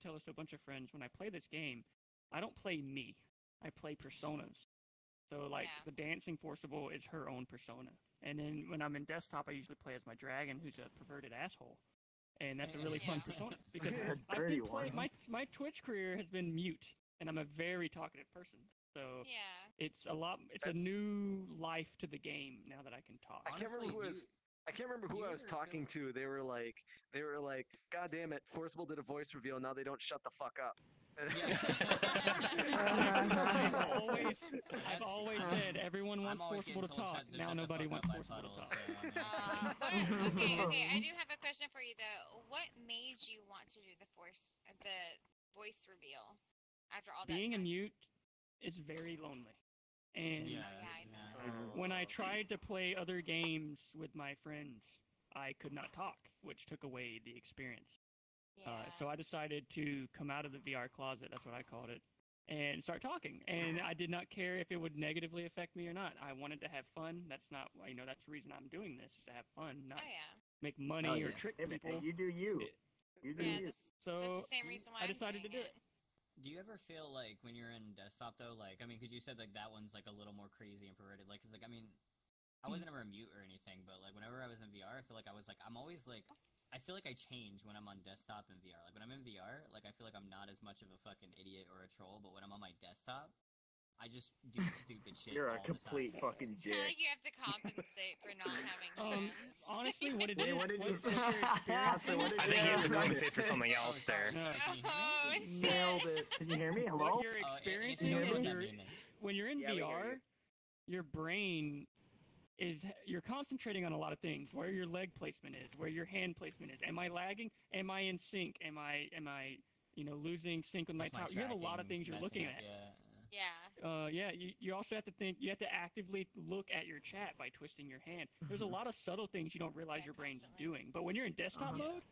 tell this to a bunch of friends. When I play this game, I don't play me. I play personas. So the dancing Forcible is her own persona. And then when I'm in desktop, I usually play as my dragon, who's a perverted asshole. And that's a really fun persona because my Twitch career has been mute, and I'm a very talkative person. So it's a new life to the game now that I can talk. I can't remember who I was talking to. They were like, God damn it, Forcible did a voice reveal. Now they don't shut the fuck up. I've always said everyone wants Forcible to talk. Now nobody wants Forcible to talk. Okay. I do have a question for you though. What made you want to do the voice reveal after all that? Being a mute is very lonely, and I know. when I tried to play other games with my friends, I could not talk, which took away the experience. So I decided to come out of the VR closet, that's what I called it, and start talking. And I did not care if it would negatively affect me or not. I wanted to have fun. That's not, that's the reason I'm doing this, is to have fun, not make money or trick people. You do you. You do you. So that's the same reason why I decided to do it. Do you ever feel like when you're in desktop though, because you said that one's like a little more crazy and perverted, I wasn't ever mute or anything, but whenever I was in VR, I feel like I'm always I feel like I change when I'm on desktop and VR. When I'm in VR, I feel like I'm not as much of a fucking idiot or a troll, but when I'm on my desktop, I just do stupid shit. You're a complete fucking I dick. feel like you have to compensate for not having hands. Honestly, what it is, what did you what's your experience? I think you have to compensate for something else there. Oh, shit. Nailed it. Can you hear me? Hello? What you're experiencing is when you're in VR, your brain you're concentrating on a lot of things, where your leg placement is, where your hand placement is. Am I lagging? Am I in sync? Am I losing sync with my tower? You have a lot of things you're looking at. Yeah. You also have to think. You have to actively look at your chat by twisting your hand. There's a lot of subtle things you don't realize your brain's doing. But when you're in desktop mode,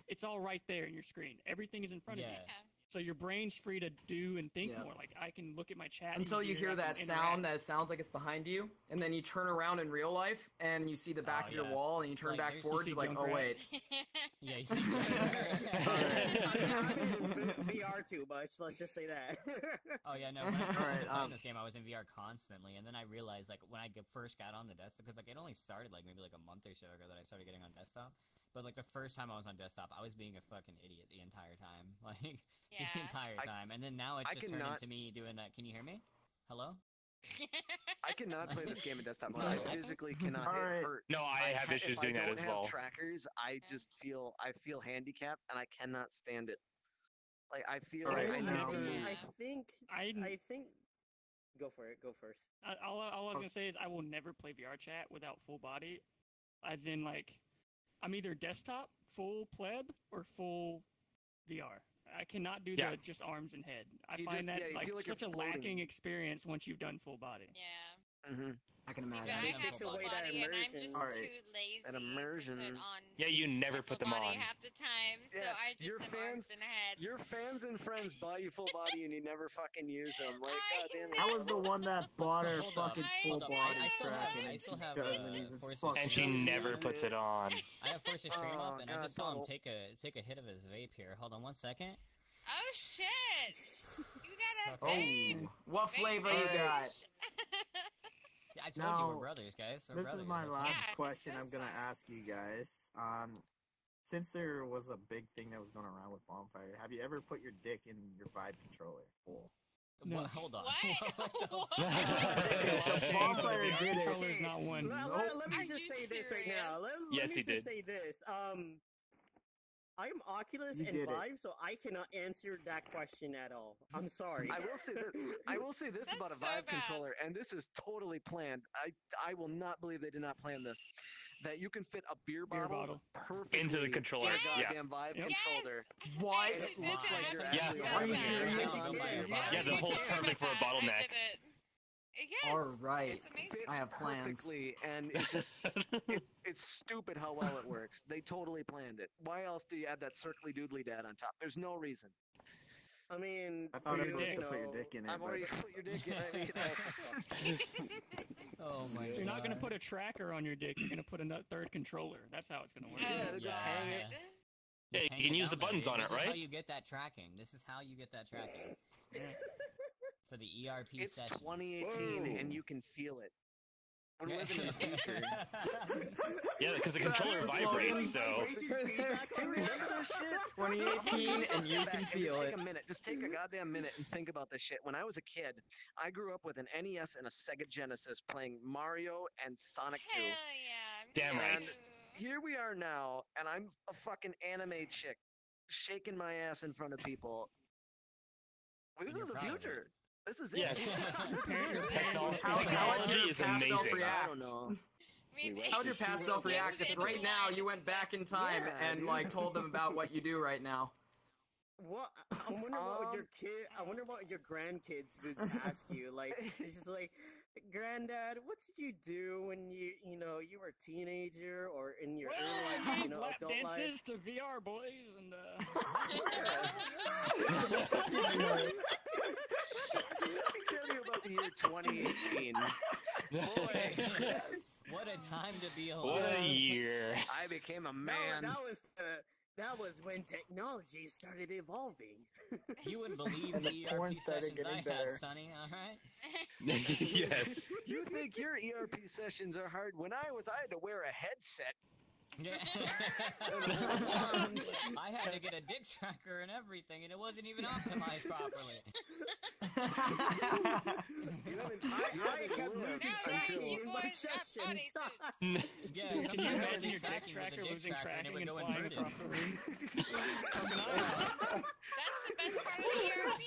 it's all right there in your screen. Everything is in front of you. So your brain's free to do and think more. Like, I can look at my chat until you hear that sound that sounds like it's behind you, and then you turn around in real life and you see the back of your wall, and you turn back forward. You're like, oh wait. Yeah. VR too much. Let's just say that. Oh yeah, no. When I first started playing this game, I was in VR constantly, and then I realized like when I first got on the desktop, because like it only started like maybe like a month or so ago that I started getting on desktop. But, like, the first time I was on desktop, I was being a fucking idiot the entire time. Like, the entire time. And then now it's just turned into me doing that. Can you hear me? Hello? I cannot play this game in desktop mode. I physically cannot. It hurts. No, I have issues doing that as well. If I don't have trackers, I just feel handicapped, and I cannot stand it. Like, I feel like I need to move. I think. Go for it. Go first. All I was going to say is I will never play VRChat without full body. As in, like... I'm either desktop, full pleb, or full VR. I cannot do the just arms and head. I find that like such a lacking experience once you've done full body. Yeah. Mm-hmm. I can imagine. I have full body, and I'm just too lazy that immersion. to put on. Yeah, you never put them on. Half the time, so I just have arms and head. Your fans and friends buy you full body, and you never fucking use them. Like, goddamn it. I was the one that bought her fucking full body tracking, I still have doesn't even fucking. And she never puts it on. I have Force's stream up, and I just saw him take a hit of his vape here. Hold on 1 second. Oh shit! You got a vape. What flavor you got? I told you we're brothers, guys. This is my last question I'm gonna ask you guys. Since there was a big thing that was going around with Bonfire, have you ever put your dick in your Vibe controller? Cool. No. Hold on. What? Bonfire did it. Controller's not one. Let me just say this right now. Let me just say this. I'm Oculus and Vive, so I cannot answer that question at all. I'm sorry. I will say this about a Vive controller, and this is totally planned. I will not believe they did not plan this. That you can fit a beer bottle perfectly into the controller. Your goddamn Vive controller. What? And it looks like you're actually Are you serious? Yeah, the hole's perfect for a bottleneck. Yes, all right, fits I have plans. perfectly, and it just it's stupid how well it works. They totally planned it. Why else do you add that circly doodly dad on top? There's no reason. I mean, I thought it was to put your dick in it. I've already put your dick in it. Oh my god. You're not gonna put a tracker on your dick. You're gonna put a third controller. That's how it's gonna work. Just hang it. Yeah, you can use the buttons on it, right? This is how you get that tracking. This is how you get that tracking. For the ERP It's session. 2018, and you can feel it. We're living in the future. Yeah, because the controller vibrates, so... Remember this shit? 2018, and you can feel it. Take a minute. Just take a goddamn minute and think about this shit. When I was a kid, I grew up with an NES and a Sega Genesis playing Mario and Sonic 2. Hell yeah. Damn right. And here we are now, and I'm a fucking anime chick shaking my ass in front of people. This is the future. This is it. Yes. This is it. Technology is amazing. I don't know. How would your past self react if right now you went back in time and like told them about what you do right now? What? I wonder what your grandkids would ask you. Like, it's just like, Granddad, what did you do when you were a teenager or in your early, adult life? Dances to VR boys and. Let me tell you about the year 2018. Boy, what a time to be alive! What a year! I became a man. That was when technology started evolving. You wouldn't believe the porn ERP started sessions getting I better. had, Sonny. All right. Yes. You think your ERP sessions are hard? When I had to wear a headset. Yeah. I had to get a dick tracker and everything, and it wasn't even optimized properly. I kept losing my session. Yeah, Can you imagine your dick tracker losing tracking and flying across the room? That's the best part of the ERP.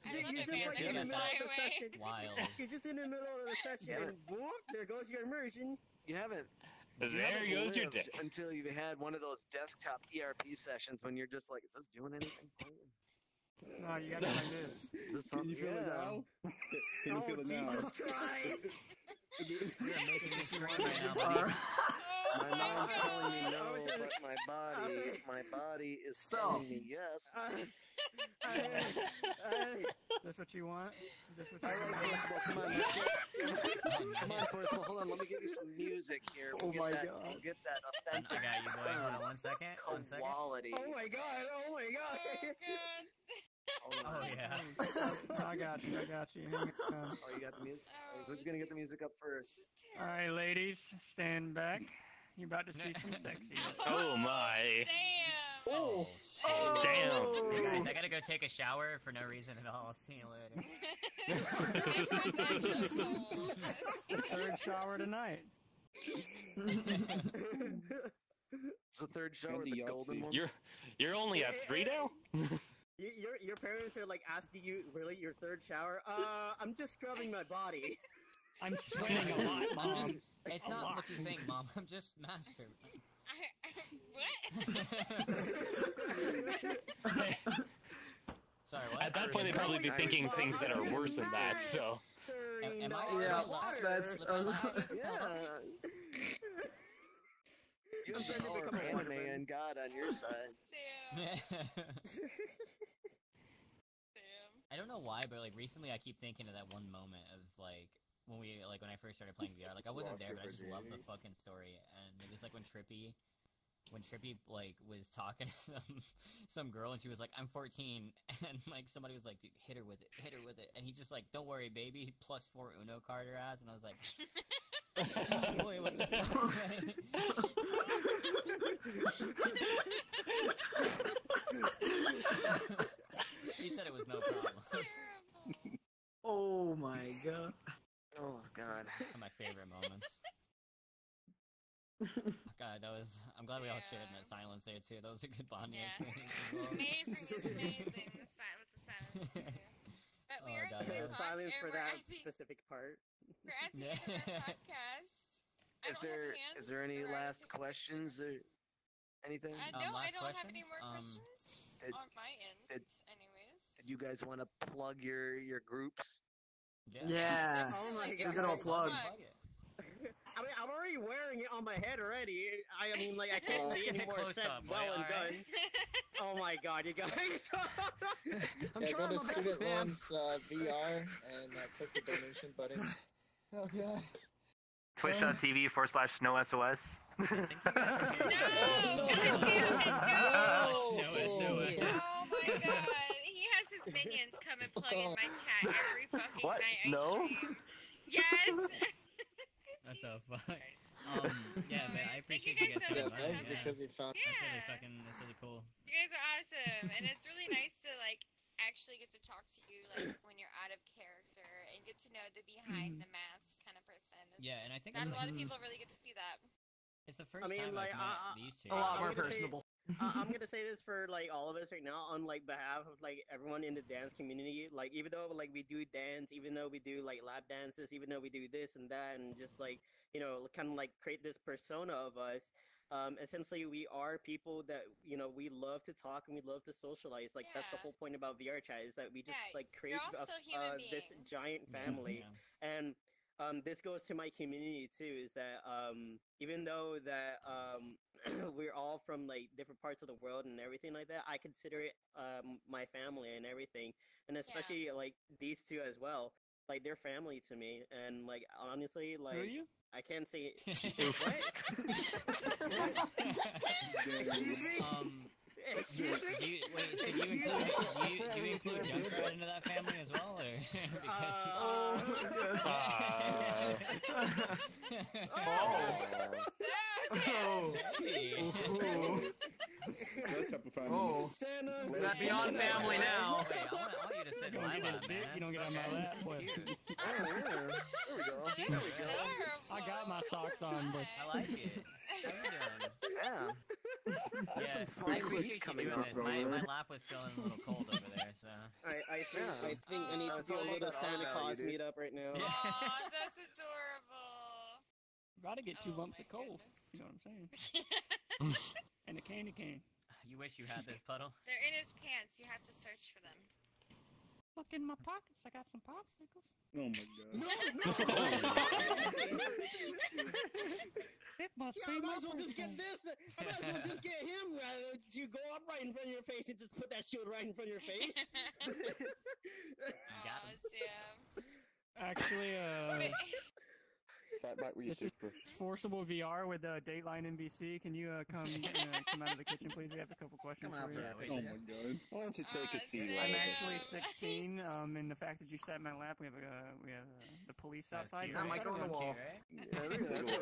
I love it, man. They're gonna fly away. Wild. You're just in the middle of the session, and boom, there goes your immersion. You haven't. There goes your dick. Until you had one of those desktop ERP sessions when you're just like, is this doing anything for you? No, you gotta like this. Can you feel it now? Can you feel it now? Jesus Christ! You're making me scream right now, buddy. My mind's telling me no, but my body is telling me yes. Is this what you want? Is this what you want? Forcible, come on, let's get. Come on, Forcible, hold on, let me give you some music here. We'll my God. God. We'll get that authentic. I got you, boy. Hold on 1 second. 1 second. Quality. Oh my god! Oh my god! Oh, yeah. I got you. Hang on. Oh, you got the music? Who's gonna get the music up first? All right, ladies, stand back. You're about to see some sexy. Oh my. Damn. Oh, Damn. Hey guys, I gotta go take a shower for no reason at all. I'll see you later. Third shower tonight. It's the third shower, the golden one. You're only at 3 now? Your parents are like asking you, really, your third shower? I'm just scrubbing my body. I'm sweating a lot, Mom. It's not what you think, Mom. I'm just masturbating. What? Sorry, what? At that point, they'd probably be thinking things that are worse than that, so... Am I... Yeah, that's... Yeah. You have the power of anime and God on your side. Damn. I don't know why, but like recently I keep thinking of that one moment of like when I first started playing VR. Like I wasn't there, but I just loved the fucking story. And it was like when Trippy like was talking to some girl and she was like, I'm 14, and like somebody was like, dude, hit her with it, and he's just like, don't worry, baby, +4 Uno card her ass, and I was like, boy, what the fuck? He said it was no problem. Oh my god. Oh god. One of my favorite moments. God, I'm glad we all shared that silence there too. That was a good bonding experience as well. Amazing, it's amazing. The silence too. But we are at the silence for that specific part. We're at the end of our podcast. Is there any last questions or anything? I don't have any more questions on my end. Anyways. Did you guys want to plug your groups? Yeah. Oh my god. Good old plug. I mean, I'm already wearing it on my head already. I mean, like, I can't be any more said well and done. Oh my god, you guys. I'm trying my best, man. VR and click the donation button. Oh god. Twitch.tv/SnowSOS. No! Oh my god. He has his minions come and plug in my chat every fucking night I stream. Yes! What the fuck? Yeah, man, I appreciate you guys so coming much by. Because he found That's really cool. You guys are awesome, and it's really nice to like actually get to talk to you like when you're out of character and get to know the behind the mask kind of person. Yeah, and I think not a lot of people really get to see that. It's the first time I've met these two. A lot more personable. I'm gonna say this for like all of us right now on like behalf of like everyone in the dance community. Like even though like we do dance, even though we do like lap dances, even though we do this and that, and just like kind of like create this persona of us. Essentially, we are people that we love to talk and we love to socialize. Like that's the whole point about VRChat is that we just like create this giant family. And this goes to my community too, is that even though that we're all from like different parts of the world and everything like that, I consider it my family and everything, and especially like these two as well. Like they're family to me, and like honestly, like Who are you? I can't say what? Excuse me? Do you include Junkrat into that family as well, or? That type of family. Oh, that's beyond family now. Wait, I want you to sit in my lap, man. You don't get on my lap. Boy. There we go. I got my socks on, but I like it. How you doing? Yeah. Yeah, I appreciate you doing this. My lap was feeling a little cold over there, so. I think I need to do a little Santa Claus meetup right now. Aw, that's adorable. Gotta get 2 lumps of coal. You know what I'm saying? And a candy cane. You wish you had this, Puddle. They're in his pants. You have to search for them. Look in my pockets. I got some popsicles. Oh my god. No! It must Yeah, be I might my as well just birthday. get this. I might as well just get him to go up right in front of your face and just put that shield right in front of your face. Got him. Damn. Actually, Fatback with your this is super. ForceableVR with Dateline NBC. Can you come out of the kitchen, please? We have a couple questions for you. Oh my god. Why don't you take a seat? I'm actually 16, and the fact that you sat in my lap, we have the police outside. That might go on the wall. It's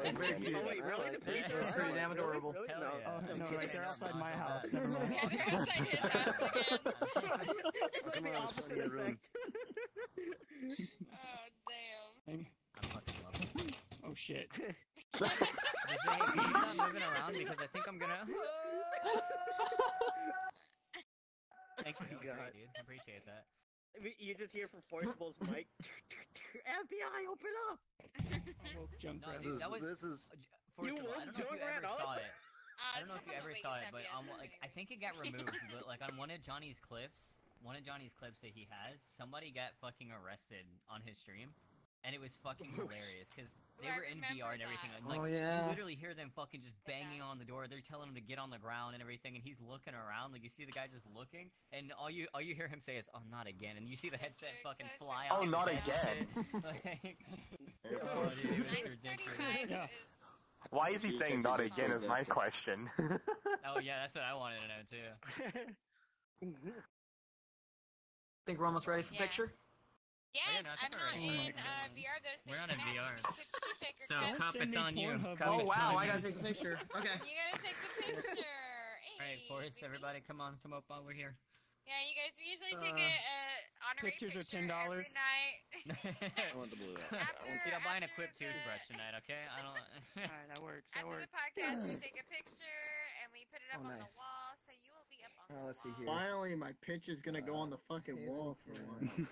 very cute. Oh wait, really? The police are It's pretty damn adorable. Really? Hell No. yeah. Oh, no, right, they're outside my house. that. Never mind. Yeah, they're outside his house again. It's like the opposite effect. Oh, damn. I fucking love it. Oh shit. He's not moving around because I think I'm gonna. Thank you, that was great, dude. I appreciate that. You just hear from Forcible's mic. FBI, open up! Oh, junk No, rat. dude, that was This is Forcible. I don't know if you ever saw it. I don't know if you ever It's saw a it, but couple like weeks, I think it got removed. But like on one of Johnny's clips that he has, somebody got fucking arrested on his stream, and it was fucking hilarious because they were in VR and everything. And, like, you literally hear them fucking just banging on the door. They're telling him to get on the ground and everything, and he's looking around. Like you see the guy just looking, and all you hear him say is, "Oh, not again!" And you see the headset fucking fly off. Oh, not his head. again. Like, oh, dude, it was ridiculous. 9:35 Yeah. is... Why is he saying not again is my question. Oh yeah, that's what I wanted to know too. Think we're almost ready for Yeah. picture? Yes, Oh, yeah, no, I I'm think not we're in VR. We're not in VR. So, Don't Cup, send it's me on you. Pornhub Cup, Oh it's wow, on I you. gotta take a picture. Okay. You gotta take the picture. Alright, Forrest, everybody come up over here. Yeah, you guys usually take a honorary pictures are picture $10. every night. I want the blue one. Dude, I'm buying a after Quip toothbrush tonight, okay? I don't... Alright, that works. That After works. the podcast, we take a picture and we put it up Oh, on nice. the wall, so you will be up on the Let's see wall. here. Finally, my picture's gonna go on the fucking wall for once.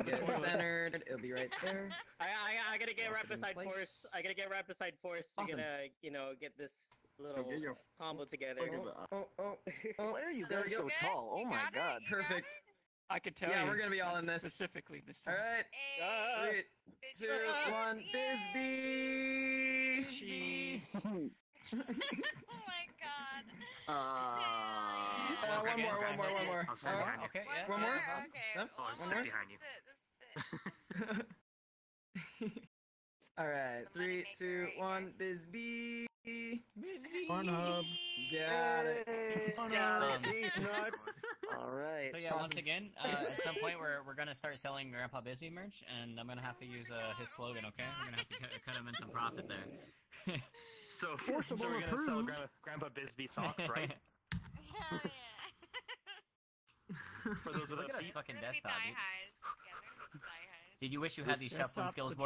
Get it centered. It'll be right there. I gotta get right Lock it in beside place. Force. I gotta get right beside Force to Awesome. get this little Get your combo together. look at the Why are you There guys we so go. tall? Oh You my got it? god. You got Perfect. it? I could tell Yeah, you. we're gonna be all in this. Specifically this All time. right. Hey. 3, 2, 1. Bisbee. She. Oh my god. One more. I'll stand behind you. Okay, yeah. One more? Okay. Huh? Well, I'll sit behind you. This is it. All right. The 3, moneymaker 2, right 1. Bisbee. Pornhub. Got it. Got it. These nuts. All right. So yeah, once again, at some point we're gonna start selling Grandpa Bisbee merch, and I'm gonna have to use his slogan. Okay, we're gonna have to cut him in some profit there. So we're gonna sell Grandpa Bisbee socks, right? Hell yeah. For those of Look us at that fucking They're gonna be desktop, thigh dude. highs. Yeah, they're gonna be thigh highs. Did you wish you had these shuffling Desktop's skills, the boy?